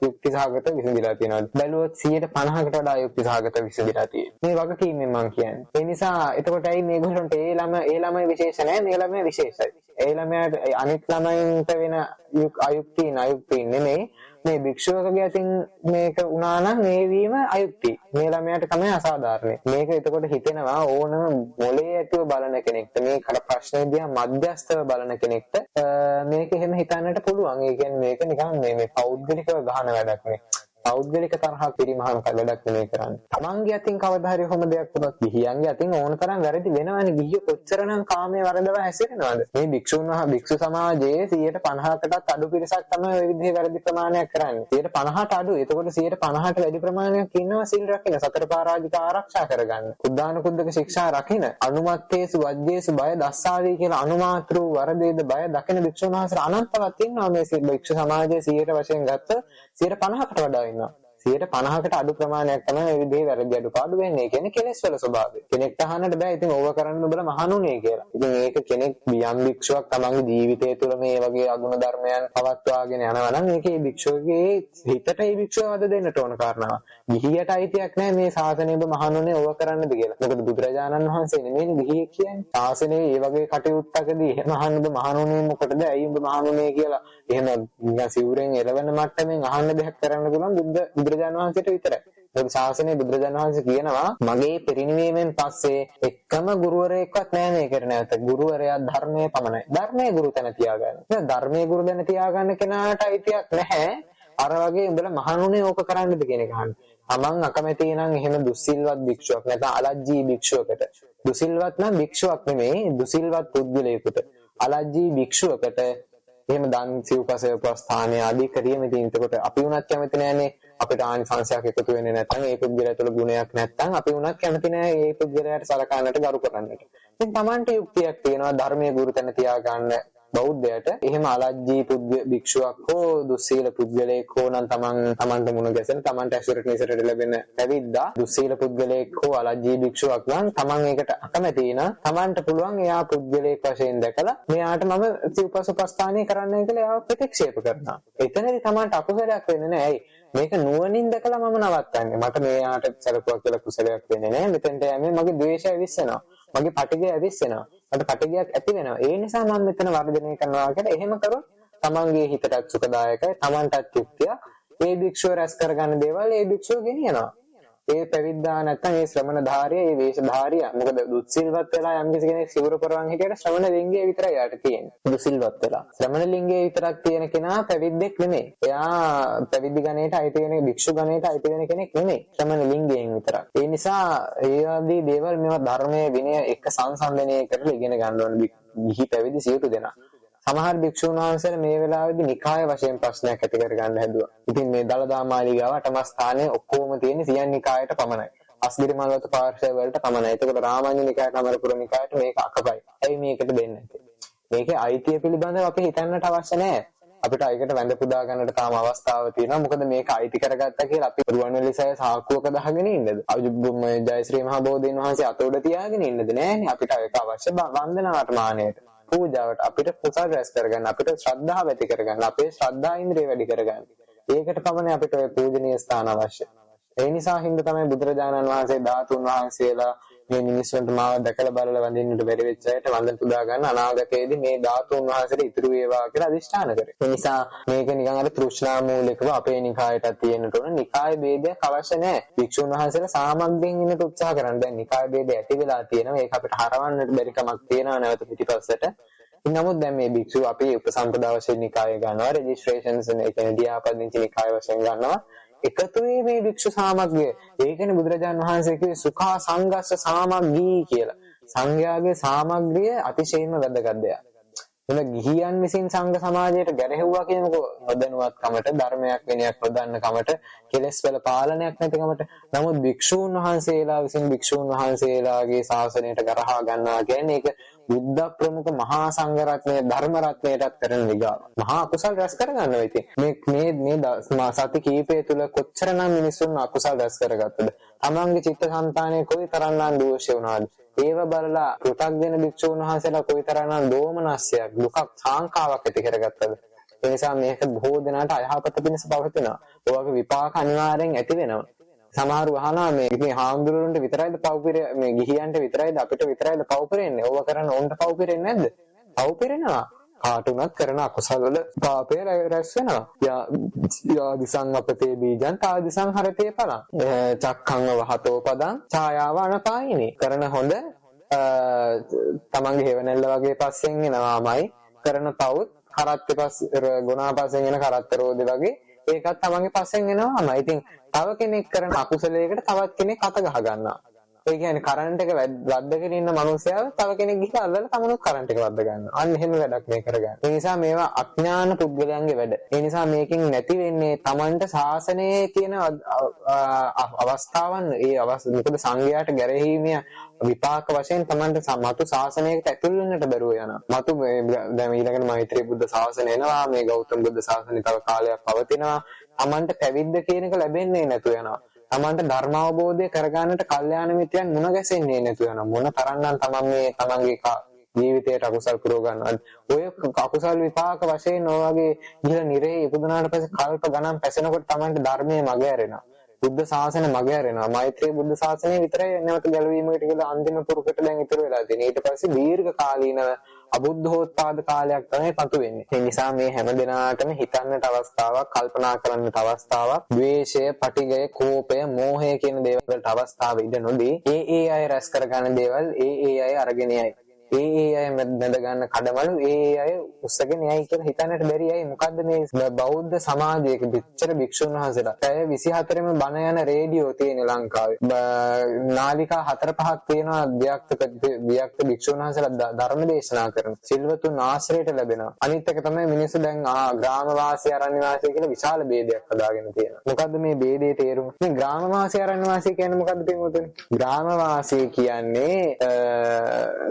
යුක්ති සහගත විසඳිලා තියෙනවා. බැලුවොත් 150කට වඩා යුක්ති සහගත විසඳිලා තියෙනවා. මේ වගකීමෙන් මම කියන්නේ. ඒ නිසා එතකොට ඇයි මේගොල්ලන්ට ඒ ළමයි විශේෂ නැහැ, මේ ළමයි විශේෂයි. ඒ ළමයාට අනිත් ළමයින්ට වෙන අයුක්ති නෙමෙයි. මේ භික්ෂුවකගේ අතින් මේක වුණා නම් මේ වීම අයුක්ති. මේ ළමයාට තමයි අසාධාරණයි. මේක එතකොට හිතෙනවා ඕනම මොලේ ඇතුව බලන කෙනෙක්ට මේකට ප්‍රශ්නේ දිහා මධ්‍යස්ථව බලන කෙනෙක්ට මේක එහෙම හිතන්නට පුළුවන්. ඒ කියන්නේ මේක නිකන් මේ පෞද්ගලිකව ගහන වැඩක් නේ. පෞද්ගලික තරහක් පිරිමහන වැඩක් නෙමෙයි කරන්නේ. තමන්ගේ අතින් කවදා හරි කොහොම දෙයක් වුණත් ගිහියන්ගේ අතින් ඕන තරම් වැරදි වෙනවනේ. ගිහියෝ කොච්චරනම් කාමයේ වරදව හැසිරෙනවද? මේ භික්ෂු සමාජයේ 150කටත් අඩු පිරිසක් තමයි ওই විදිහේ වැරදි ප්‍රමාණයක් කරන්නේ. 150ට අඩු. එතකොට 150ට වැඩි ප්‍රමාණයක් ඉන්නවා සිල් රකින්න, සතර පාරාජික ආරක්ෂා කරගන්න. උද්දානකුද්දක ශික්ෂා රකින්න, අනුමත්තේසු වජ්ජේසු බය දස්සාවී කියලා අනුමාත්‍ර වූ වරදේද බය දකින භික්ෂුන් වහන්සේලා අනන්තවත් ඉන්නවා මේ භික්ෂු සමාජයේ 100ට වශයෙන් ගත්ත 150කට වඩා ඉන්නවා. 150කට අඩු ප්‍රමාණයක් තමයි මේ විදිහේ වැරදි අඩුපාඩු වෙන්නේ. ඒ කියන්නේ කෙලෙස් වල ස්වභාවය. කෙනෙක්ට අහන්නට බෑ ඉතින් ඕව කරන්න උඹලා මහණුනේ කියලා. ඉතින් ඒක කෙනෙක් යම් භික්ෂුවක් තමන්ගේ ජීවිතය තුළ මේ වගේ අගුණ ධර්මයන් පවත්වාගෙන යනවා නම් ඒකේ භික්ෂුවගේ හිතට ඒ භික්ෂුව වද දෙන්නට ඕන කාරණාවක්. ගිහියට අයිතියක් නැහැ මේ ශාසනය ඔබ මහණුනේ ඕව කරන්නද කියලා. මොකද බුදුරජාණන් වහන්සේ නෙමෙයි ගිහිය කියන්නේ. ශාසනයේ මේ වගේ කටයුත්තකදී එහෙම අහන්න ඔබ මහණුනේ මොකටද? ඇයි ඔබ මහණුනේ කියලා එහෙම නිකන් සිවුරෙන් එළවෙන මට්ටමින් අහන්න දෙයක් කරන්න පුළුවන් බුදුරජාණන් වහන්සේට විතරයි. මොකද ශාසනයේ බුදුරජාණන් වහන්සේ කියනවා මගේ පිරිනිවීමෙන් පස්සේ එකම ගුරුවරයෙක්වත් නැහැ මේකට නැවත. ගුරුවරයා ධර්මයේ පමණයි. ධර්මයේ ගුරු තැන තියාගන්න. දැන් ධර්මයේ ගුරු තැන තියාගන්න කෙනාට අයිතියක් නැහැ. අර වගේ උඹලා මහණුනේ ඕක කරන්නද කියන එක අහන්න. තමන් අකමැති නම් එහෙම දුසිල්වත් භික්ෂුවක් නැත්නම් අලජ්ජී භික්ෂුවකට. දුසිල්වත් නම් භික්ෂුවක් නෙමෙයි දුසිල්වත් පුද්ගලයෙකුට. අලජ්ජී භික්ෂුවකට එහෙම දන් සිව්පසය උපස්ථානය ආදී කිරීම ඉතින් එතකොට අපි උනත් කැමති නෑනේ අපිට ආනිසංශයක් එකතු වෙන්නේ නැත්නම් ඒ පුද්ගලයා තුළ ගුණයක් නැත්නම් අපි උනත් කැමති නෑ ඒ පුද්ගලයාට සලකන්නට ගරු කරන්නට. ඉතින් Tamante යුක්තියක් තියෙනවා ධර්මයේ ගුරු තැන තියාගන්න බෞද්ධයට. එහෙම අලජ්ජී භික්ෂුවක් හෝ දුස්සීල පුද්ගලයෙක් හෝ නම් තමන්ට මුණ ගැසෙන තමන්ට ඇසුරට නිසරට ලැබෙන පැවිද්දා දුස්සීල පුද්ගලයෙක් හෝ අලජ්ජී භික්ෂුවක් නම් තමන් ඒකට අකමැති නම් තමන්ට පුළුවන් එයා පුද්ගලයෙක් වශයෙන් දැකලා මෙයාට මම සිව්පසුපස්ථානය කරන්න කියලා එයාව ප්‍රතික්ෂේප කරනවා. එතනදී තමන්ට අකුසලයක් වෙන්නේ නැහැ. මේක නුවණින් දැකලා මම නවත්තන්නේ. මට මෙයාට සැලකුවක් කියලා කුසලයක් වෙන්නේ නැහැ. මෙතෙන්ට යන්නේ මගේ ද්වේෂය විශ්සෙනවා. මගේ පටිඝය විශ්සෙනවා. මට පටිඝයක් ඇති වෙනවා. ඒ නිසා මම මෙතන වර්ධනය කරනවා කියලා එහෙම කරොත් තමන්ගේ හිතටත් සුඛදායකයි. තමන්ටත් යුක්තිය. මේ භික්ෂුව රැස් කරගන්න දේවල් ඒ භික්ෂුව ගෙනියනවා. ඒ පැවිද්දා නැත්නම් ඒ ශ්‍රමණධාරිය, ඒ වේශධාරිය. මොකද දුස්සිල්වත් වෙලා යම් කෙනෙක් සිවුර පරවන් හිටියට ශ්‍රමණ ලිංගය විතරයි යාට තියෙන්නේ. දුස්සිල්වත් වෙලා. ශ්‍රමණ ලිංගය විතරක් තියෙන කෙනා පැවිද්දෙක් නෙමෙයි. එයා පැවිදි ගණයට අයිති වෙන භික්ෂු ගණයට අයිති වෙන කෙනෙක් නෙමෙයි. ශ්‍රමණ ලිංගයෙන් විතරක්. ඒ නිසා ඒ ආදී දේවල් මේවා ධර්මයේ විනය එක්ක සංසන්දනය කරලා ඉගෙන ගන්න ඕන. ගිහි පැවිදි සියලු දෙනා. සමහර භික්ෂුන් වහන්සේලා මේ වෙලාවේදී නිකාය වශයෙන් ප්‍රශ්නයක් ඇති කරගන්න හැදුවා. ඉතින් මේ දලදා මාලිගාව අටම ස්ථානයේ ඔක්කොම තියෙන්නේ සියන් නිකායට පමණයි. අස්ගිරි මල්වත පාර්ශ්වය වලට පමණයි. ඒකවල රාමඤ්ඤ නිකායට අමරපුර නිකායට මේක අකපයි. ඇයි මේකට දෙන්නේ නැත්තේ? මේකේ අයිතිය පිළිබඳව අපි හිතන්නට අවශ්‍ය නැහැ. අපිට ඒකට වැඳ පුදා ගන්නට තාම අවස්ථාව තියෙනවා. මොකද මේක අයිති කරගත්තා කියලා අපි රුවන්වැලිසෑය සාක්කුවක දාගෙන ඉන්නද? ජයශ්‍රී මහ බෝධීන් වහන්සේ අත උඩ තියාගෙන ඉන්නද? නෑනේ. අපිට ඒක අවශ්‍ය වන්දනාවට මානයට. පූජාවට අපිට කුසල රැස් කරගන්න අපිට ශ්‍රද්ධාව ඇති කරගන්න අපේ ශ්‍රද්ධා ඉන්ද්‍රිය වැඩි කරගන්න. ඒකට පමණයි අපිට ඔය පූජනීය ස්ථාන අවශ්‍ය. ඒ නිසා හින්දා තමයි බුදුරජාණන් වහන්සේ ධාතුන් වහන්සේලා මේ මිනිස්සුන්ට මාව දැකලා බලලා වඳින්නට බැරි වෙච්ච අයට වන්දන පුදා ගන්න අනාගතයේදී මේ ධාතුන් වහන්සේට ඉතුරු වේවා කියලා අදිෂ්ඨාන කරේ. ඒ නිසා මේක නිකන් අර තෘෂ්ණා මූලිකව අපේ නිකායටත් තියෙන්නට ඕන. නිකාය ભેදයක් අවශ්‍ය නැහැ. භික්ෂුන් වහන්සේලා සාමග්ගයෙන් ඉන්නට උත්සාහ කරන්න. දැන් නිකාය ભેද ඇති වෙලා තියෙනවා. ඒක අපිට හරවන්නට බැරි කමක් තියෙනවා නැවත පිටිපස්සට. නමුත් දැන් මේ භික්ෂුව අපි උපසම්පදා වශයෙන් නිකාය ගන්නවා. රෙජිස්ට්‍රේෂන්ස් ඒ කියන්නේ දියාපදිංචි නිකාය වශයෙන් ගන්නවා. එකතු මේ භික්ෂු සාමග්ගය. ඒකනේ බුදුරජාණන් වහන්සේ කිව්වේ සුඛා සංඝස්ස සාමග්ගී කියලා. සංඝයාගේ සාමග්ගිය අතිශයින්ම වැදගත් දෙයක්. එන ගිහියන් විසින් සංඝ සමාජයට ගැරහෙව්වා කියනකො නොදැනුවත්කමට ධර්මයක් වෙනයක් නොදන්න කමට කෙලෙස් වල පාලනයක් නැතිකමට. නමුත් භික්ෂූන් වහන්සේලා විසින් භික්ෂූන් වහන්සේලාගේ ශාසනයට ගරහා ගන්නවා කියන්නේ ඒක බුද්ධ ප්‍රමුඛ මහා සංඝ රත්නයේ ධර්ම රත්නයටත් කරන විගාව. මහා අකුසල් රැස් කරගන්නවා ඉතින්. මේ සති කීපය තුල කොච්චරනම් මිනිසුන් අකුසල් රැස් කරගත්තද? තමන්ගේ චිත්තසංතානයේ කොයිතරම්නම් දෝෂය වුණාද? ඒව බලලා පෘථග්ජන භික්ෂුන් වහන්සේලා කොයිතරම්නම් දෝමනස්යක් දුකක් සාංකාවක් ඇති කරගත්තද? ඒ නිසා මේක බොහෝ දෙනාට අයහපත පිණිස පවතිනවා. ඔයගේ විපාක අනිවාර්යෙන් ඇති වෙනවා. සමහරව අහනවා මේ හාමුදුරුවන්ට විතරයිද පව් මේ ගිහියන්ට විතරයිද අපිට විතරයිද පව් පිරෙන්නේ? ඕව කරන ඕන්ට පව් පිරෙන්නේ නැද්ද? පව් පිරෙනවා. කාටුණත් කරන අකුසල වල පාපය රැස් වෙනවා. යා දිසං අපතේ බීජං තා දිසං හරතේ පලං. චක්ඛං වහතෝ පදං ඡායාව අනපායිනේ. කරන හොඳ තමන්ගේ හේවණල්ල වගේ පස්සෙන් එනවාමයි. කරන පවුත් කරත්තේ පස් ගුණා පස්සෙන් එන කරත්ත රෝදේ වගේ ඒකත් තමන්ගේ පස්සෙන් එනවාමයි. ඉතින් තව කෙනෙක් කරන අකුසලයකට තවත් කෙනෙක් අත ගහ ගන්නවා. ඒ කියන්නේ කරන්ට් එක වද්දගෙන ඉන්න මනුස්සයව තව කෙනෙක් ගිහලා අල්ලලා තමනුත් කරන්ට් එක වද්ද ගන්නවා. අන්න එහෙම වැඩක් මේ කරගන්න. ඒ නිසා මේවා අඥාන පුද්ගලයන්ගේ වැඩ. ඒ නිසා මේකෙන් නැති වෙන්නේ තමන්ට ශාසනයේ තියෙන අවස්ථාවන් මොකද සංඝයාට ගැරහීමේ විපාක වශයෙන් තමන්ට මතු ශාසනයකට ඇතුල් වෙන්නට බැරුව යනවා. මතු දැන් ඊළඟට මෛත්‍රී බුද්ධ ශාසනය එනවා. මේ ගෞතම බුද්ධ ශාසනය තව කාලයක් පවතිනවා. තමන්ට පැවිද්ද කියන එක ලැබෙන්නේ නැතු වෙනවා. තමන්ට ධර්ම අවබෝධය කරගන්නට කල්යාණ මිත්‍රයන් මුණ ගැසෙන්නේ නැතු වෙනවා. මොන තරම්නම් තමන් මේ තමන්ගේ ජීවිතයට අකුසල් පුරව ගන්නවද? ඔය අකුසල් විපාක වශයෙන් ඔය වගේ ඉහළ නිරේ ඉපදුනාට පස්සේ කල්ප ගණන් පැසෙනකොට තමන්ට ධර්මයේ මග ඇරෙනවා. බුද්ධ ශාසනය මග ඇරෙනවා. මෛත්‍රී බුද්ධ ශාසනය විතරයි නැවත ගැලවීමකට කියලා අන්තිම පුරුකට දැන් ඉතුරු වෙලා තියෙන්නේ. ඊට පස්සේ දීර්ඝ කාලීනව අබුද්ධෝත්පාද කාලයක් තමයි පසු වෙන්නේ. ඒ නිසා මේ හැම දිනාටම හිතන්නට අවස්ථාවක්, කල්පනා කරන්නට අවස්ථාවක්, ද්වේෂය, පටිඝය, කෝපය, මෝහය කියන දේවල් වලට අවස්ථාව ඉඩ නොදී ඒ අය රැස් කරගන්න දේවල් ඒ අය අරගෙන යයි. ඒ අය මැද ගන්න කඩමලු ඒ අය උස්සගෙන යයි කියලා හිතන්නට බැරි අය. මොකද්ද මේ බෞද්ධ සමාජයක පිටතර භික්ෂුන් වහන්සේලා පැය 24ම බණ යන රේඩියෝ තියෙන ලංකාවේ. නාලිකා 4-5ක් තියෙනවා වික්ත භික්ෂුන් වහන්සේලා ධර්ම දේශනා කරන. සිල්වතුන් ආශ්‍රයයට ලැබෙනවා. අනිත් එක තමයි මිනිස්සු දැන් ග්‍රාමවාසී අරණ්‍ය වාසී කියලා විශාල ભેදයක් හදාගෙන තියෙනවා. මොකද්ද මේ ભેදේ තේරුම? මේ ග්‍රාමවාසී අරණ්‍ය වාසී කියන්නේ මොකද්ද පින්වතුනි? ග්‍රාමවාසී කියන්නේ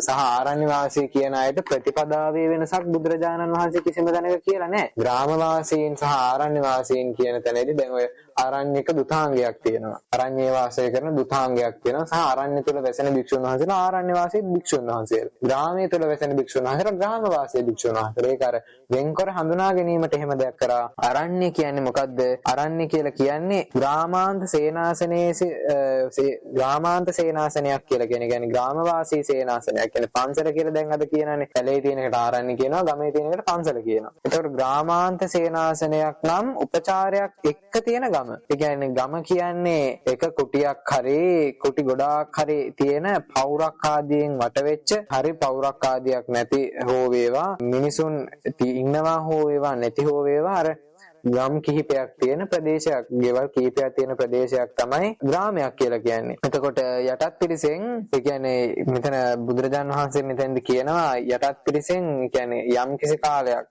සහ ආරණ්‍ය වාසී කියන අයට ප්‍රතිපදාවේ වෙනසක් බුදුරජාණන් වහන්සේ කිසිම තැනක කියලා නැහැ. ග්‍රාමවාසීන් සහ ආරණ්‍ය වාසීන් කියන තැනදී දැන් ඔය ආරණ්‍යක දුතාංගයක් තියෙනවා. අරණ්‍ය වාසය කරන දුතාංගයක් තියෙනවා. සහ ආරණ්‍ය තුල වැසෙන භික්ෂුන් වහන්සේලා ආරණ්‍ය වාසී භික්ෂුන් වහන්සේලා. ග්‍රාමයේ තුල වැසෙන භික්ෂුන් වහන්සේලා ග්‍රාම වාසී භික්ෂුන් වහන්සේලා. ඒක අර වෙන්කර හඳුනා ගැනීමට එහෙම දෙයක් කරා. අරණ්‍ය කියන්නේ මොකද්ද? අරණ්‍ය කියලා කියන්නේ ග්‍රාමාන්ත සේනාසනයක් කියලා කියන්නේ ග්‍රාමවාසී සේනාසනයක් කියන්නේ පන්සල කියලා දැන් අද කියනනේ. කැලේ තියෙන එකට ආරණ්‍ය කියනවා, ගමේ තියෙන එකට පන්සල කියනවා. ඒතකොට ග්‍රාමාන්ත සේනාසනයක් නම් උපචාරයක් එක්ක තියෙන ගම. ඒ කියන්නේ ගම කියන්නේ එක කුටියක් හරි කුටි ගොඩාක් හරි තියෙන පවුරක් ආදියෙන් වටවෙච්ච හරි පවුරක් ආදියක් නැති හෝ වේවා මිනිසුන් ඉන්නවා හෝ වේවා නැති හෝ වේවා අර ගම් කිහිපයක් තියෙන ප්‍රදේශයක්, ගෙවල් කිහිපයක් තියෙන ප්‍රදේශයක් තමයි ග්‍රාමයක් කියලා කියන්නේ. එතකොට යටත් පිරිසෙන් ඒ කියන්නේ මෙතන බුදුරජාණන් වහන්සේ මෙතෙන්ද කියනවා යටත් පිරිසෙන් කියන්නේ යම් කිසි කාලයක්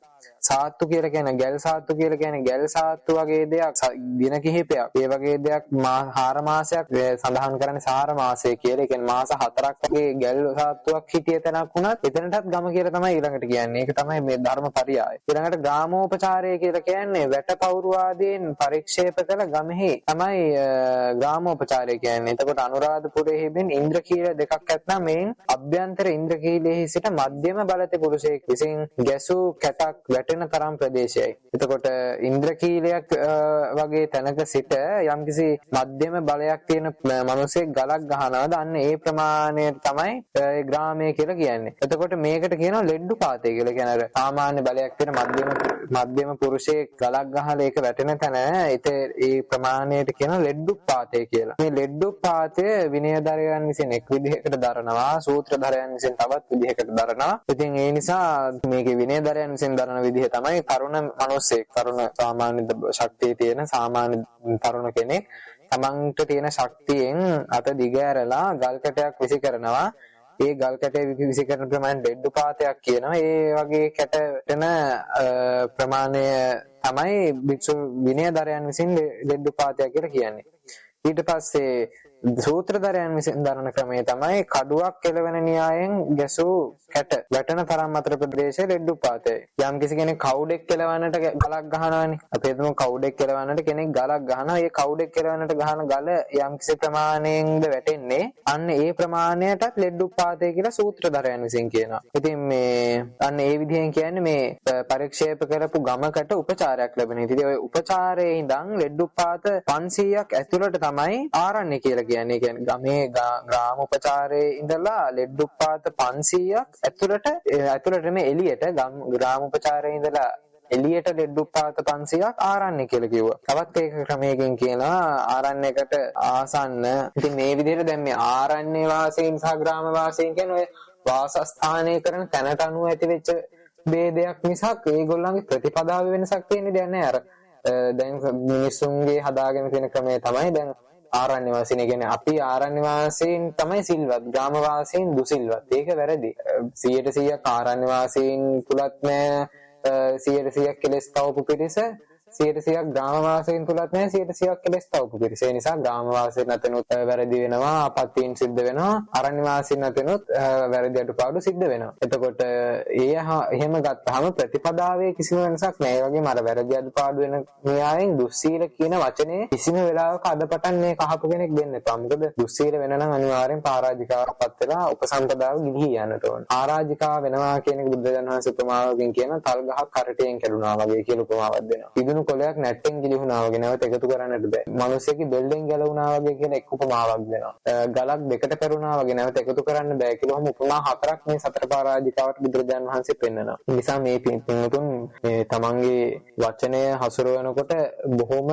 සාත්තු කියලා කියන ගැල් සාත්තු කියලා කියන්නේ ගැල් සාත්තු වගේ දෙයක් දින කිහිපයක් ඒ වගේ දෙයක් 4 මාසයක් සඳහන් කරන්නේ සාර මාසය කියලා. ඒ කියන්නේ මාස 4ක් වගේ ගැල් සාත්තුවක් හිටිය තැනක් වුණත් එතනටත් ගම කියලා තමයි ඊළඟට කියන්නේ. ඒක තමයි මේ ධර්මපරියාය. ඊළඟට ග්‍රාමෝපචාරය කියලා කියන්නේ වැටපවුරු ආදීන් පරික්ෂේප කළ ගමෙහි තමයි ග්‍රාමෝපචාරය කියන්නේ. එතකොට අනුරාධපුරයේ බින් ඉන්ද්‍රකීල දෙකක් ඇත්නම් මේන් අභ්‍යන්තර ඉන්ද්‍රකීලෙහි සිට මධ්‍යම බලතේ පුරුෂයෙක් විසින් ගැසූ කැටක් වැටෙන තරම් ප්‍රදේශයයි. එතකොට ඉන්ද්‍රකීලයක් වගේ තැනක සිට යම්කිසි මධ්‍යම බලයක් තියෙන මිනිසෙක් ගලක් ගහනවාද අන්න ඒ ප්‍රමාණයට තමයි ඒ ග්‍රාමය කියලා කියන්නේ. එතකොට මේකට කියනවා ලෙඩ්ඩුපාතය කියලා. කියන්නේ සාමාන්‍ය බලයක් තියෙන මධ්‍යම පුරුෂයෙක් ගලක් ගහලා ඒක වැටෙන තැන ඒ ප්‍රමාණයට කියනවා ලෙඩ්ඩුපාතය කියලා. මේ ලෙඩ්ඩුපාතය විනයධරයන් විසින් එක් විදිහකට දරනවා, සූත්‍රධරයන් විසින් තවත් විදිහකට දරනවා. ඉතින් ඒ නිසා මේකේ විනයධරයන් විසින් දරන විදිහ තමයි තරුණ මිනිස්සෙක්, තරුණ සාමාන්‍ය ශක්තිය තියෙන සාමාන්‍ය තරුණ කෙනෙක් තමන්ට තියෙන ශක්තියෙන් අත දිග ඇරලා ගල් කැටයක් විසි කරනවා. ඒ ගල් කැටය විසි කරන ප්‍රමාණය ලෙඩ්ඩුපාතයක් කියනවා. ඒ වගේ කැට වෙන ප්‍රමාණය තමයි භික්ෂු විනයධරයන් විසින් ලෙඩ්ඩුපාතයක් කියලා කියන්නේ. ඊට පස්සේ සූත්‍රධරයන් විසින් දරන ක්‍රමය තමයි කඩුවක් කෙලවෙන න්‍යායෙන් ගැසූ කැට වැටෙන තරම් අතර ප්‍රදේශයේ ලෙඩ්ඩුපාතය. යම් කිසි කෙනෙක් කවුඩෙක් කෙලවන්නට ගලක් ගහනවානේ. අපි හිතමු කවුඩෙක් කෙලවන්නට කෙනෙක් ගලක් ගහනවා. ඒ කවුඩෙක් කෙලවන්නට ගහන ගල යම් කිසි ප්‍රමාණයෙන්ද වැටෙන්නේ. අන්න ඒ ප්‍රමාණයටත් ලෙඩ්ඩුපාතය කියලා සූත්‍රධරයන් විසින් කියනවා. ඉතින් මේ අන්න ඒ විදිහෙන් කියන්නේ මේ පරික්ෂේප කරපු ගමකට උපචාරයක් ලැබෙන. ඉතින් ඔය උපචාරයේ ඉඳන් ලෙඩ්ඩුපාත 500ක් ඇතුළට තමයි ආරණ්‍ය කියලා කියන්නේ. කියන්නේ ගමේ ග්‍රාම උපචාරයේ ඉඳලා ලෙඩ්ඩුපාත 500ක් ඇතුළට මේ එළියට ග්‍රාම උපචාරයේ ඉඳලා එළියට ලෙඩ්ඩුපාත 500ක් ආරණ්‍ය කියලා කිව්වා. තවත් ඒක ක්‍රමයකින් කියනවා ආරණ්‍යයකට ආසන්න. ඉතින් මේ විදිහට දැන් මේ ආරණ්‍ය වාසීන් සහ ග්‍රාම වාසීන් කියන ඔය වාසස්ථානය කරන තැනට අනුව ඇති වෙච්ච ભેදයක් මිසක් ඒගොල්ලන්ගේ ප්‍රතිපදාවේ වෙනසක් තියෙන්නේ දැන් නෑ. අර දැන් මිනිස්සුන්ගේ හදාගෙන තියෙන ක්‍රමය තමයි දැන් ආරණ්‍ය වාසීන් කියන්නේ අපි ආරණ්‍ය වාසීන් තමයි සිල්වත්, ග්‍රාම වාසීන් දුසිල්වත්. ඒක වැරදි. 100% ආරණ්‍ය වාසීන් තුලත් නෑ 100% කෙලස් තවපු පිරිස, 100%ක් ග්‍රාම වාසීන් තුලත් නැහැ 100%ක් කෙලස් තවපු පිරිස. ඒ නිසා ග්‍රාම වාසීන් නැතනොත් වැරදි වෙනවා, අපත්‍යීන් සිද්ධ වෙනවා. අරණ්‍ය වාසීන් නැතනොත් වැරදි අඩුපාඩු සිද්ධ වෙනවා. එතකොට එහෙම ගත්තාම ප්‍රතිපදාවේ කිසිම වෙනසක් නැහැ. ඒ වගේම අර වැරදි අඩුපාඩු වෙන න්‍යායෙන් දුස්සීල කියන වචනේ කිසිම වෙලාවක අදපටන් මේ කහපු කෙනෙක් දෙන්න එපා. මොකද දුස්සීල වෙන නම් අනිවාර්යෙන් පරාජිකාවක්පත් වෙලා උපසම්පදාව ගිලිහී යන්නට ඕන. පරාජිකාව වෙනවා කියන එක බුදුරජාණන් වහන්සේ උපමාවකින් කියන තල් ගහක් කරටයෙන් කැඩුනා වගේ කියලා උපමාවක් දෙනවා. පිදුණු කොළයක් නැට්ටෙන් ගිලිහුණා වගේ නැවත එකතු කරන්නට බෑ. මිනිස්සෙක්ගේ බෙල්ලෙන් ගැලවුණා වගේ කියන එක් උපමාවක් දෙනවා. ගලක් දෙකට පෙරුණා වගේ නැවත එකතු කරන්න බෑ කියලා උපමා හතරක් මේ සතර පරාජිකාවට බුදුරජාණන් වහන්සේ පෙන්නනවා. ඒ නිසා මේ පින්තුන් මේ තමන්ගේ වචනය හසුරවනකොට බොහොම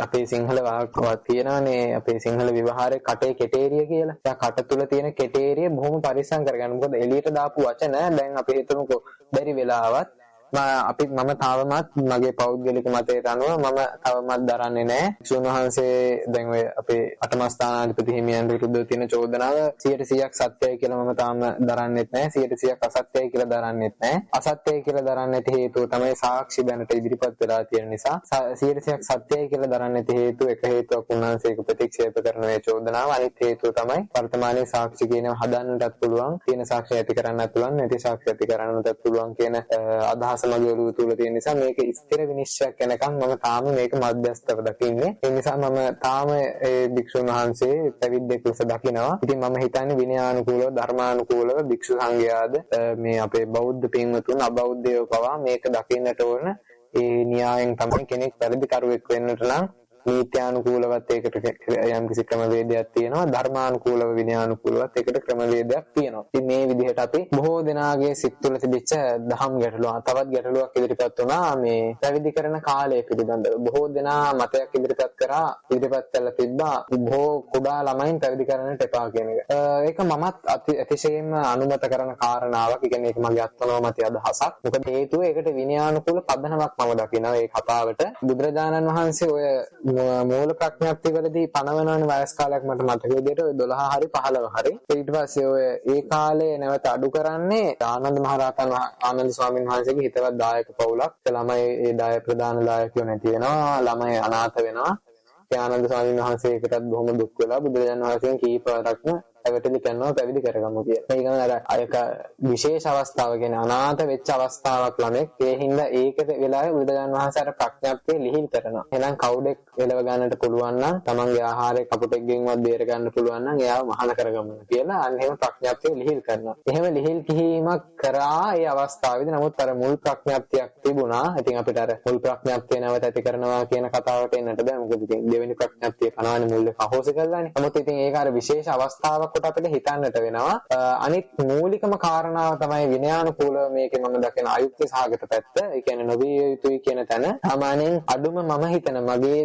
අපේ සිංහල වාක්‍යයක් තියෙනවානේ අපේ සිංහල විවහාරයේ කටේ කෙටේරිය කියලා. දැන් කට තුල තියෙන කෙටේරිය බොහොම පරිස්සම් කරගන්න. මොකද එළියට දාපු වචන දැන් අපි හිතමුකෝ බැරි වෙලාවත් මම තාවමත් මගේ පෞද්ගලික මතයට අනුව මම තවමත් දරන්නේ නැහැ. ශුන් වහන්සේ දැන් ඔය අපේ අටමස්ථානාධිපති හිමියන් විරුද්ධව තියෙන චෝදනාව 100%ක් සත්‍යයි කියලා මම තාම දරන්නෙත් නැහැ. 100%ක් අසත්‍යයි කියලා දරන්නෙත් නැහැ. අසත්‍යයි කියලා දරන්නට හේතුව තමයි සාක්ෂි දැනට ඉදිරිපත් වෙලා තියෙන නිසා. 100%ක් සත්‍යයි කියලා දරන්නට හේතුව එක හේතුවක් උන්වහන්සේක ප්‍රතික්ෂේප කරන මේ චෝදනාව. අනිත් හේතුව තමයි වර්තමානයේ සාක්ෂි කියනවා හදන්නටත් පුළුවන්. තියෙන සාක්ෂි ඇති කරන්නත් පුළුවන්. නැති සාක්ෂි ඇති කරන්නටත් පුළුවන් කියන අදහස මගේ ඔළුව තුල තියෙන නිසා මේක ස්ථිර විනිශ්චයක් වෙනකන් මම තාම මේක මධ්‍යස්ථව දකින්නේ. ඒ නිසා මම තාම ඒ භික්ෂුන් වහන්සේ පැවිද්දෙක් ලෙස දකිනවා. ඉතින් මම හිතන්නේ විනයානුකූලව ධර්මානුකූලව භික්ෂු සංඝයාද මේ අපේ බෞද්ධ පින්වතුන් අබෞද්ධයෝ පවා මේක දකින්නට ඕන. ඒ න්‍යායෙන් තමයි කෙනෙක් වැරදි කරුවෙක් වෙන්නට නම් නීත්‍යානුකූලවත් ඒකට යම්කිසි ක්‍රමවේදයක් තියෙනවා. ධර්මානුකූලව විනයානුකූලවත් ඒකට ක්‍රමවේදයක් තියෙනවා. ඉතින් මේ විදිහට අපි බොහෝ දෙනාගේ සිත් තුළ තිබිච්ච දහම් ගැටලුවක් තවත් ගැටලුවක් ඉදිරිපත් වුණා මේ පැවිදි කරන කාලය පිළිබඳව. බොහෝ දෙනා මතයක් ඉදිරිපත් කළා තිබ්බා බොහෝ කුඩා ළමයින් පැවිදි කරන්නට එපා කියන එක. ඒක මමත් අතිශයින්ම අනුමත කරන කාරණාවක්. ඒ කියන්නේ ඒක මගේ අත්නෝමති අදහසක්. මොකද හේතුව ඒකට විනයානුකූල පදනමක් මම දකිනවා ඒ කතාවට. බුදුරජාණන් වහන්සේ ඔය මූල ප්‍රඥප්තිය වලදී පනවනවනේ වයස් කාලයක් මට මතක විදිහට ඔය 12 හරි 15 හරි. ඊට පස්සේ ඔය ඒ කාලේ නැවත අඩු කරන්නේ ආනන්ද මහරහතන් ආනන්ද ස්වාමීන් වහන්සේගේ හිතවත් දායක පවුලක්. ළමයි ඒ දායක ප්‍රධාන දායකයෝ නැති වෙනවා. ළමයි අනාථ වෙනවා. ඒ ආනන්ද ස්වාමීන් වහන්සේකටත් බොහොම දුක් වෙලා බුදුරජාණන් වහන්සේගෙන් කීපාරක්ම පැවිදි කරනවා පැවිදි කරගමු කියලා. ඒක නේද අර විශේෂ අවස්ථාව කියන්නේ අනාථ වෙච්ච අවස්ථාවක් ළමෙක්. ඒ හින්දා ඒක වෙලාවේ බුදුරජාණන් වහන්සේ අර ප්‍රඥප්තිය ලිහිල් කරනවා. එහෙනම් කවුඩෙක් එලව ගන්නට පුළුවන් නම් තමන්ගේ ආහාරය කපුටෙක්ගෙන්වත් බේර ගන්න පුළුවන් නම් එයාව මහාන කරගමු කියලා අන්න එහෙම ප්‍රඥප්තිය ලිහිල් කරනවා. එහෙම ලිහිල් කිරීමක් කරා ඒ අවස්ථාවේදී නමුත් අර මුල් ප්‍රඥප්තියක් තිබුණා. ඉතින් අපිට අර මුල් ප්‍රඥප්තිය නැවත ඇති කරනවා කියන කතාවට එන්නට බෑ. මොකද ඉතින් දෙවෙනි ප්‍රඥප්තිය කනවනේ මුල් එක අහෝසි කරලානේ. නමුත් ඉතින් ඒක අර විශේෂ අවස්ථාවක් කොට අපිට හිතන්නට වෙනවා. අනිත් මූලිකම කාරණාව තමයි විනයානුකූලව මේකේ මම දකින අයුක්ති සහගත පැත්ත. ඒ කියන්නේ නොවිය යුතුයි කියන තැන සාමාන්‍යයෙන් අඩුම මම හිතන මගේ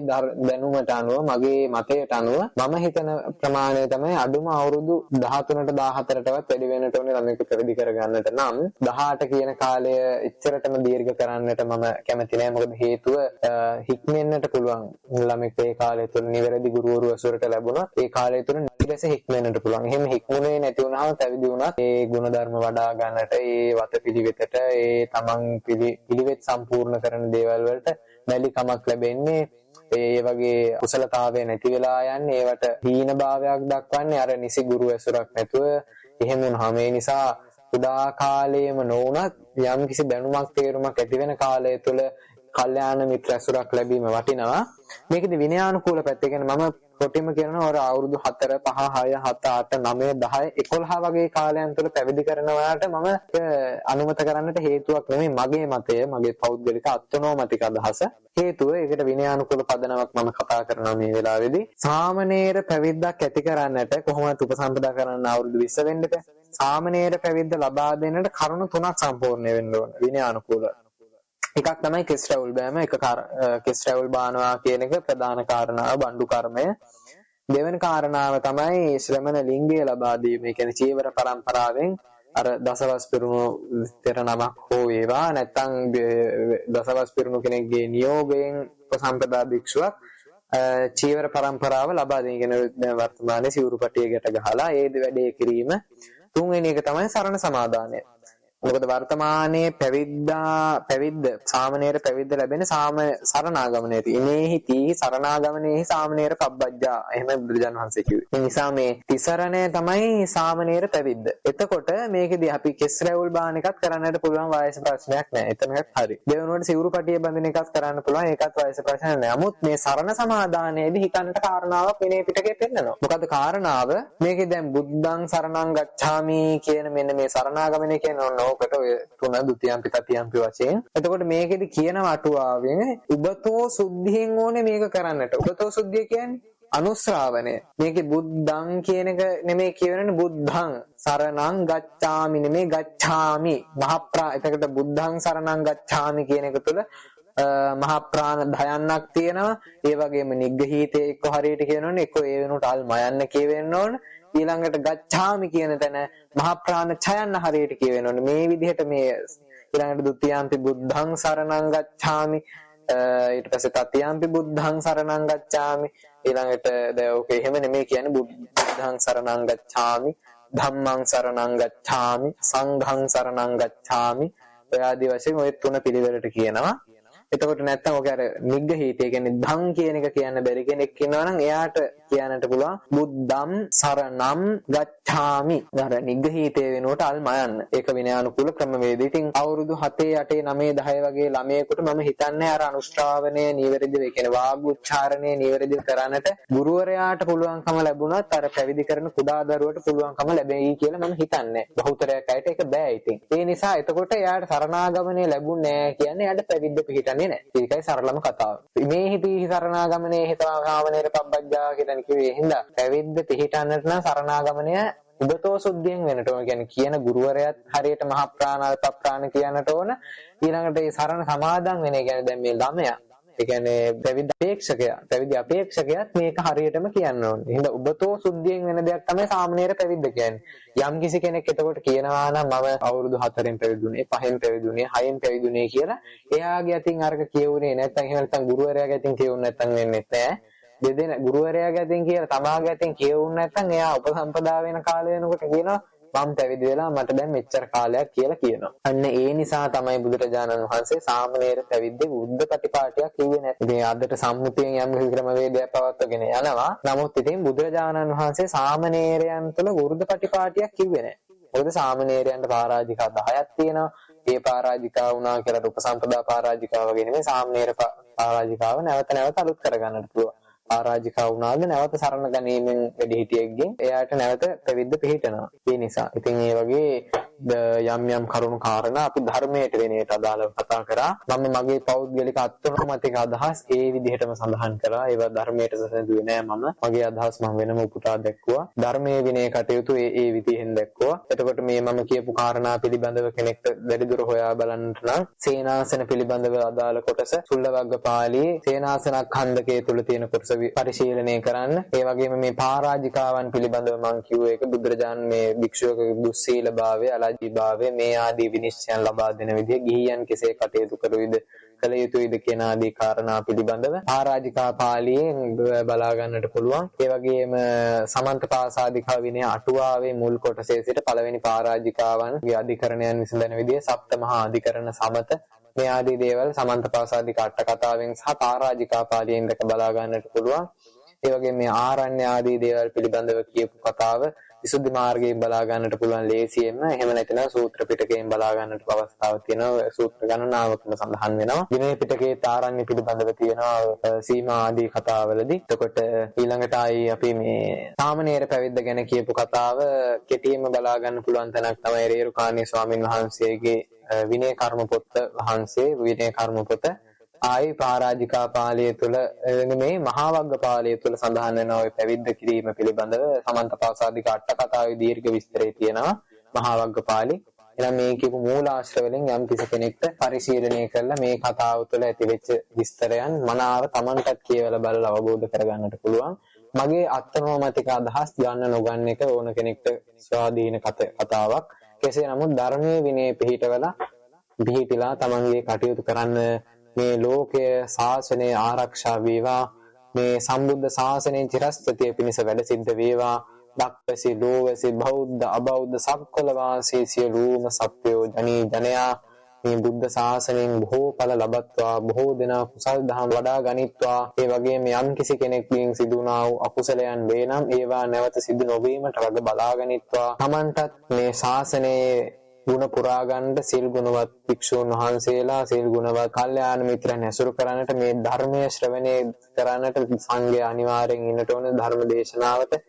දැනුමට අනුව මගේ මතයට අනුව මම හිතන ප්‍රමාණය තමයි අඩුම අවුරුදු 13ට 14ටවත් වැඩි වෙන්නට ඕනේ ළමයෙක් පැවිදි කරගන්නට නම් 18 කියන කාලය එච්චරටම දීර්ඝ කරන්නට මම කැමති නෑ. මොකද හේතුව හික්මෙන්නට පුළුවන් ළමෙක් ඒ කාලය තුළ නිවැරදි ගුරුවරු අසුරට ලැබුණා. ඒ කාලය තුළ නිරස හික්මෙන්නට පුළුවන්. එහෙම හික්මුනේ නැති වුණාම පැවිදි වුණත් ඒ ගුණධර්ම වඩා ගන්නට ඒ වතපිළිවෙතට ඒ තමන් පිළිවෙත් සම්පූර්ණ කරන දේවල් වලට බැලි කමක් ලැබෙන්නේ. ඒ වගේ කුසලතාවය නැති වෙලා යන්නේ. ඒවට හීන භාවයක් දක්වන්නේ අර නිසි ගුරු ඇසුරක් නැතුව. එහෙම වුණාම ඒ නිසා කුඩා කාලයේම නොවුනත් යම් කිසි දැනුමක් තේරුමක් ඇති වෙන කාලය තුළ කල්යාණ මිත්‍ර ඇසුරක් ලැබීම වටිනවා. මේකෙදි විනයානුකූල පැත්ත කියන්නේ මම කොටිම කියනවා අර අවුරුදු 4 5 6 7 8 9 10 11 වගේ කාලයන් තුළ පැවිදි කරනවාට මම අනුමත කරන්නට හේතුවක් නෙමෙයි මගේ මතය මගේ පෞද්ගලික අත්නෝමතික අදහස. හේතුව ඒකට විනයානුකූල පදනමක් මම කතා කරනවා මේ වෙලාවේදී. සාමණේර පැවිද්දක් ඇති කරන්නට කොහොමද උපසම්පදා කරන්න අවුරුදු 20 වෙන්න බෑ. සාමණේර පැවිද්ද ලබා දෙන්නට කරුණු 3ක් සම්පූර්ණ වෙන්න ඕන විනයානුකූල. එකක් තමයි කෙස් රැවුල් බෑම. කෙස් රැවුල් බානවා කියන එක ප්‍රධාන කාරණාව බණ්ඩු කර්මය. දෙවෙනි කාරණාව තමයි ශ්‍රමණ ලිංගය ලබා දීම. ඒ කියන්නේ චීවර පරම්පරාවෙන් අර දසවස් පිරුණු තෙර නමක් හෝ වේවා නැත්නම් දසවස් පිරුණු කෙනෙක්ගේ නියෝගයෙන් උපසම්පදා භික්ෂුවක් චීවර පරම්පරාව ලබා දෙන. කියන දැන් වර්තමානයේ සිවුරු පටිය ගැට ගහලා ඒ වැඩේ කිරීම. තුන්වෙනි එක තමයි සරණ සමාදානය. මොකද වර්තමානයේ පැවිද්ද සාමණේර පැවිද්ද ලැබෙන සරණාගමනයේදී ඉමේහි තී සරණාගමනයේහි සාමණේර පබ්බජ්ජා එහෙම බුදුරජාණන් වහන්සේ කිව්වේ. ඒ නිසා මේ තිසරණය තමයි සාමණේර පැවිද්ද. එතකොට මේකෙදී අපි කෙස් රැවුල් බාන එකත් කරන්නට පුළුවන් වයස ප්‍රශ්නයක් නැහැ. එතනකත් හරි. දෙවනුවට සිවුරු පටිය බඳින එකත් කරන්න පුළුවන්. ඒකත් වයස ප්‍රශ්නයක් නැහැ. නමුත් මේ සරණ සමාදානයේදී හිතන්නට කාරණාවක් විනය පිටකේ පෙන්නනවා. මොකද කාරණාව මේකේ දැන් බුද්ධං සරණං ගච්ඡාමි කියන මෙන්න මේ සරණාගමනය කියන ඕකට ඔය තුන ဒ ුතියම්පි තතියම්පි වශයෙන්. එතකොට මේකෙදි කියන අටුවාවෙන් උබතෝ සුද්ධියෙන් ඕනේ මේක කරන්නට. උබතෝ සුද්ධිය කියන්නේ අනුශ්‍රාවණය. මේකේ බුද්ධං කියන එක නෙමෙයි කියවෙන්නේ බුද්ධං සරණං ගච්ඡාමි නෙමෙයි ගච්ඡාමි. එතකොට බුද්ධං සරණං ගච්ඡාමි කියන එක තුළ මහා ප්‍රාණ 10ක් තියෙනවා. ඒ වගේම නිග්ගහීතේ එක්ක හරියට කියනවනේ එක්ක ඒ වෙනුවට අල් මයන්න කියවෙන්න ඕන. ඊළඟට ගච්ඡාමි කියන තැන මහා ප්‍රාණ ඡයන්න හරියට කියවෙන්න ඕන. මේ විදිහට මේ ඊළඟට ဒ ුතියම්පි බුද්ධං සරණං ගච්ඡාමි ඊට පස්සේ තතියම්පි බුද්ධං සරණං ගච්ඡාමි ඊළඟට දැන් ඔක එහෙම නෙමෙයි කියන්නේ බුද්ධං සරණං ගච්ඡාමි ධම්මං සරණං ගච්ඡාමි සංඝං සරණං ගච්ඡාමි ඔය ආදී වශයෙන් ඔය තුන පිළිවෙලට කියනවා. එතකොට නැත්තම් ඔක අර නිග්ගහීතය කියන්නේ ධම් කියන එක කියන්න බැරි කෙනෙක් ඉන්නවා නම් එයාට කියන්නට පුළුවන් බුද්ධම් සරණම් ගච්ඡාමි. අර නිග්ගහීතය වෙනුවට අල් මයන්න. ඒක විනයානුකූල ක්‍රමවේදය. ඉතින් අවුරුදු 7 8 9 10 වගේ ළමයෙකුට මම හිතන්නේ අර අනුශ්‍රාවණය නිවැරදිව ඒ කියන්නේ වාග් උච්චාරණය නිවැරදිව කරන්නට ගුරුවරයාට පුළුවන්කම ලැබුණත් අර පැවිදි කරන කුඩා දරුවට පුළුවන්කම ලැබෙයි කියලා මම හිතන්නේ. බහුතරයක් අයට ඒක බෑ ඉතින්. ඒ නිසා එතකොට එයාට සරණාගමනය ලැබුණේ නැහැ කියන්නේ එයාට පැවිද්ද පිළිටන්නේ නැහැ. ඒකයි සරලම කතාව. මේ හිතී සරණාගමනයේ හිතාවමනේර පබ්බජ්ජා කියලා කිව්වේ හින්දා පැවිද්ද පිළිටන්නට නම් සරණාගමනය උබතෝ සුද්ධියෙන් වෙන්නට ඕන. කියන්නේ කියන ගුරුවරයාත් හරියට මහ ප්‍රාණ අල්ප ප්‍රාණ කියන්නට ඕන. ඊළඟට ඒ සරණ සමාදන් වෙන කියන්නේ දැන් මේ ළමයා ඒ කියන්නේ පැවිදි අපේක්ෂකයාත් මේක හරියටම කියන්න ඕනේ. එහෙනම් උබතෝ සුද්ධියෙන් වෙන දෙයක් තමයි සාමණේර පැවිද්ද කියන්නේ. යම් කිසි කෙනෙක් එතකොට කියනවා නම් මම අවුරුදු 4න් පැවිදුනේ 5න් පැවිදුනේ 6න් පැවිදුනේ කියලා එයාගේ අතින් අරක කියුනේ නැත්නම් එහෙම නැත්නම් ගුරුවරයාගේ අතින් කියුනේ නැත්නම් වෙන්නේ නැහැ. දෙදෙන ගුරුවරයාගේ අතින් කියලා තමාගේ අතින් කියුනේ නැත්නම් එයා උපසම්පදා වෙන කාලය වෙනකොට කියනවා මම පැවිදි වෙලා මට දැන් මෙච්චර කාලයක් කියලා කියනවා. අන්න ඒ නිසා තමයි බුදුරජාණන් වහන්සේ සාමණේර පැවිද්දේ බුද්ධ ප්‍රතිපාටියක් කිව්වේ නැති. ඉතින් අදට සම්මුතියෙන් යම් ක්‍රමවේදයක් පවත්වාගෙන යනවා. නමුත් ඉතින් බුදුරජාණන් වහන්සේ සාමණේරයන් තුළ බුද්ධ ප්‍රතිපාටියක් කිව්වේ නැහැ. මොකද සාමණේරයන්ට පරාජිකා 10ක් තියෙනවා. ඒ පරාජිකා වුණා කියලා උපසම්පදා පරාජිකා වගේ නෙමෙයි සාමණේර පරාජිකාව නැවත අලුත් කරගන්නට පුළුවන්. පරාජිකා වුණාද නැවත සරණ ගැනීමෙන් වැඩි හිටියෙක්ගෙන් එයාට නැවත පැවිද්ද පිළිටනවා. ඒ නිසා ඉතින් මේ වගේ යම් කරුණු කාරණා අපි ධර්මයට වෙනේට අදාළව කතා කරා. මම මගේ පෞද්ගලික අත්නොමතික අදහස් ඒ විදිහටම සඳහන් කරා. ඒවා ධර්මයට සැසඳුවේ නෑ මම. මගේ අදහස් මම වෙනම උපුටා දැක්වුවා. ධර්මයේ විනය කටයුතු ඒ විදිහෙන් දැක්වුවා. එතකොට මේ මම කියපු කාරණා පිළිබඳව කෙනෙක්ට වැඩිදුර හොයා බලන්නට නම් සේනාසන පිළිබඳව අදාළ කොටස සුල්ලවග්ග පාළියේ සේනාසනඛණ්ඩකයේ තුල තියෙන කොටස පරිශීලනය කරන්න. ඒ වගේම මේ පරාජිකාවන් පිළිබඳව මම කිව්වේ ඒක බුදුරජාණන් මේ භික්ෂුවකගේ දුස්සීලභාවය අලජ්ජීභාවය මේ ආදී විනිශ්චයන් ලබා දෙන විදිය ගිහියන් කෙසේ කටයුතු කළ යුතුයිද කියන ආදී කාරණා පිළිබඳව පරාජිකා පාළියෙන් බලා ගන්නට පුළුවන්. ඒ වගේම සමන්තපාසාදිකා විනය අටුවාවේ මුල් කොටසේ සිට පළවෙනි පරාජිකාවන්ගේ අධිකරණයන් විසඳන විදිය සප්ත මහා අධිකරණ සමත මේ ආදී දේවල් සමන්තපාසාදික අට කතාවෙන් සහ පරාජිකා පාළියෙන් දැක බලා ගන්නට පුළුවන්. ඒ වගේම මේ ආරණ්‍ය ආදී දේවල් පිළිබඳව කියපු කතාව විසුද්ධි මාර්ගයෙන් බලා ගන්නට පුළුවන් ලේසියෙන්ම. එහෙම නැත්නම් සූත්‍ර පිටකයෙන් බලා ගන්නට අවස්ථාවක් තියෙනවා. සූත්‍ර ගණනාවකම සඳහන් වෙනවා. විනය පිටකයේ ආරණ්‍ය පිළිබඳව තියෙනවා සීමා ආදී කතාවලදී. එතකොට ඊළඟට ආයි අපි මේ සාමණේර පැවිද්ද ගැන කියපු කතාව කෙටියෙන්ම බලා ගන්න පුළුවන් තැනක් තමයි රේරුකාණේ ස්වාමින් වහන්සේගේ විනය කර්ම පොත් වහන්සේ විනය කර්ම පොත ආයි පරාජිකා පාළිය තුල මේ මහා වග්ග පාළිය තුල සඳහන් වෙන ওই පැවිද්ද කිරීම පිළිබඳව සමන්තපාසාදික අට කතාවේ දීර්ඝ විස්තරය තියෙනවා මහා වග්ග පාළි. එහෙනම් මේ කියපු මූලාශ්‍ර වලින් යම් කිසි කෙනෙක්ට පරිශීලනය කරලා මේ කතාව තුළ ඇතිවෙච්ච විස්තරයන් මනාව Tamanටත් කියවලා බලලා අවබෝධ කරගන්නට පුළුවන්. මගේ අත්නෝමතික අදහස් යන්න නොගන්න එක ඕන කෙනෙක්ට ස්වාධීන කතාවක්. කෙසේ නමුත් ධර්මයේ විනය පිහිටලා තමන්ගේ කටයුතු කරන්න මේ ලෝකයේ ශාසනය ආරක්ෂා වේවා මේ සම්බුද්ධ ශාසනයේ චිරස්ථිතිය පිණිස වැඩ සිද්ධ වේවා දක්වැසි ලෝවැසි බෞද්ධ අබෞද්ධ සක්වල වාසී සියලුම සත්වයෝ ජනයා මේ බුද්ධ ශාසනයෙන් බොහෝ ඵල ලබත්වා බොහෝ දෙනා කුසල් දහම් වඩා ගනිත්වා ඒ වගේම යම් කිසි කෙනෙක්ගෙන් සිදු වුණා වූ අකුසලයන් වේ නම් ඒවා නැවත සිදු නොවීමට වග බලා ගනිත්වා තමන්ටත් මේ ශාසනයේ ගුණ පුරා ගන්නට සිල් ගුණවත් භික්ෂූන් වහන්සේලා සිල් ගුණවත් කල්යාණ මිත්‍රයන් ඇසුරු කරන්නට මේ ධර්මයේ ශ්‍රවණය කරන්නට සංඝයා අනිවාර්යෙන් ඉන්නට ඕන ධර්ම දේශනාවට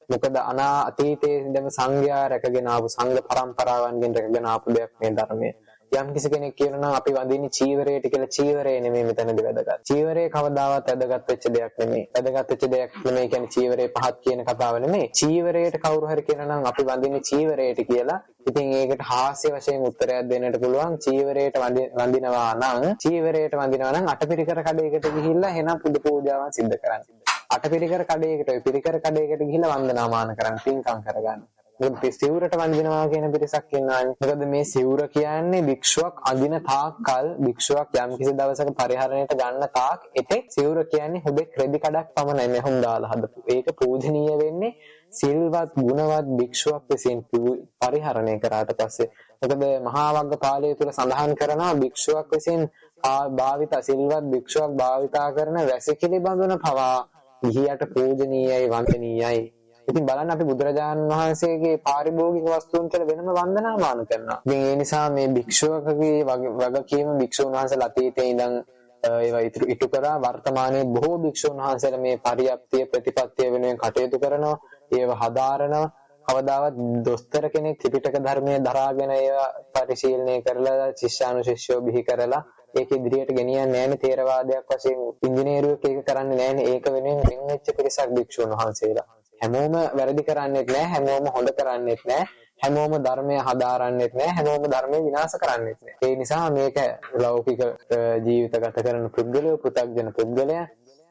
මොකද අතීතයේ ඉඳන් සංඝයා රැකගෙන ආපු සංඝ පරම්පරාවන්ගෙන් රැකගෙන ආපු දෙයක් මේ ධර්මය. යම් කිසි කෙනෙක් කියනවා අපි වඳින්නේ චීවරයට කියලා චීවරය නෙමෙයි මෙතනදී වැදගත්. චීවරය කවදාවත් වැදගත් වෙච්ච දෙයක් නෙමෙයි. වැදගත් වෙච්ච දෙයක් නෙමෙයි කියන්නේ චීවරේ පහත් කියන කතාව නෙමෙයි. චීවරයට කවුරු හරි කියනවා නම් අපි වඳින්නේ චීවරයට කියලා. ඉතින් ඒකට හාස්‍ය වශයෙන් උත්තරයක් දෙන්නට පුළුවන්. චීවරයට වඳිනවා නම් අටපිරිකර කඩේකට ගිහිල්ලා එහෙනම් පුදු පූජාවන් සිද්ධ කරන්න. අටපිරිකර කඩේකට පිරිකර කඩේකට ගිහිල්ලා වන්දනාමාන කරන්න පින්කම් කරගන්න. මේ සිවුරට වඳිනවා කියන පිරිසක් ඉන්නවානේ. මොකද මේ සිවුර කියන්නේ භික්ෂුවක් අඳින තාක්කල් භික්ෂුවක් යම් කිසි දවසක පරිහරණයට ගන්න තාක් එතෙක් සිවුර කියන්නේ හුදෙක් රෙදි කඩක් පමණයි මෙහොම් දාලා හදපු. ඒක පූජනීය වෙන්නේ සිල්වත් ගුණවත් භික්ෂුවක් විසින් පරිහරණය කරාට පස්සේ. මොකද මහා වග්ගපාළය තුල සඳහන් කරනවා භික්ෂුවක් විසින් සිල්වත් භික්ෂුවක් භාවිතා කරන වැසිකිලි බඳුන පවා ගිහියට පූජනීයයි වන්දනීයයි. ඉතින් බලන්න අපි බුදුරජාණන් වහන්සේගේ පාරිභෝගික වස්තුන් කියලා වෙනම වන්දනාමාන කරනවා. ඉතින් ඒ නිසා මේ භික්ෂුවකගේ වගකීම භික්ෂුන් වහන්සේලා අතීතයේ ඉඳන් ඒවා ඉටු කරා වර්තමානයේ බොහෝ භික්ෂුන් වහන්සේලා මේ පරියප්තිය ප්‍රතිපත්තිය වෙනුවෙන් කටයුතු කරනවා. ඒව හදාරනවා. කවදාවත් දොස්තර කෙනෙක් ත්‍රිපිටක ධර්මයේ දරාගෙන ඒවා පරිශීලනය කරලා ශිෂ්‍යානුශිෂ්‍යෝ බිහි කරලා ඒක ඉදිරියට ගෙනියන්නේ නැහැනේ තේරවාදයක් වශයෙන් ඉංජිනේරුවෙක් ඒක කරන්නේ නැහැනේ. ඒක වෙනුවෙන් වෙන් වෙච්ච පිරිසක් භික්ෂුන් වහන්සේලා. හැමෝම වැරදි කරන්නේත් නැහැ, හැමෝම හොඳ කරන්නේත් නැහැ, හැමෝම ධර්මය හදාරන්නේත් නැහැ, හැමෝම ධර්මය විනාශ කරන්නේත් නැහැ. ඒ නිසා මේක ලෞකික ජීවිත ගත කරන පුද්ගලයෝ පෘථග්ජන පුද්ගලයන්.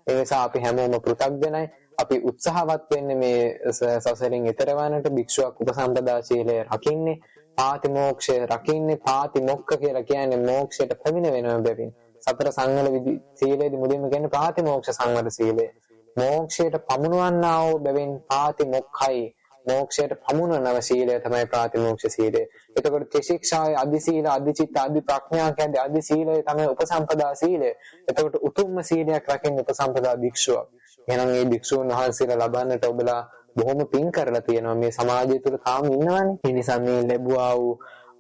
ඒ නිසා අපි හැමෝම පෘථග්ජනයි. අපි උත්සාහවත් වෙන්නේ මේ සසරින් ඈතර වන්නට භික්ෂුවක් උපසම්පදා සීලය රකින්නේ, පාතිමෝක්ෂය රකින්නේ. පාතිමොක්ඛ කියලා කියන්නේ මෝක්ෂයට පැමිණ වෙනව බැවින්. සතර සංවර සීලයේදී මුලින්ම කියන්නේ පාතිමෝක්ෂ සංවර සීලය. මෝක්ෂයට පමුණවන්නා වූ බැවින් පාතිමොක්ඛයි. මෝක්ෂයට පමුණවන සීලය තමයි ප්‍රාතිමෝක්ෂ සීලය. එතකොට ත්‍රිශික්ෂාවේ අදි සීල, අදි චිත්ත, අදි ප්‍රඥා කියන්නේ අදි සීලය තමයි උපසම්පදා සීලය. එතකොට උතුම්ම සීලයක් රකින්න උපසම්පදා භික්ෂුවක්. එහෙනම් මේ භික්ෂුන් වහන්සේලා ලබන්නට ඔබලා බොහොම පින් කරලා තියෙනවා. මේ සමාජය තුල තාම ඉන්නවනේ. ඒ නිසා මේ ලැබුවා වූ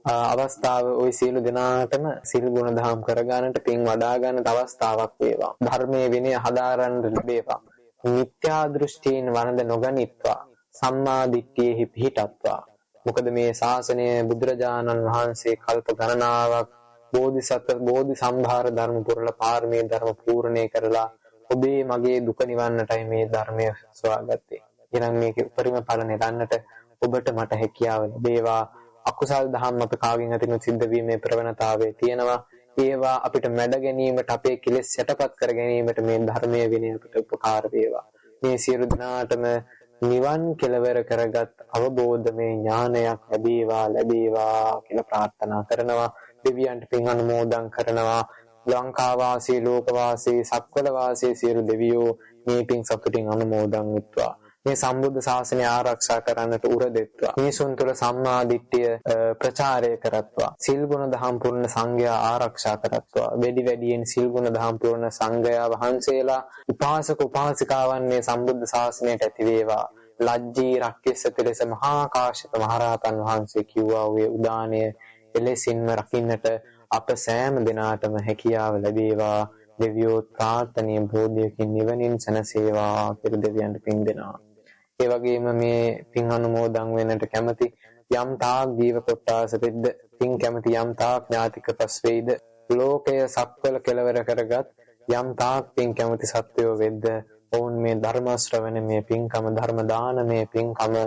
අවස්ථාව ওই සියලු දෙනාටම සිල් ගුණ දහම් කරගන්නට පින් වඩා ගන්නට අවස්ථාවක් වේවා. ධර්මයේ විනය හදාරන්න ලැබේවා. මිත්‍යා දෘෂ්ටීන් වරඳ නොගනිත්වා සම්මා දිට්ඨියෙහි පිහිටත්වා. මොකද මේ ශාසනය බුදුරජාණන් වහන්සේ කල්ප ගණනාවක් බෝධි සම්භාර ධර්ම පුරලා පාරමී ධර්ම පූර්ණේ කරලා ඔබේ මගේ දුක නිවන්නටයි මේ ධර්මය සොයාගත්තේ. එහෙනම් මේකේ උපරිම ඵල නෙලන්නට ඔබට මට හැකියාව ලැබේවා. අකුසල් දහම් අප කාගෙන් අතින් සිද්ධ වීමේ ප්‍රවණතාවය තියෙනවා. ඒවා අපිට මැඩ ගැනීමට අපේ කෙලෙස් යටපත් කර ගැනීමට මේ ධර්මයේ විනය අපිට උපකාර වේවා. මේ සියලු දෙනාටම නිවන් කෙලවර කරගත් අවබෝධමය ඥානයක් ලැබේවා කියලා ප්‍රාර්ථනා කරනවා. දෙවියන්ට පින් අනුමෝදන් කරනවා. ලංකාවාසී ලෝකවාසී සක්වල වාසී සියලු දෙවියෝ මේ පින් සතුටින් අනුමෝදන් වෙත්වා. මේ සම්බුද්ධ ශාසනය ආරක්ෂා කරන්නට උර දෙත්වා. මිනිසුන් තුළ සම්මා දිට්ඨිය ප්‍රචාරය කරත්වා. සිල් ගුණ දහම් පුරන සංඝයා ආරක්ෂා කරත්වා. වැඩියෙන් සිල් ගුණ දහම් පුරන සංඝයා වහන්සේලා උපාසක උපාසිකාවන් මේ සම්බුද්ධ ශාසනයට ඇති වේවා. ලජ්ජී රක්කෙස්සති ලෙස මහා කාශ්‍යප මහරහතන් වහන්සේ කිව්වා වූ උදානය එලෙසින්ම රකින්නට අප සෑම දිනාටම හැකියාව ලැබේවා. දෙවියෝ ප්‍රාර්ථනීය බෝධියකින් නිවනින් සැනසේවා කියලා දෙවියන්ට පින් දෙනවා. ඒ වගේම මේ පින් අනුමෝදන් වෙන්නට කැමති යම් තාක් ජීව කොට්ටාස වෙද්ද පින් කැමති යම් තාක් ඥාතික පස් වේද ලෝකය සක්වල කෙලවර කරගත් යම් තාක් පින් කැමති සත්වයෝ වෙද්ද ඔවුන් මේ ධර්ම ශ්‍රවණ මේ පින්කම ධර්ම දාන මේ පින්කම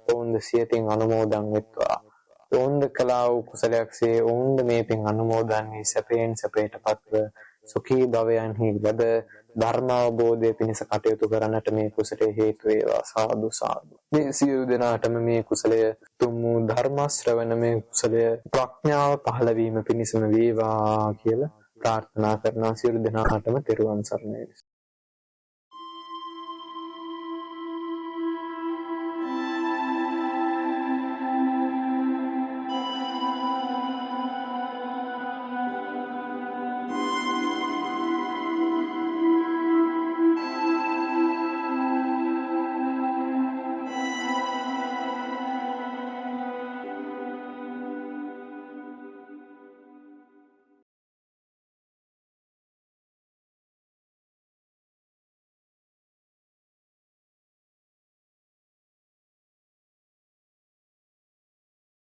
ඔවුන් සියතින් අනුමෝදන් වෙත්වා. ඔවුන් කළා වූ කුසලයක්සේ ඔවුන් මේ පින් අනුමෝදන් වී සැපේටපත්ව සුඛී භවයන්හි ලැබ ධර්ම අවබෝධය පිණිස කටයුතු කරන්නට මේ කුසලයේ හේතු වේවා. සාදු සාදු. මේ සියලු දෙනාටම මේ කුසලය තුම් වූ ධර්ම ශ්‍රවණ මේ කුසලය ප්‍රඥාව පහළ වීම පිණිසම වේවා කියලා ප්‍රාර්ථනා කරනවා. සියලු දෙනාටම තෙරුවන් සරණයි.